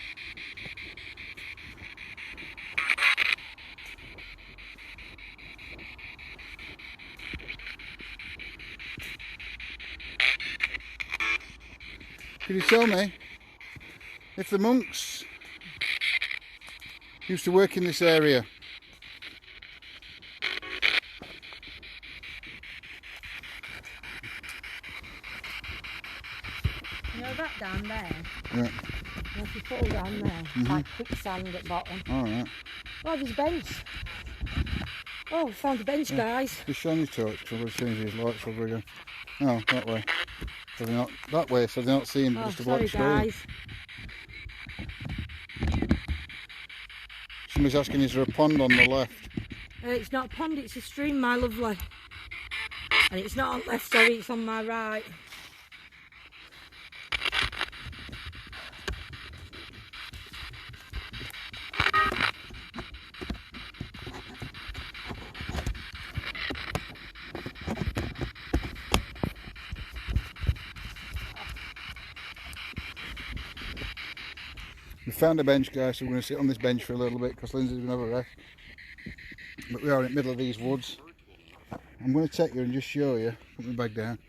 Could you tell me if the monks used to work in this area? You know that down there? Yeah. And if you fall down there, it's like quicksand at the bottom. Alright. Oh, there's a bench. Oh, we found a bench, guys. Just shine your torch till as soon as these lights will bring. Oh, that way. So they're not that way, so they're not seeing Oh, just a sorry, black screen. guys. Somebody's asking, is there a pond on the left? It's not a pond, it's a stream, my lovely. And it's not on left, sorry, it's on my right. We found a bench, guys, so we're going to sit on this bench for a little bit because Lindsay's going to have a rest. But we are in the middle of these woods. I'm going to take you and just show you. Put my bag down.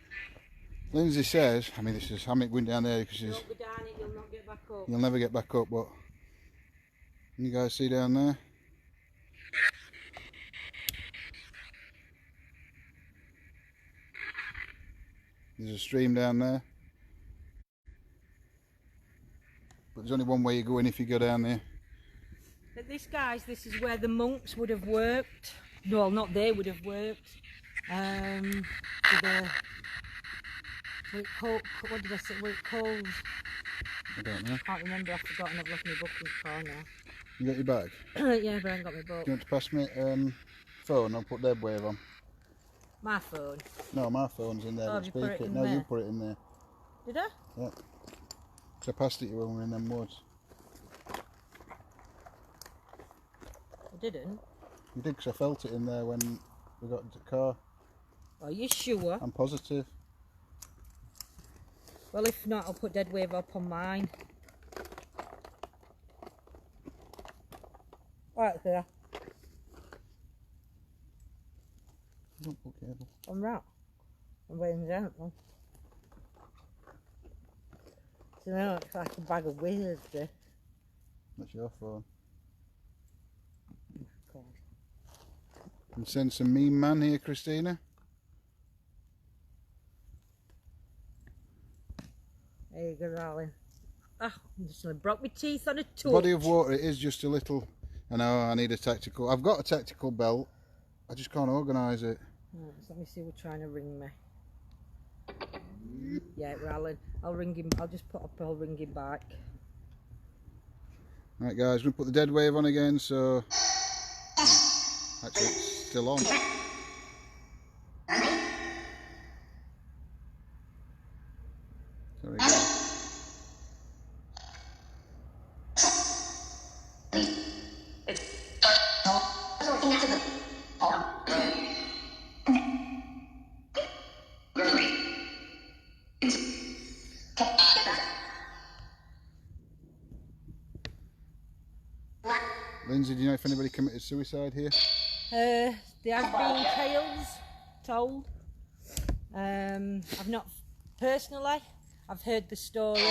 Lindsay says, I mean, this is Hammock going down there because Don't go down it, you'll not get back up. you'll never get back up. But can you guys see down there? There's a stream down there. But there's only one way you go in if you go down there. But this, guys, this is where the monks would have worked. Well, not they would have worked. With what did I say? What it called? I don't know. I can't remember. I've forgotten. I've left my book in the car now. You got your bag? Yeah, but I haven't got my book. Do you want to pass me phone? I'll put dead wave on. My phone. No, my phone's in there. Oh, but have you put it speak in No, there? you put it in there. Did I? Yeah. Because I passed it you when we were in them woods. I didn't. You did, because I felt it in there when we got into the car. Are you sure? I'm positive. Well, if not, I'll put dead wave up on mine. Right there. Don't put cable. I'm right. I'm weighing down one. So now it's like a bag of weirds there. That's your phone. God. And send some mean man here, Christina. There you go, darling. Ah, I'm just gonna broke my teeth on a torch. Body of water, it is just a little. I know, I need a tactical. I've got a tactical belt. I just can't organise it. Right, so let me see who's trying to ring me. Yeah, Alan. I'll ring him. I'll just put up. I'll ring him back. Right, guys, we'll put the dead wave on again. So, actually, it's still on. There we go. Lindsay, do you know if anybody committed suicide here? There have been tales told. I've not personally. I've heard the stories.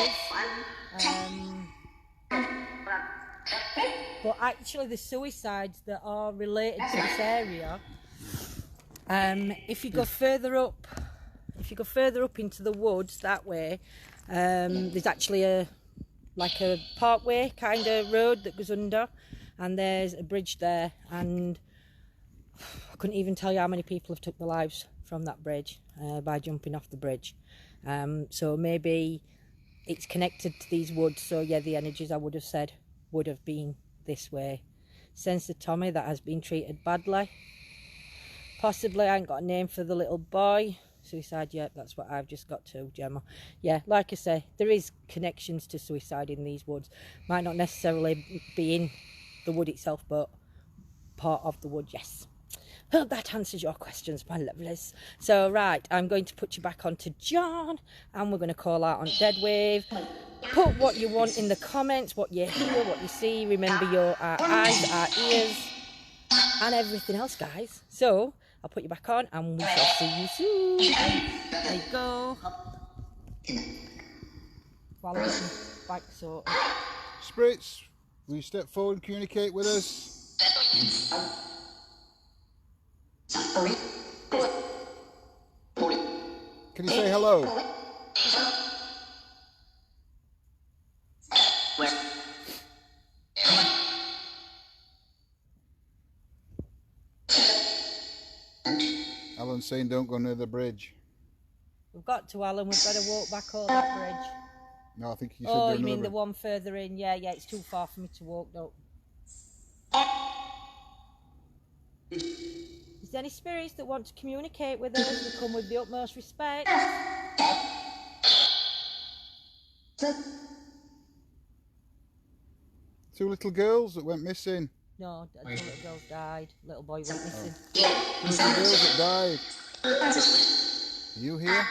But actually, the suicides that are related to this area, if you go further up, into the woods that way, there's actually a like a parkway kind of road that goes under, and there's a bridge there, and I couldn't even tell you how many people have took their lives from that bridge by jumping off the bridge. So maybe it's connected to these woods. So yeah, the energies I would have said would have been this way. Sensor Tommy, that has been treated badly. Possibly, I ain't got a name for the little boy. Suicide, yeah, that's what I've just got to, Gemma. Yeah, like I say, there is connections to suicide in these woods. Might not necessarily be in the wood itself, but part of the wood, yes. Hope that answers your questions, my lovelies. So, right, I'm going to put you back onto John, and we're going to call out on Deadwave. Put what you want in the comments, what you hear, what you see. Remember your eyes, our ears, and everything else, guys. So, I'll put you back on, and we shall see you soon. There you go. While I'm getting back sorted. Spritz, will you step forward and communicate with us? Can you say hello? Alan's saying don't go near the bridge. We've got to, Alan. We've got to walk back over that bridge. No, I think you said Oh, do you mean another the one further in? Yeah, it's too far for me to walk, though. Is there any spirits that want to communicate with us? We come with the utmost respect. Two little girls that went missing. No, two little girls died. Little boy went missing. Two little girls that died. Are you here?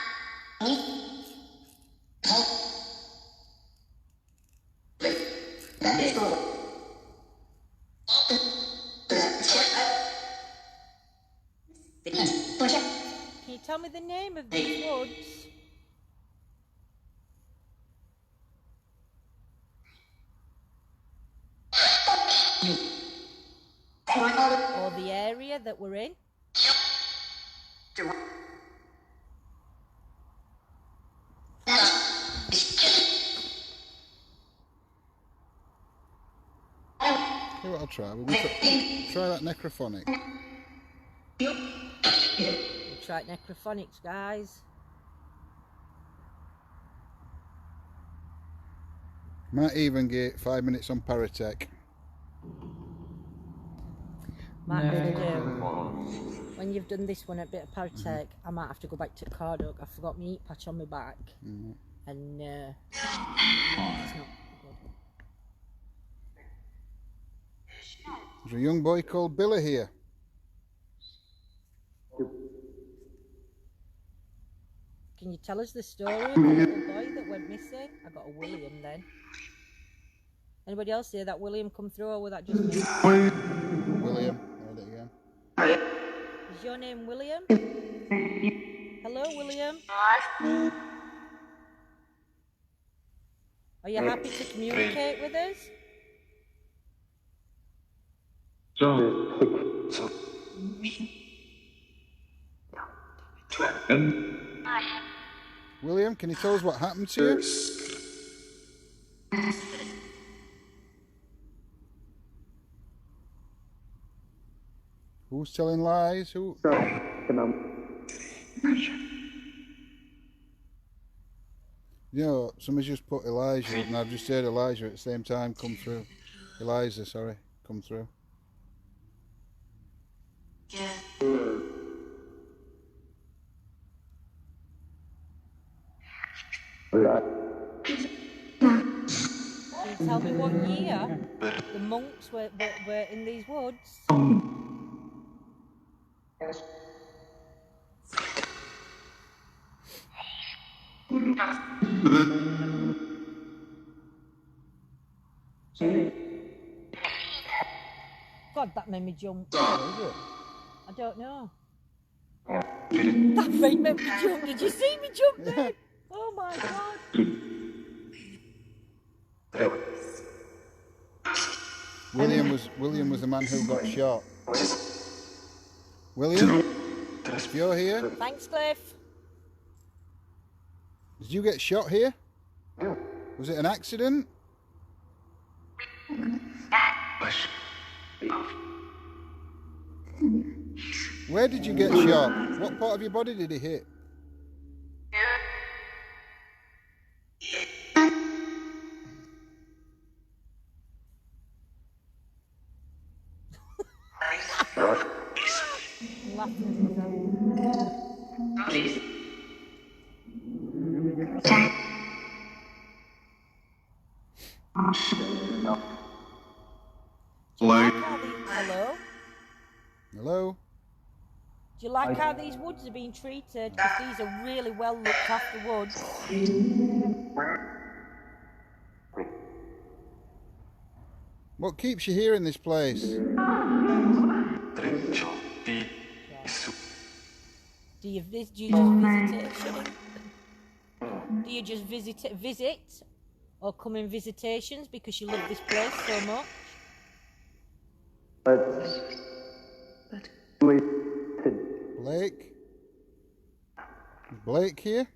Can you tell me the name of these woods? Or the area that we're in? Here's what I'll try. We'll try that necrophonic. We'll try necrophonics, guys. Might even get 5 minutes on Paratech. Might have to do. When you've done this one, a bit of Paratech, I might have to go back to Cardog. I forgot my heat patch on my back. And it's not good. There's a young boy called Billy here. Can you tell us the story of the little boy that went missing? I got a William then. Anybody else hear that William come through, or was that just me? William, heard it again. Is your name William? Hello, William. Are you happy to communicate with us? William, can you tell us what happened to you? Who's telling lies? Who? You know, somebody's just put Elijah, and I've just heard Elijah at the same time come through. Eliza, sorry, come through. Can you tell me what year the monks were in these woods? God, that made me jump. I don't know. That made me jump. Did you see me jump then? Oh my God. William was the man who got shot. William, if you're here, Thanks, Cliff. did you get shot here? Was it an accident? Where did you get shot? What part of your body did he hit? Hello? Hello? Do you like how these woods are being treated? Because these are really well looked after woods. What keeps you here in this place? Do you just visit or come in visitations because you love this place so much? Blake? Is Blake here?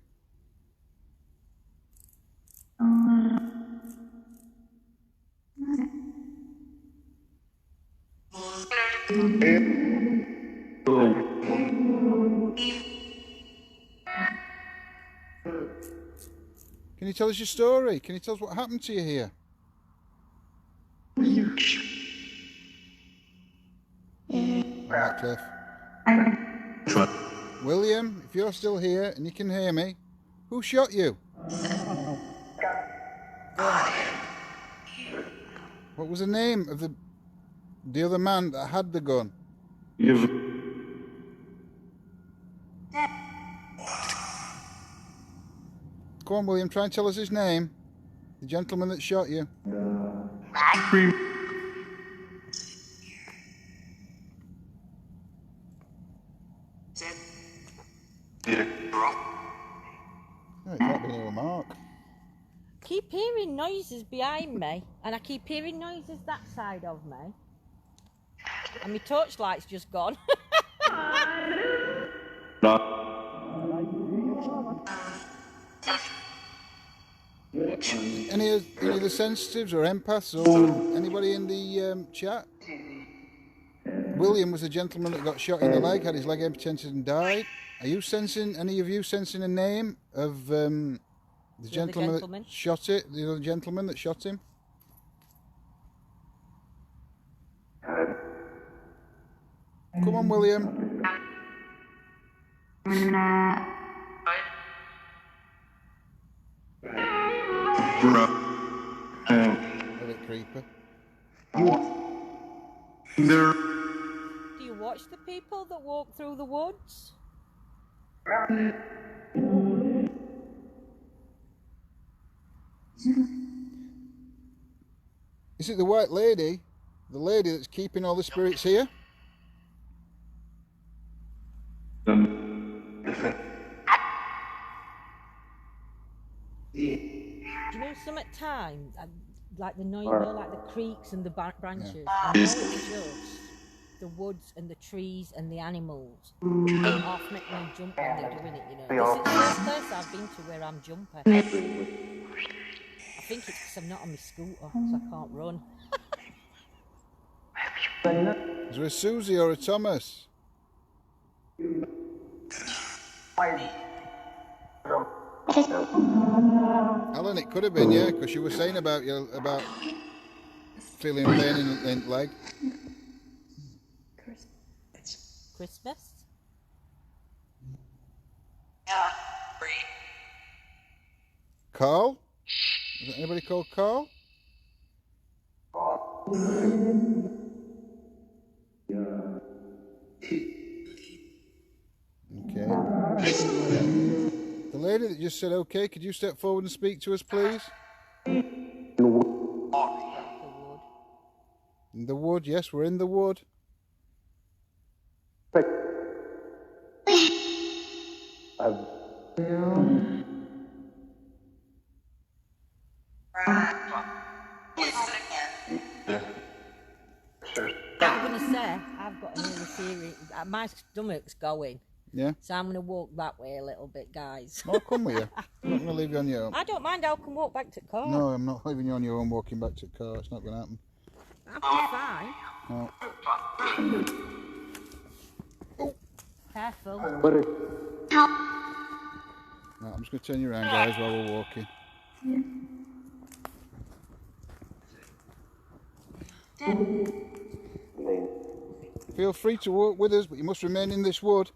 Can you tell us your story? Can you tell us what happened to you here? Right, Cliff. William, if you're still here and you can hear me, who shot you? What was the name of the other man that had the gun? Come on, William, try and tell us his name. The gentleman that shot you. No, it's not been a remark. Keep hearing noises behind me, and I keep hearing noises that side of me. And my torchlight's just gone. Any of the sensitives or empaths or anybody in the chat? William was the gentleman that got shot in the leg, had his leg amputated and died. Are you sensing, any of you sensing a name of the gentleman that shot it, the other gentleman that shot him? Come on, William. A bit creepy. Do you watch the people that walk through the woods? Is it the white lady? The lady that's keeping all the spirits here? Do you know some at times, like the noise, like the creaks and the branches? Yeah. I know it's just the woods and the trees and the animals. They half make me jump when they're doing it, you know. This is the first place I've been to where I'm jumping. I think it's because I'm not on my scooter, so I can't run. Is there a Susie or a Thomas? Alan, it could have been, yeah, because you were saying about feeling pain in the leg. Christmas? Carl? Is there anybody called Carl? Okay. The lady that just said okay, could you step forward and speak to us, please? In the wood, yes, we're in the wood. I'm going to say, I've got an eerie theory. My stomach's going. Yeah? So I'm going to walk that way a little bit, guys. I'll come with you. I'm not going to leave you on your own. I don't mind, I can walk back to the car. No, I'm not leaving you on your own walking back to the car. It's not going to happen. I'll be fine. No. Careful. Right, I'm just going to turn you around, guys, while we're walking. Feel free to walk with us, but you must remain in this wood.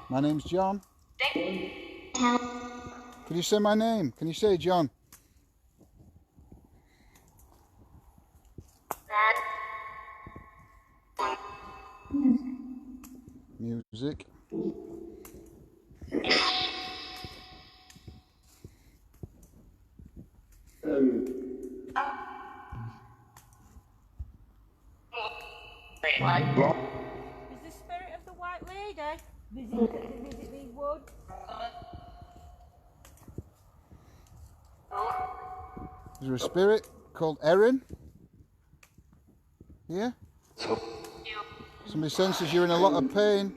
My name's John. Can you say my name? Can you say John? Music. Is the spirit of the white lady visit these woods? Is there a spirit called Erin? Yeah? Somebody senses you're in a lot of pain.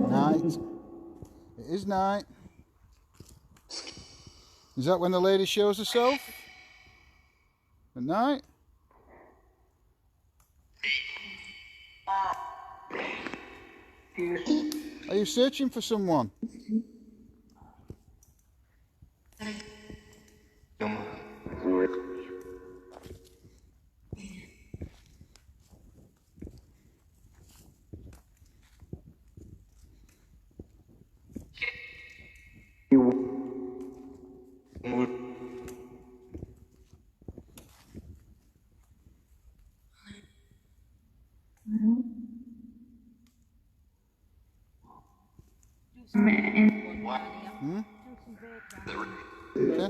Night. It is night. Is that when the lady shows herself? At night? Are you searching for someone? Okay.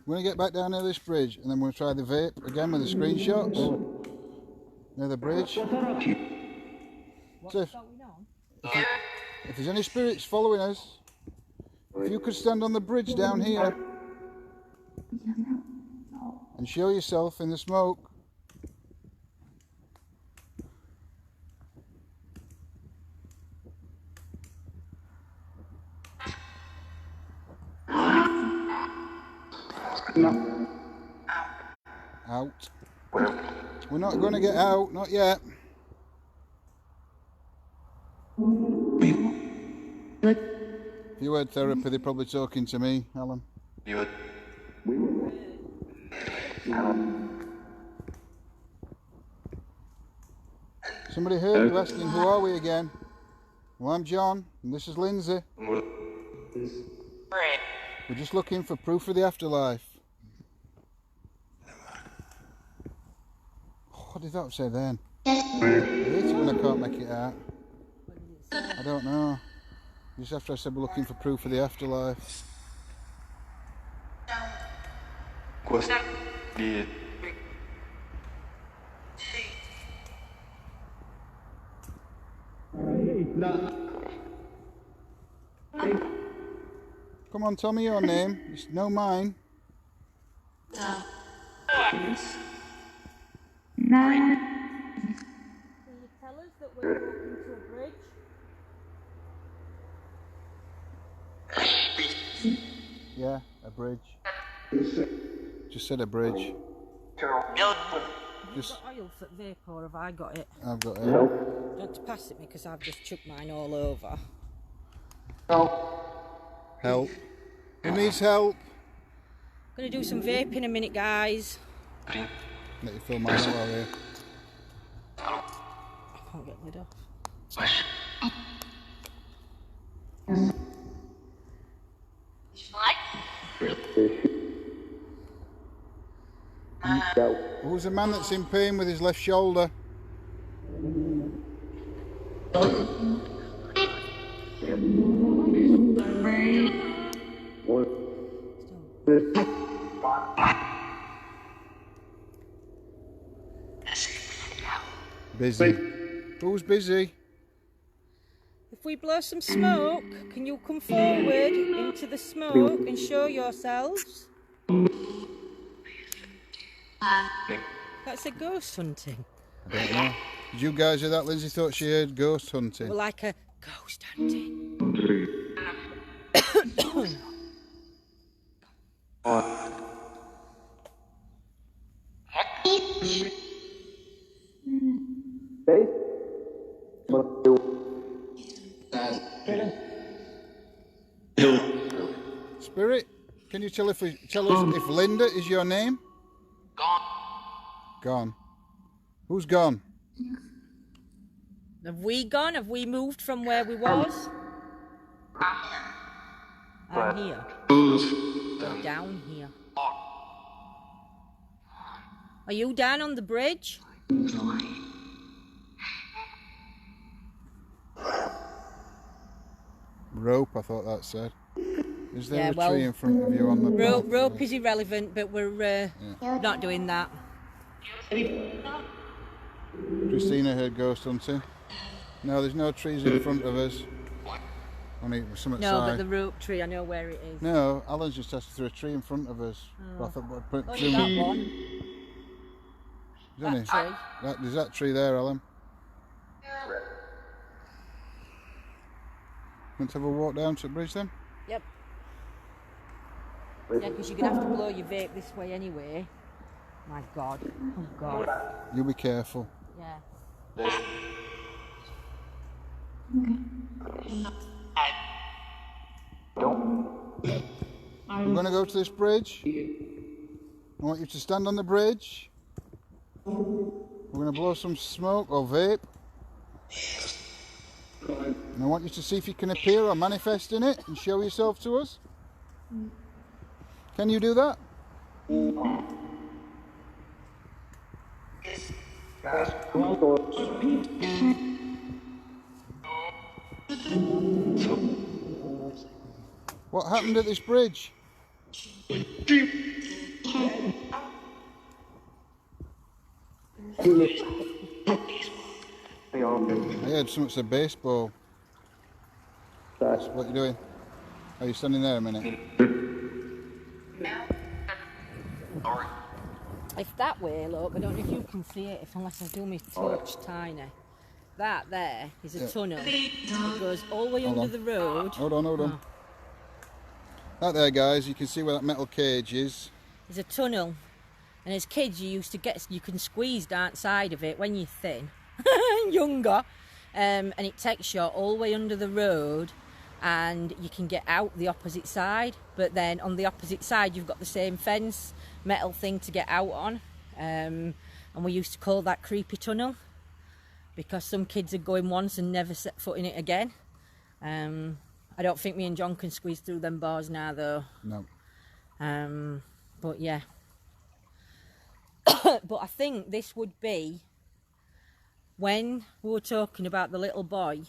We're going to get back down near this bridge and then we'll try the vape again with the screenshots. Near the bridge. So if there's any spirits following us, if you could stand on the bridge down here and show yourself in the smoke. Out. We're not going to get out, not yet. If you heard therapy, they're probably talking to me, Alan. Somebody heard you asking, who are we again? Well, I'm John, and this is Lindsay. We're just looking for proof of the afterlife. What did that say then? I hate it when I can't make it out. I don't know. Just after I said we're looking for proof of the afterlife. Come on, tell me your name. It's no mine. Can you tell us that we're walking to a bridge? Yeah, a bridge. Just said a bridge. Just. Got oil for vape, or have I got it? I've got it. Do you want to pass it me, because I've just chucked mine all over. Help. Who needs help? Gonna do some vape in a minute, guys. Let you film mine out while here. I can't get rid of. Who's the man that's in pain with his left shoulder? Busy. Who's busy? if we blow some smoke, can you come forward into the smoke and show yourselves? That's a ghost hunting. I don't know. Did you guys hear that? Lindsay thought she heard ghost hunting. We're like a ghost hunting. Spirit, can you tell us if Linda is your name? Gone. Who's gone? Have we gone? Have we moved from where we was? I'm here. You're down here. Are you down on the bridge? Rope, I thought that said. Is there Yeah, a well, tree in front of you on the Rope is irrelevant, but we're not doing that. Christina heard ghost hunting. No, there's no trees in front of us. Only some outside. No, but the rope tree, I know where it is. No, Alan's just asked through a tree in front of us. Oh. I thought, but Only that one. That tree. There's that tree there, Alan. Want to have a walk down to the bridge then? Yep. Yeah, because you're going to have to blow your vape this way anyway. My God. Oh, God. You be careful. Yeah. I'm going to go to this bridge. I want you to stand on the bridge. We're going to blow some smoke or vape. And I want you to see if you can appear or manifest in it and show yourself to us. Can you do that? What happened at this bridge? I heard something said baseball. What are you doing? Are you standing there a minute? If that way, look, I don't know if you can see it, unless I do my torch tiny. That there is a tunnel. It goes all the way under the road. Hold on. That there, guys, you can see where that metal cage is. There's a tunnel. And as kids, you can squeeze down side of it when you're thin, younger, and it takes you all the way under the road, and you can get out the opposite side. But then on the opposite side, you've got the same fence, metal thing to get out on, and we used to call that creepy tunnel because some kids would go in once and never set foot in it again. I don't think me and John can squeeze through them bars now, though. No. But yeah. But I think this would be when we were talking about the little boy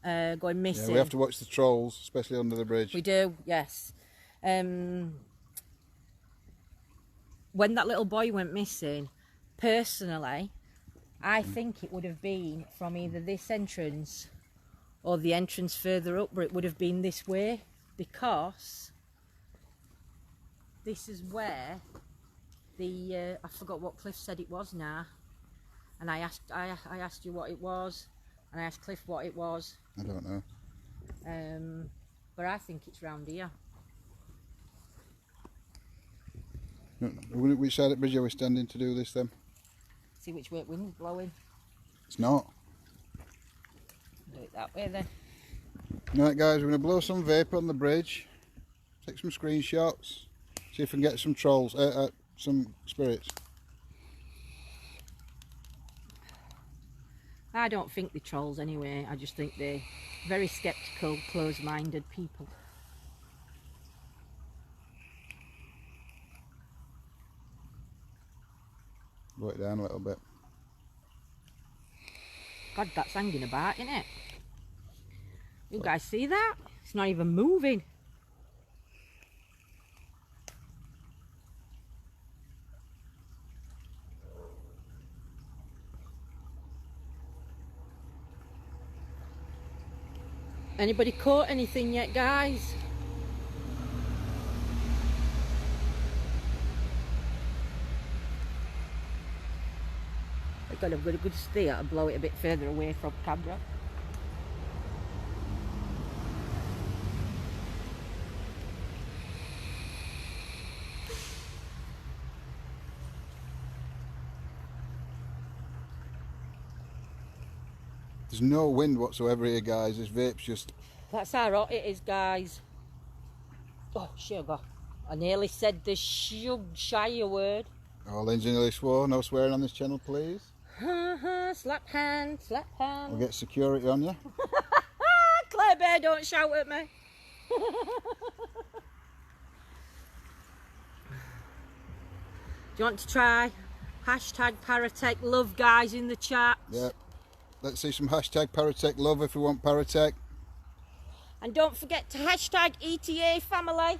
going missing. Yeah, we have to watch the trolls, especially under the bridge. We do, yes. When that little boy went missing, personally, I think it would have been from either this entrance or the entrance further up, but it would have been this way, because this is where the I forgot what Cliff said it was now, and I asked you what it was, and I asked Cliff what it was. I don't know. But I think it's round here. No. Which side of the bridge are we standing to do this then? See which way wind's blowing. It's not. Do it that way then. Right, guys, we're going to blow some vapour on the bridge, take some screenshots, see if we can get some trolls, some spirits. I don't think they're trolls anyway. I just think they're very sceptical, close-minded people. Blow it down a little bit. God, that's hanging about, isn't it? You guys see that? It's not even moving. Anybody caught anything yet, guys? I've got a good steer and blow it a bit further away from camera. There's no wind whatsoever here, guys. This vape's just... That's how hot it is, guys. Oh, sugar. I nearly said the shire word. Oh, Lindsay nearly swore. No swearing on this channel, please. Slap hand, slap hand. We'll get security on you. Claire Bear, don't shout at me. Do you want to try? Hashtag Paratech love, guys, in the chat. Yep. Let's see some hashtag Paratech love if we want Paratech. And don't forget to hashtag ETA family.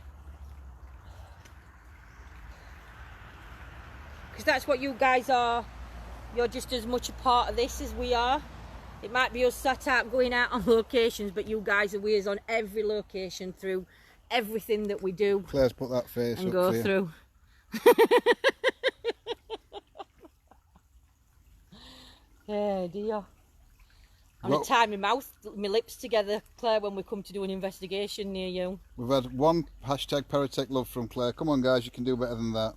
Because that's what you guys are. You're just as much a part of this as we are. It might be us sat out going out on locations, but you guys are with us on every location through everything that we do. Claire's put that face and up go for you. through. Yeah, dear. I'm gonna tie my lips together, Claire, when we come to do an investigation near you. We've had one hashtag Paratech love from Claire. Come on, guys, you can do better than that.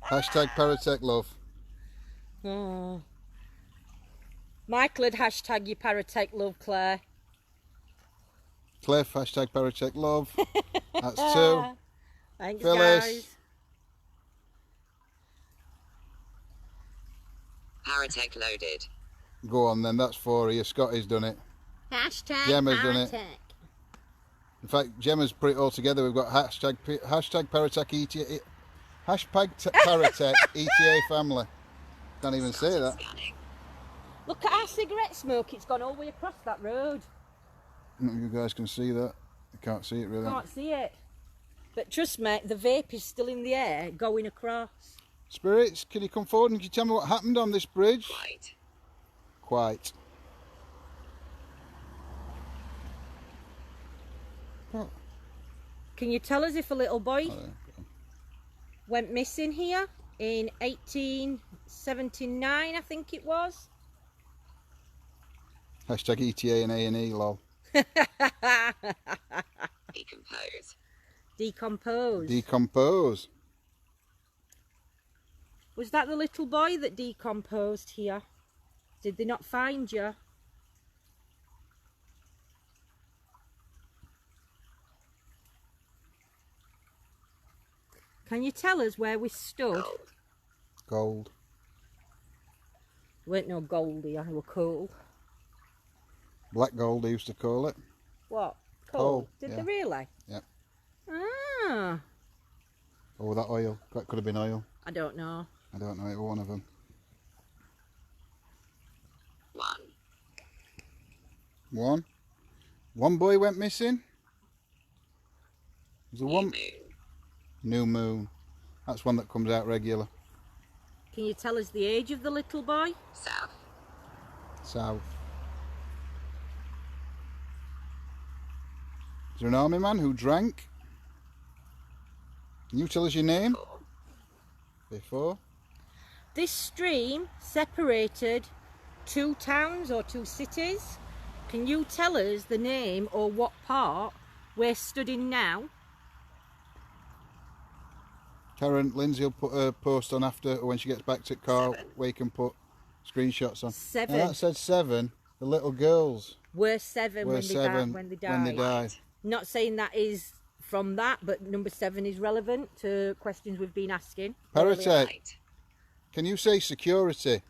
Hashtag Paratech love. Oh. Michael had hashtag your Paratech love, Claire. Cliff, hashtag Paratech love. That's 2. Thanks, Phyllis. guys. Paratech loaded. Go on then, that's 4 of you. Scotty's done it. Hashtag Gemma's done it. Paratech. In fact, Gemma's put it all together. We've got hashtag Paratech ETA. Hashtag Paratech ETA family. Can't even say that. Scanning. Look at our cigarette smoke. It's gone all the way across that road. I don't know if you guys can see that. You can't see it really. Can't see it. But trust me, the vape is still in the air going across. Spirits, can you come forward and can you tell me what happened on this bridge? Right. Quite. Oh. Can you tell us if a little boy Oh, yeah. went missing here in 1879, I think it was? Hashtag ETA and A&E, lol. Decompose. Decompose. Decompose. Was that the little boy that decomposed here? Did they not find you? Can you tell us where we stood? Gold. Gold. There weren't no gold here, we were coal. Black gold, they used to call it. What? Coal, Did yeah. they really? Yep. Ah, Oh, that oil. That could have been oil. I don't know. I don't know, it was one of them. 1. One boy went missing. Was there New one? moon. New moon. That's one that comes out regular. Can you tell us the age of the little boy? South. South. Is there an army man who drank? Can you tell us your name? 4. Before? This stream separated 2 towns or 2 cities. Can you tell us the name or what part we're stood in now? Karen, Lindsay will put a post on after when she gets back to the car 7. where you can put screenshots on. 7. Now that said 7. The little girls We're 7 were when 7 they when they died. died. Not saying that is from that, but number 7 is relevant to questions we've been asking. Paratech, Right. can you say security?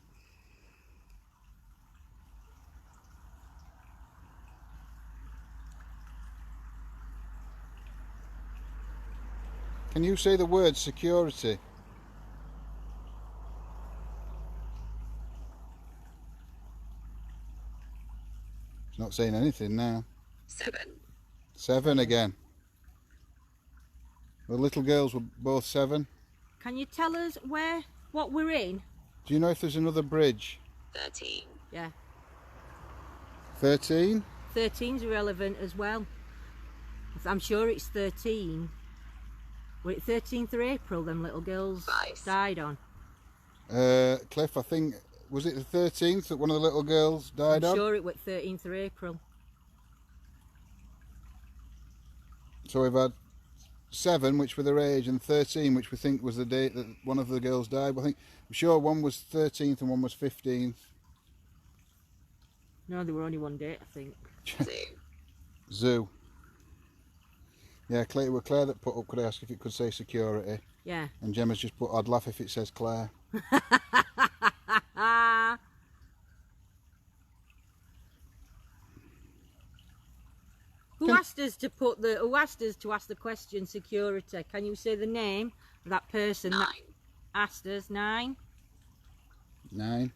Can you say the word security? It's not saying anything now. 7. 7 again. The little girls were both 7. Can you tell us what we're in? Do you know if there's another bridge? 13. Yeah. 13? 13's irrelevant as well. I'm sure it's 13. Was it 13th of April them little girls Vice. died on? Cliff, I think, was it the 13th that one of the little girls died I'm on? sure it was 13th of April. So we've had 7, which were their age, and 13, which we think was the date that one of the girls died. But I'm sure one was 13th and one was 15th. No, there were only one date, I think. Zoo. Yeah, Claire, were Claire that put up, could I ask if it could say security? Yeah. And Gemma's just put, I'd laugh if it says Claire. Who asked us to ask the question security? Can you say the name of that person 9. that asked us? 9? 9.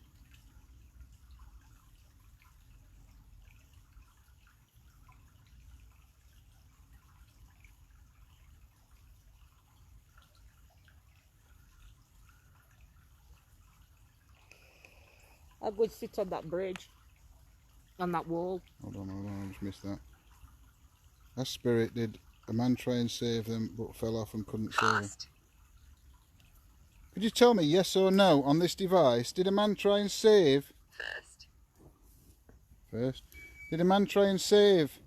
I would sit on that bridge, on that wall. Hold on, I just missed that. That spirit did a man try and save them but fell off and couldn't save them. Past. Could you tell me yes or no on this device? Did a man try and save? First. Did a man try and save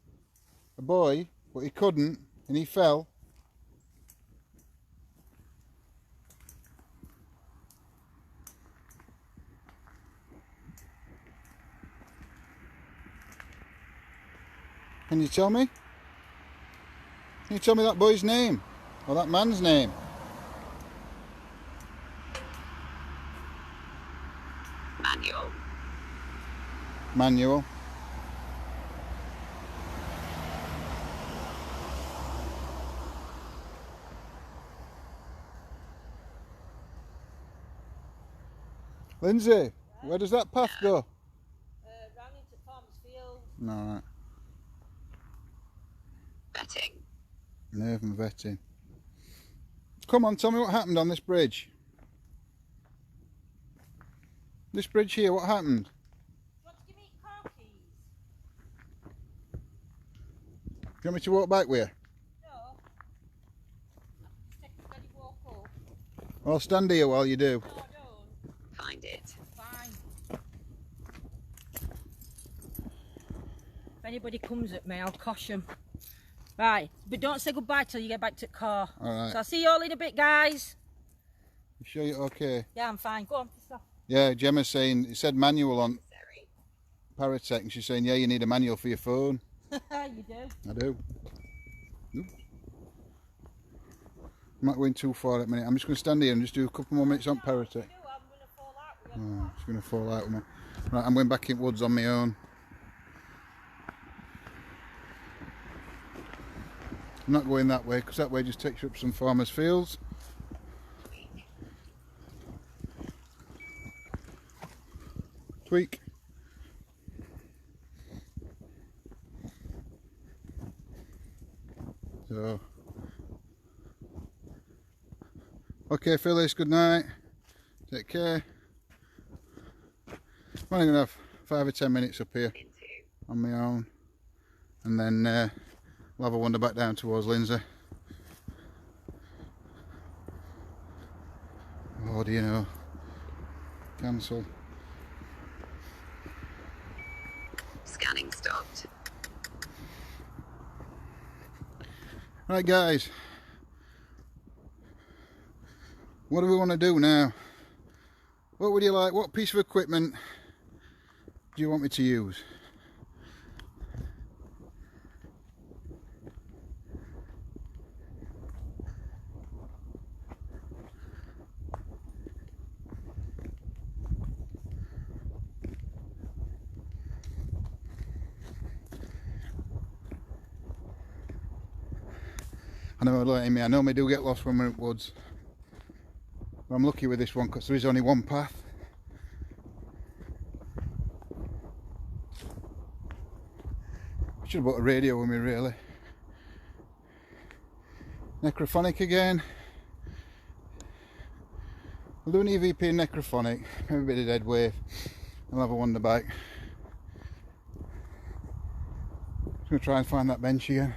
a boy but he couldn't and he fell? Can you tell me? Can you tell me that boy's name? Or that man's name? Manual. Manual. Lindsay, where does that path go? Round into Farmers Field. No, right. Betting. Nerve and vetting. Come on, tell me what happened on this bridge. This bridge here, what happened? Do you want to give me car keys? Do you want me to walk back with you? No. Just take a steady walk up. I'll stand here while you do. No, I don't. Find it. Fine. If anybody comes at me, I'll cosh them. Right, but don't say goodbye till you get back to the car. Alright. So I'll see you all in a bit, guys. You sure you're okay? Yeah, I'm fine. Go on, piss off. Yeah, Gemma's saying, it said manual on Sorry. Paratech and she's saying, yeah, you need a manual for your phone. You do. I do. Oops. I'm not going too far at the minute. I'm just going to stand here and just do a couple more minutes on Paratech. You do, I'm going to fall out with you. Oh, it's going to fall out with me. Right, I'm going back in woods on my own. I'm not going that way because that way just takes you up some farmers' fields. Tweak. So, okay, Phyllis, good night. Take care. I'm only going to have 5 or 10 minutes up here on my own, and then I'll have a wander back down towards Lindsay. Oh, do you know? Cancel. Scanning stopped. Right, guys. What do we want to do now? What would you like? What piece of equipment do you want me to use? I know, letting me. I normally do get lost when we're in woods. But I'm lucky with this one because there is only one path. I should have brought a radio with me, really. Necrophonic again. We'll do an EVP and necrophonic, maybe a bit of dead wave. I'll have a wander back. Just going to try and find that bench again.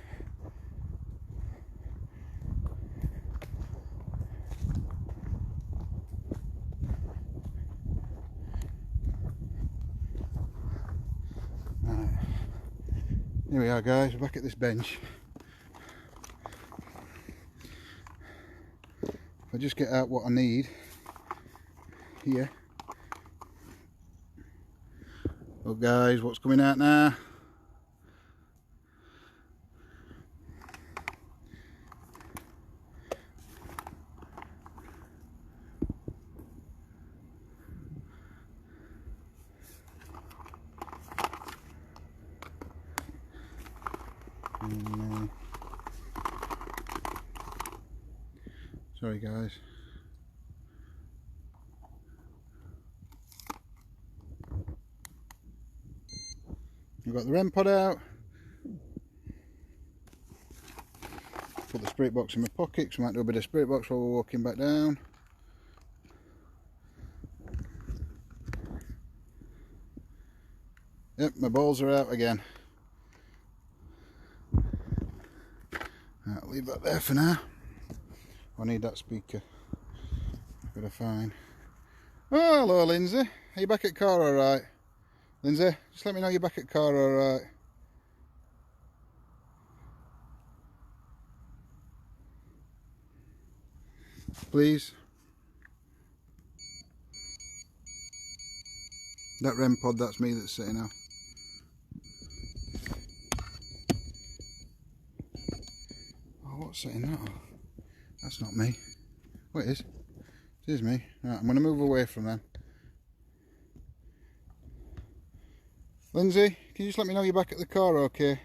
Right. Here we are, guys. We're back at this bench. If I just get out what I need here. Well, guys, what's coming out now? Sorry, guys. I've got the REM pod out. Put the spirit box in my pocket, so I might do a bit of spirit box while we're walking back down. Yep, my balls are out again. I'll leave that there for now. I need that speaker. I've got to find. Oh, hello, Lindsay. Are you back at car alright? Lindsay, just let me know you're back at car alright. Please. That REM pod, that's me that's sitting now. Oh, what's sitting that? That's not me. What it is? It is me. Right, I'm going to move away from them. Lindsay, can you just let me know you're back at the car okay?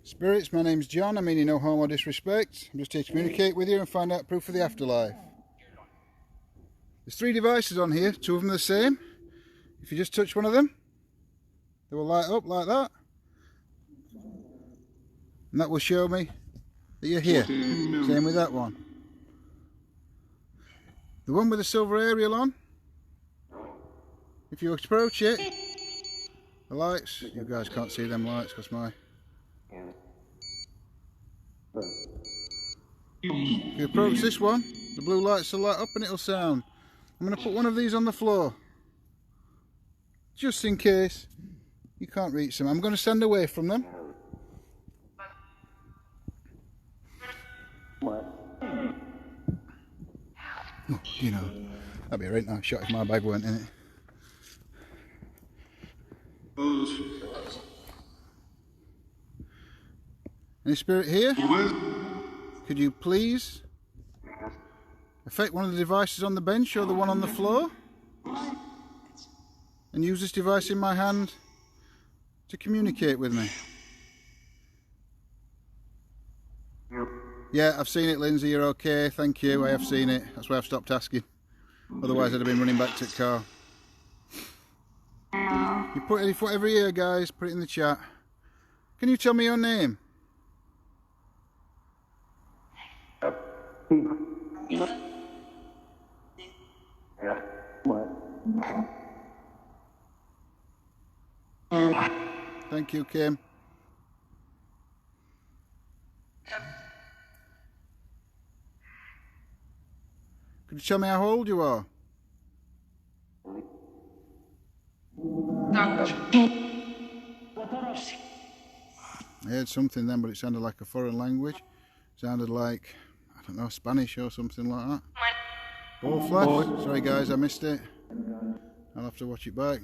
Spirits, my name's John. I mean you no harm or disrespect. I'm just here to communicate with you and find out proof of the afterlife. There's 3 devices on here, 2 of them are the same. If you just touch one of them, they will light up like that. And that will show me that you're here. Same with that one. The one with the silver aerial on, if you approach it, the lights, you guys can't see them lights because my... If you approach this one, the blue lights will light up and it'll sound. I'm going to put one of these on the floor, just in case you can't reach them. I'm going to stand away from them. Oh, you know, that'd be a right nice shot if my bag weren't in it. Any spirit here? Could you please affect one of the devices on the bench or the one on the floor and use this device in my hand to communicate with me? Yeah, I've seen it, Lindsay, you're okay, thank you, I have seen it. That's why I've stopped asking. Otherwise I'd have been running back to the car. You put it whatever here, guys, put it in the chat. Can you tell me your name? Thank you, Kim. Could you tell me how old you are? I heard something then, but it sounded like a foreign language. It sounded like, I don't know, Spanish or something like that. Ball flash. Sorry guys, I missed it. I'll have to watch it back.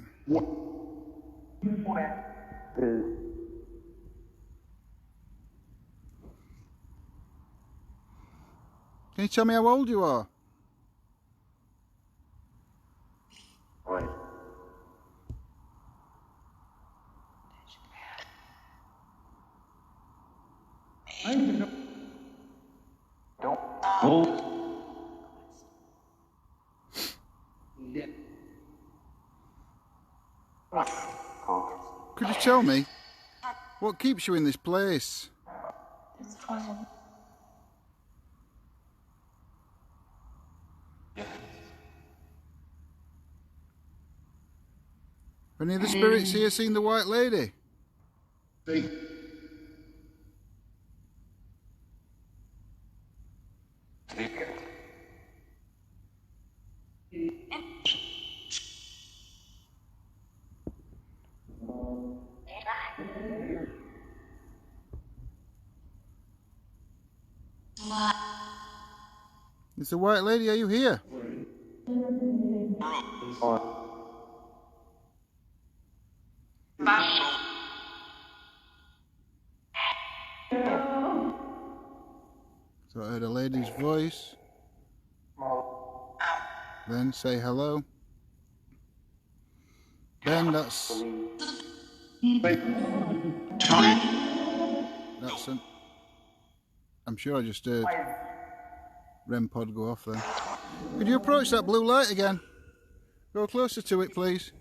Can you tell me how old you are? tell me what keeps you in this place? Have any of the spirits here seen the White Lady? It's the White Lady, are you here? So I heard a lady's voice. Then say hello. Then that's an... I'm sure I just heard REM pod go off then. Could you approach that blue light again? Go closer to it, please.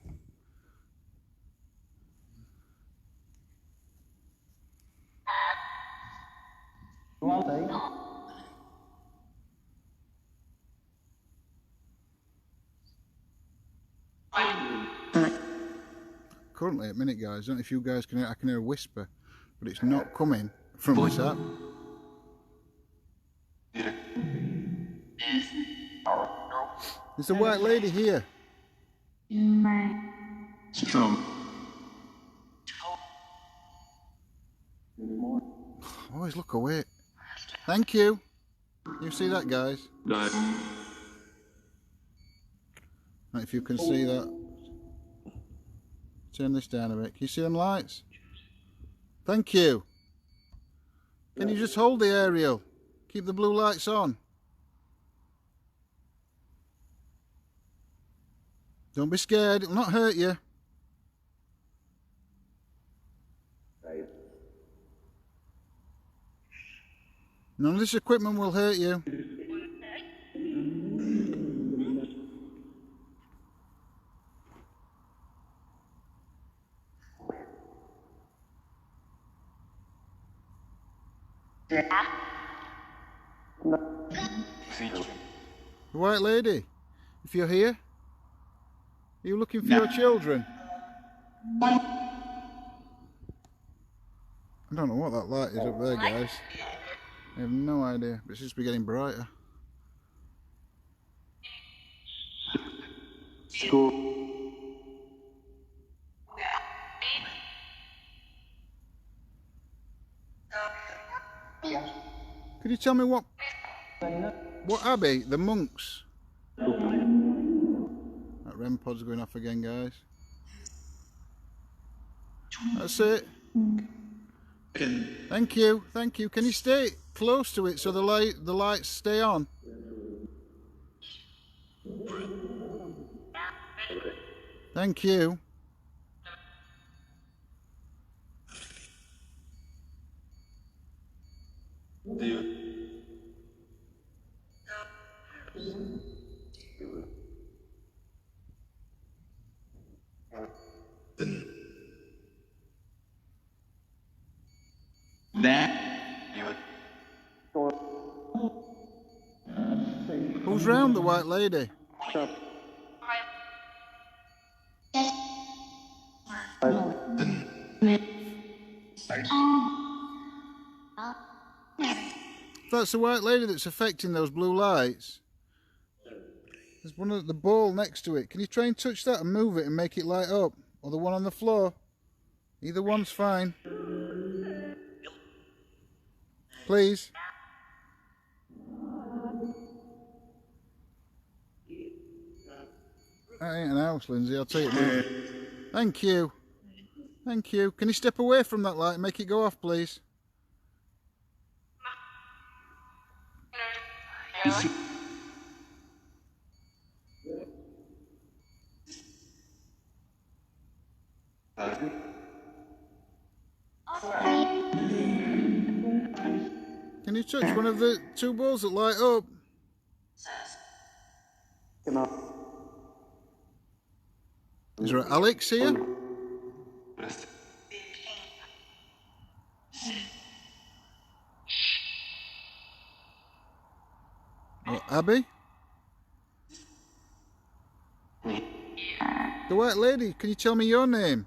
Currently at minute, guys, I don't know if you guys can hear, I can hear a whisper, but it's not coming from this app. There's a White Lady here. Always look away. Thank you. You see that, guys? No. Right, if you can see that. Turn this down a bit. Can you see them lights? Thank you. Can you just hold the aerial? Keep the blue lights on. Don't be scared, it'll not hurt you. None of this equipment will hurt you. The White Lady, if you're here, are you looking for your children? I don't know what that light is up there, guys. I have no idea, but it seems to be getting brighter. Could you tell me what abbey, the monks? That REM pod's going off again, guys. That's it. Thank you, thank you. Can you stay close to it so the lights stay on? Thank you. Who's round the White Lady? That's the White Lady that's affecting those blue lights. There's one at the ball next to it. Can you try and touch that and move it and make it light up? Or the one on the floor? Either one's fine. Please. That ain't an house, Lindsay, I'll tell you that. Thank you. Thank you. Can you step away from that light and make it go off, please? Can you touch one of the two balls that light up? Is there Alex here? Abby? The white lady, can you tell me your name?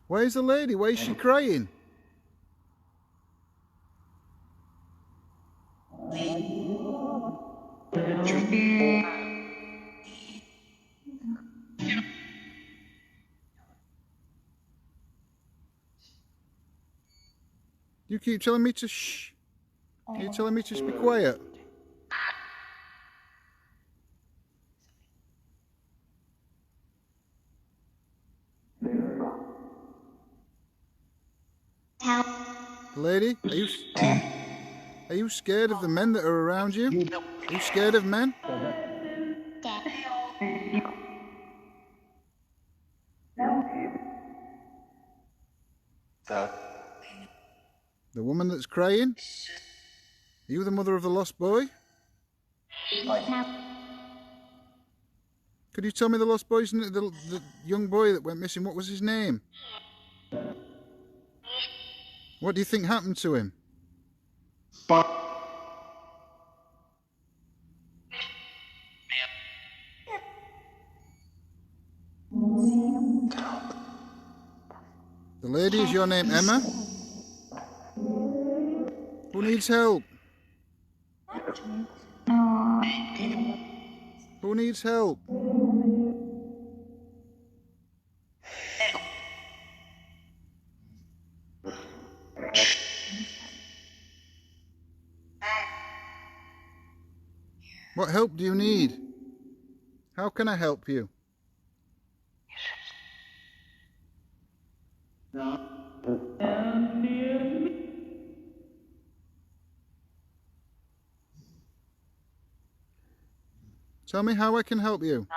Where's the lady? Why is she crying? You keep telling me to shh. You're telling me to just be quiet. Lady, are you scared of the men that are around you? Are you scared of men? The woman that's crying? Are you the mother of the lost boy? Could you tell me the lost boy's name, the young boy that went missing, what was his name? What do you think happened to him? The lady, is your name Emma? Who needs help? Who needs help? What help do you need? How can I help you? Tell me how I can help you.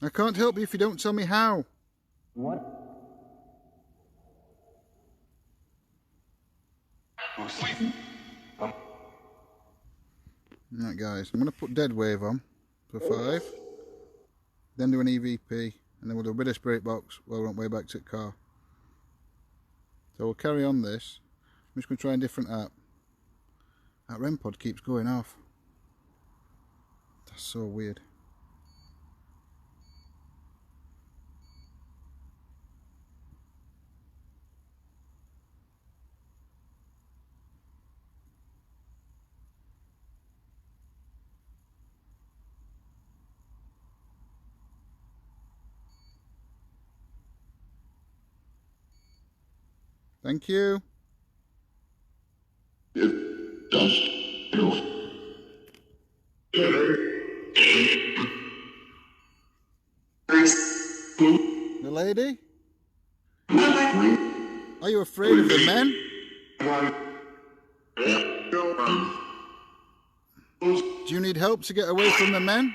I can't help you if you don't tell me how. Right guys, I'm going to put dead wave on for 5, then do an EVP, and then we'll do a bit of spirit box while we're on way back to the car. So we'll carry on this. I'm just going to try a different app. That REM pod keeps going off. That's so weird. Thank you. It does. The lady? Are you afraid of the men? Do you need help to get away from the men?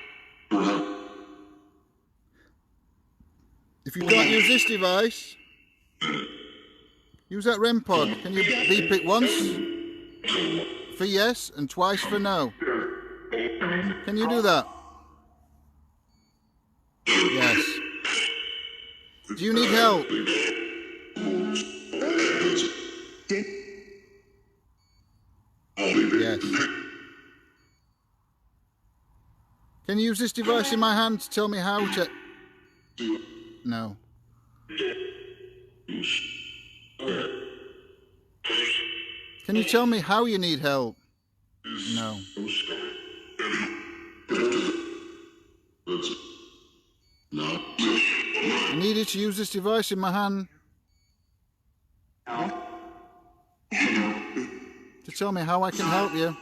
If you can't use this device, use that REM pod. Can you beep it once for yes and twice for no? Can you do that? Yes. Do you need help? Yes. Can you use this device in my hand to tell me how to... No. Can you tell me how you need help? No. I needed to use this device in my hand to tell me how I can help you.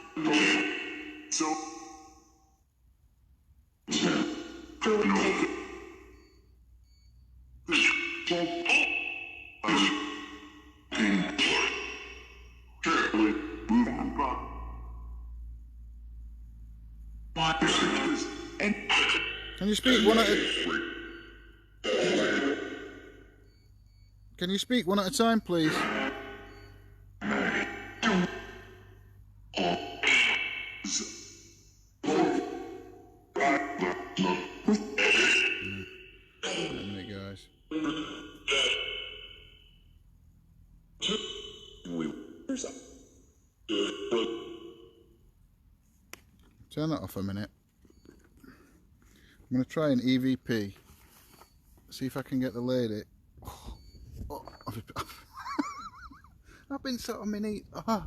Can you speak one at a... Can you speak one at a time, please? Wait a minute, guys. Turn that off a minute. I'm going to try an EVP. See if I can get the lady. Oh, I've been sat on my knee. Oh.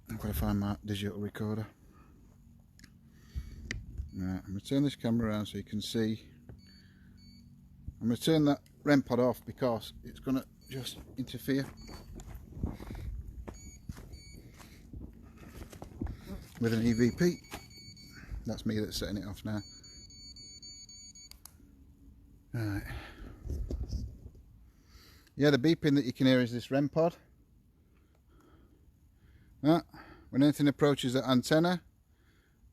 I'm going to find my digital recorder. Right, I'm going to turn this camera around so you can see. I'm going to turn that REM pod off because it's going to just interfere with an EVP. That's me that's setting it off now. Right. Yeah, the beeping that you can hear is this REM pod. When anything approaches that antenna,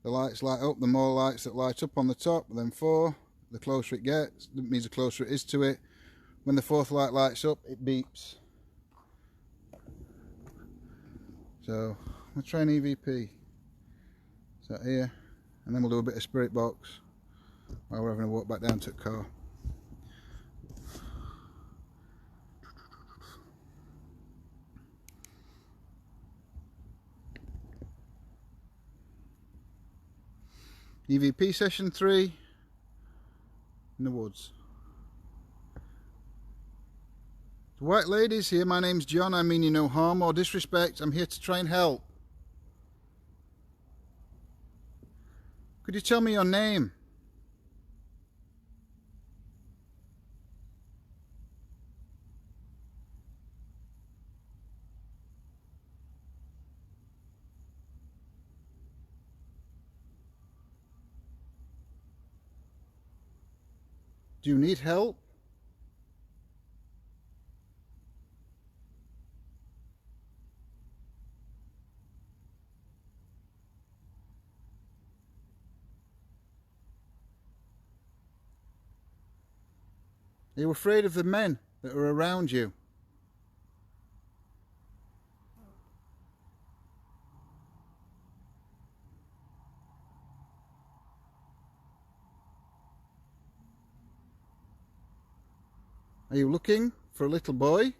the lights light up. The more lights that light up on the top, then 4, the closer it gets, that means the closer it is to it. When the 4th light lights up, it beeps. So, we'll try an EVP. So here, and then we'll do a bit of spirit box while we're having a walk back down to the car. EVP session 3 in the woods. The white ladies here, my name's John, I mean you no harm or disrespect, I'm here to try and help. Could you tell me your name? Do you need help? Are you afraid of the men that are around you? Are you looking for a little boy?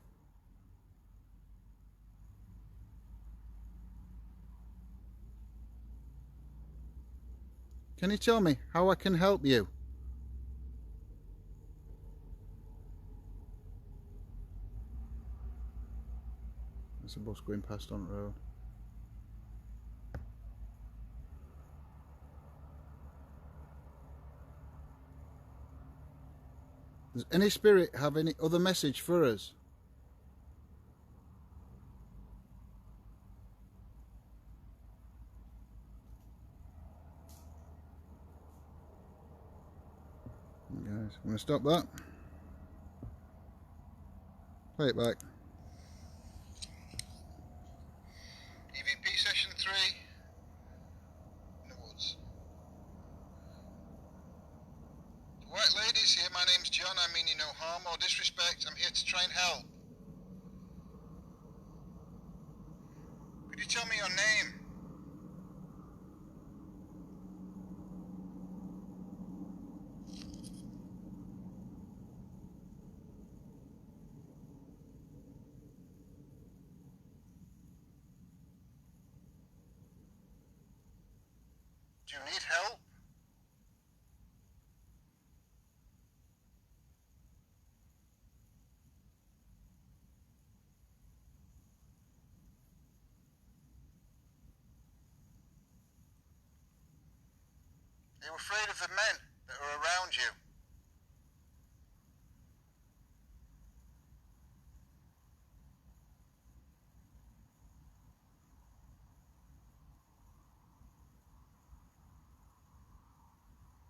Can you tell me how I can help you? There's a bus going past on the road. Does any spirit have any other message for us? Guys, I'm going to stop that. Play it back. EVP session 3 in the woods. White ladies here, my name's John, I mean you no harm or disrespect, I'm here to try and help. Could you tell me your name? Do you need help? Are you afraid of the men that are around you?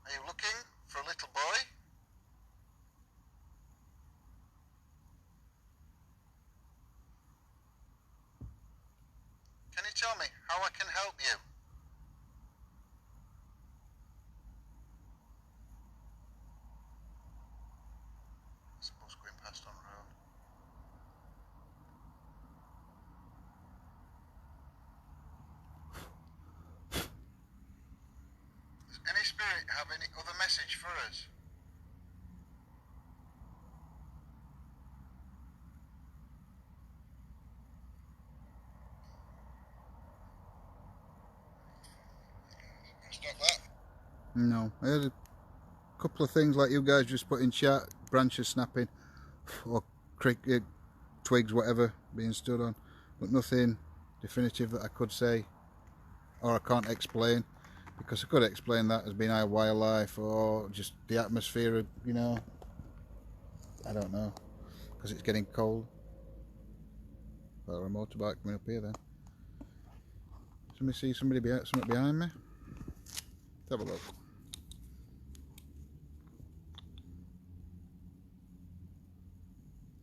Are you looking for a little boy? Can you tell me how I can help you? It's a bus going past on the road. Does any spirit have any other message for us? Stop that. No, I heard a couple of things like you guys just put in chat, branches snapping or twigs, whatever, being stood on, but nothing definitive that I could say or I can't explain, because I could explain that as being either wildlife or just the atmosphere of, you know, I don't know, because it's getting cold. Well, a motorbike coming up here then. Somebody see something behind me? Let's have a look.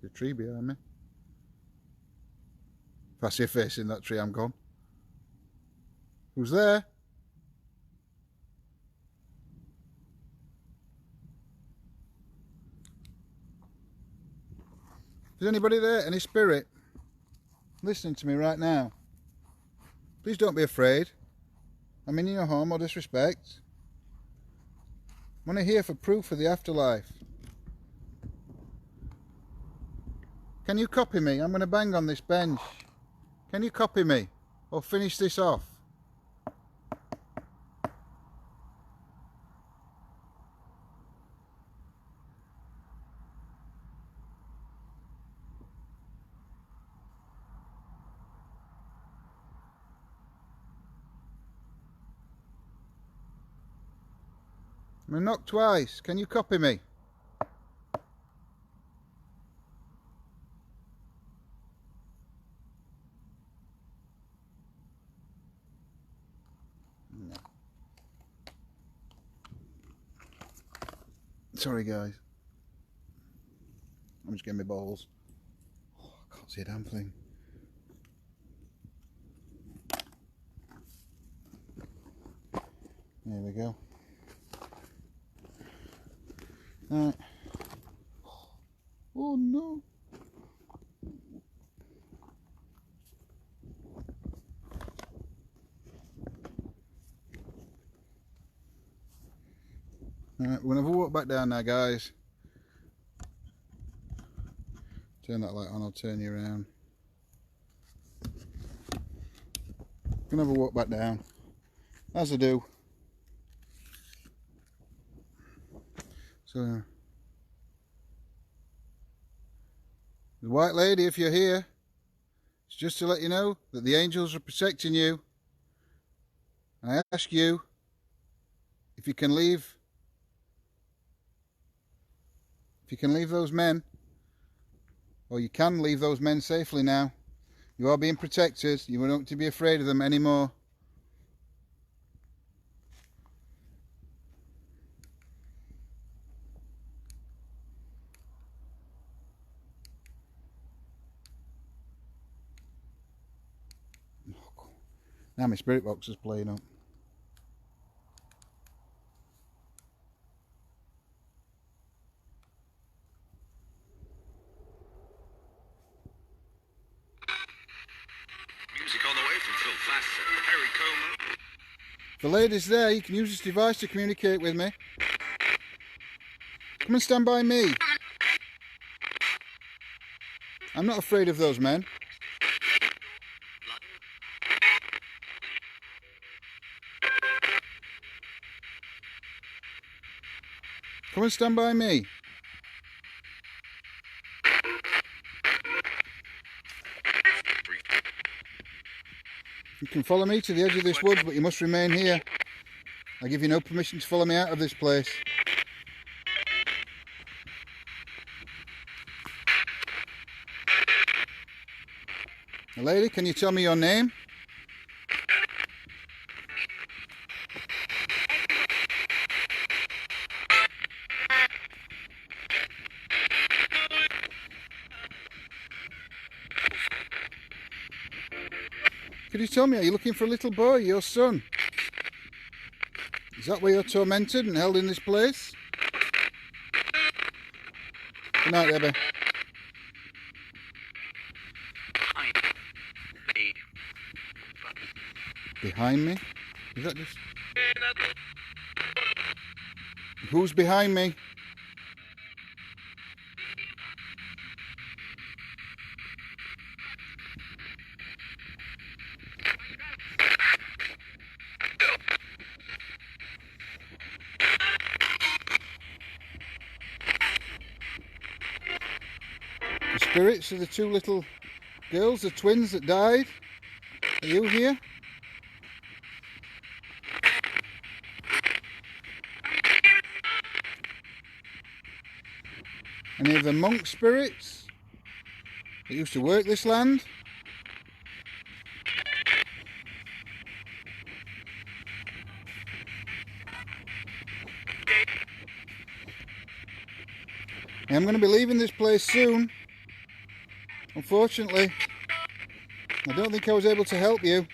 There's a tree behind me. If I see a face in that tree, I'm gone. Who's there? Is anybody there? Any spirit listening to me right now? Please don't be afraid. I'm in your home or disrespect. I'm only here for proof of the afterlife. Can you copy me? I'm going to bang on this bench. Can you copy me? Or finish this off? I'm going to knock twice. Can you copy me? No. Sorry guys. I'm just getting my balls. Oh, I can't see a damn thing. There we go. Right. Oh no. Alright, we're going to walk back down now, guys. Turn that light on, I'll turn you around. Gonna have a walk back down, as I do. So, the white lady, if you're here, it's just to let you know that the angels are protecting you. And I ask you if you can leave those men, or you can leave those men safely now. You are being protected. You don't have to be afraid of them anymore. Now my spirit box is playing up. Music all the way from Phil Faster, Harry Coleman. If the lady's there, you can use this device to communicate with me. Come and stand by me. I'm not afraid of those men. Come and stand by me. You can follow me to the edge of this woods, but you must remain here. I give you no permission to follow me out of this place. Now, lady, can you tell me your name? Could you tell me, are you looking for a little boy, your son? Is that why you're tormented and held in this place? Good night, Debbie. Behind me? Is that just... Who's behind me? The spirits of the two little girls, the twins that died. Are you here? Any of the monk spirits that used to work this land? I'm going to be leaving this place soon. Unfortunately, I don't think I was able to help you.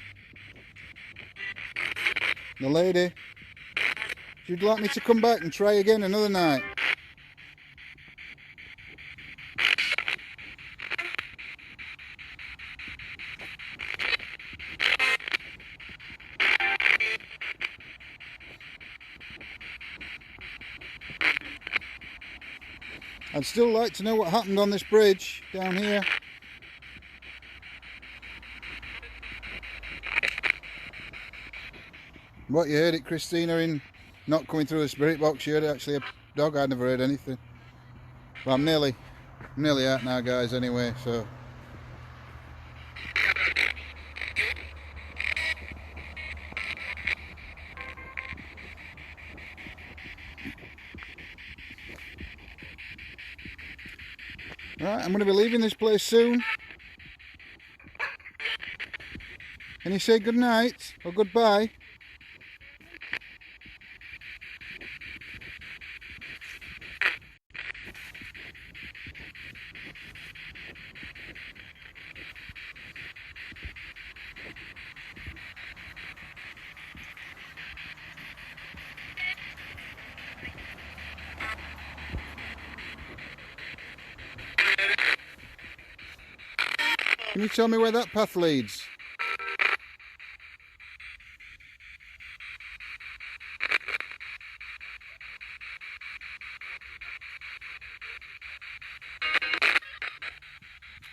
The lady, she'd like me to come back and try again another night. I'd still like to know what happened on this bridge down here. What, you heard it, Christina, in not coming through the spirit box? You heard actually a dog. I'd never heard anything. Well, I'm nearly out now, guys, anyway, so... Right, I'm going to be leaving this place soon. Can you say good night or goodbye? Can you tell me where that path leads?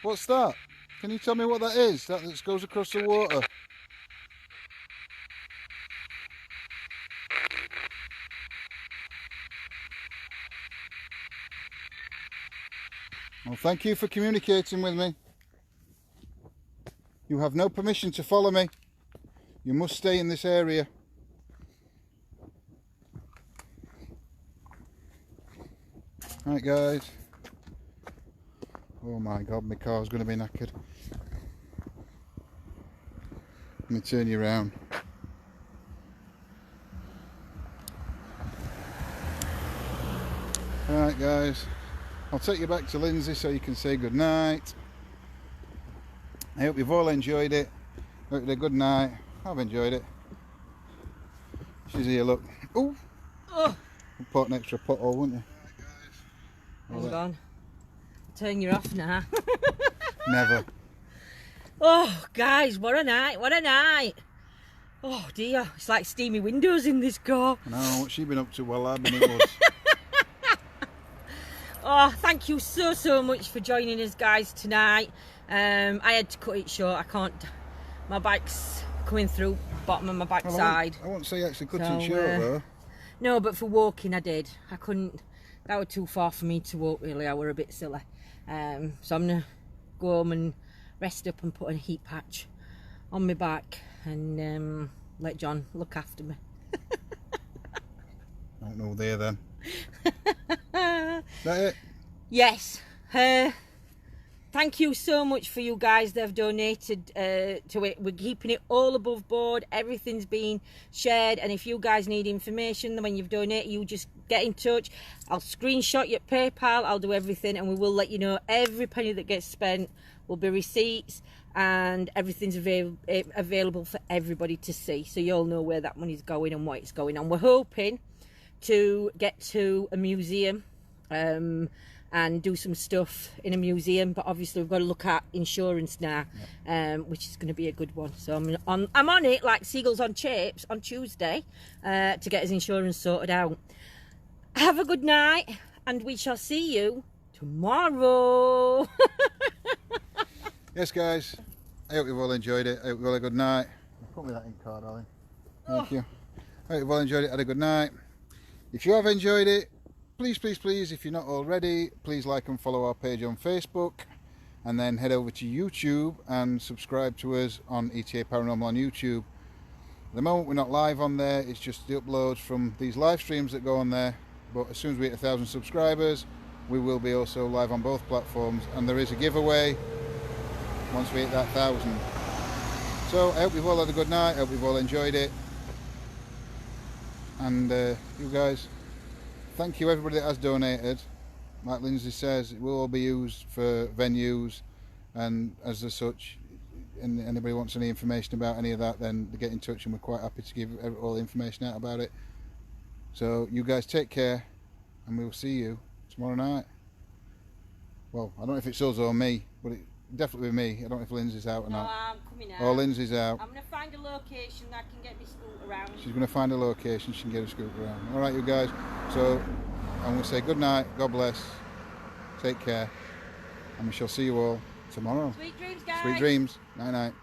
What's that? Can you tell me what that is? That goes across the water. Well, thank you for communicating with me. You have no permission to follow me. You must stay in this area. Right, guys. Oh my God, my car's going to be knackered. Let me turn you around. Alright, guys. I'll take you back to Lindsay so you can say good night. I hope you've all enjoyed it. Hope you had a good night. I've enjoyed it. She's here, look. Ooh! Oh. We'll put an extra pothole, wouldn't you? Hold on. Turn you off now. Never. Oh, guys, what a night, what a night. Oh, dear. It's like steamy windows in this car. I know, what's she been up to while I've been in woods? Oh, thank you so much for joining us, guys, tonight. I had to cut it short. I can't. My bike's coming through bottom of my backside. I won't say you actually cut it short, though. No, but for walking I did. I couldn't. That was too far for me to walk, really. I were a bit silly. So I'm going to go home and rest up and put a heat patch on my back and let John look after me. I don't know there then. Is that it? Yes. Thank you so much for you guys that have donated to it. We're keeping it all above board. Everything's being shared. And if you guys need information when you've donated, you just get in touch. I'll screenshot your PayPal. I'll do everything and we will let you know. Every penny that gets spent will be receipts and everything's available for everybody to see. So you all know where that money's going and what it's going on. We're hoping to get to a museum and do some stuff in a museum. But obviously we've got to look at insurance now, which is going to be a good one. So I'm on it like seagulls on chips on Tuesday to get his insurance sorted out. Have a good night, and we shall see you tomorrow. Yes, guys, I hope you've all enjoyed it. I hope you've all had a good night. Put me that ink card, darling. Thank you. I hope you've all enjoyed it. Had a good night. If you have enjoyed it, please, please, please, if you're not already, please like and follow our page on Facebook, and then head over to YouTube and subscribe to us on ETA Paranormal on YouTube. At the moment we're not live on there, it's just the uploads from these live streams that go on there, but as soon as we hit 1,000 subscribers we will be also live on both platforms, and there is a giveaway once we hit that 1,000. So I hope you've all had a good night, I hope you've all enjoyed it, and you guys, thank you everybody that has donated. Like Lindsay says, it will all be used for venues, and as such, and anybody wants any information about any of that, then get in touch and we're quite happy to give all the information out about it. So you guys take care, and we'll see you tomorrow night. Well, I don't know if it's us or me, but it definitely be me. I don't know if Lindsay's out or No, not. I'm coming out. Or Lindsay's out. I'm going to find a location that I can get my scooter around. She's going to find a location she can get a scooter around. Alright you guys, so I'm going to say good night, God bless, take care, and we shall see you all tomorrow. Sweet dreams, guys. Sweet dreams, night night.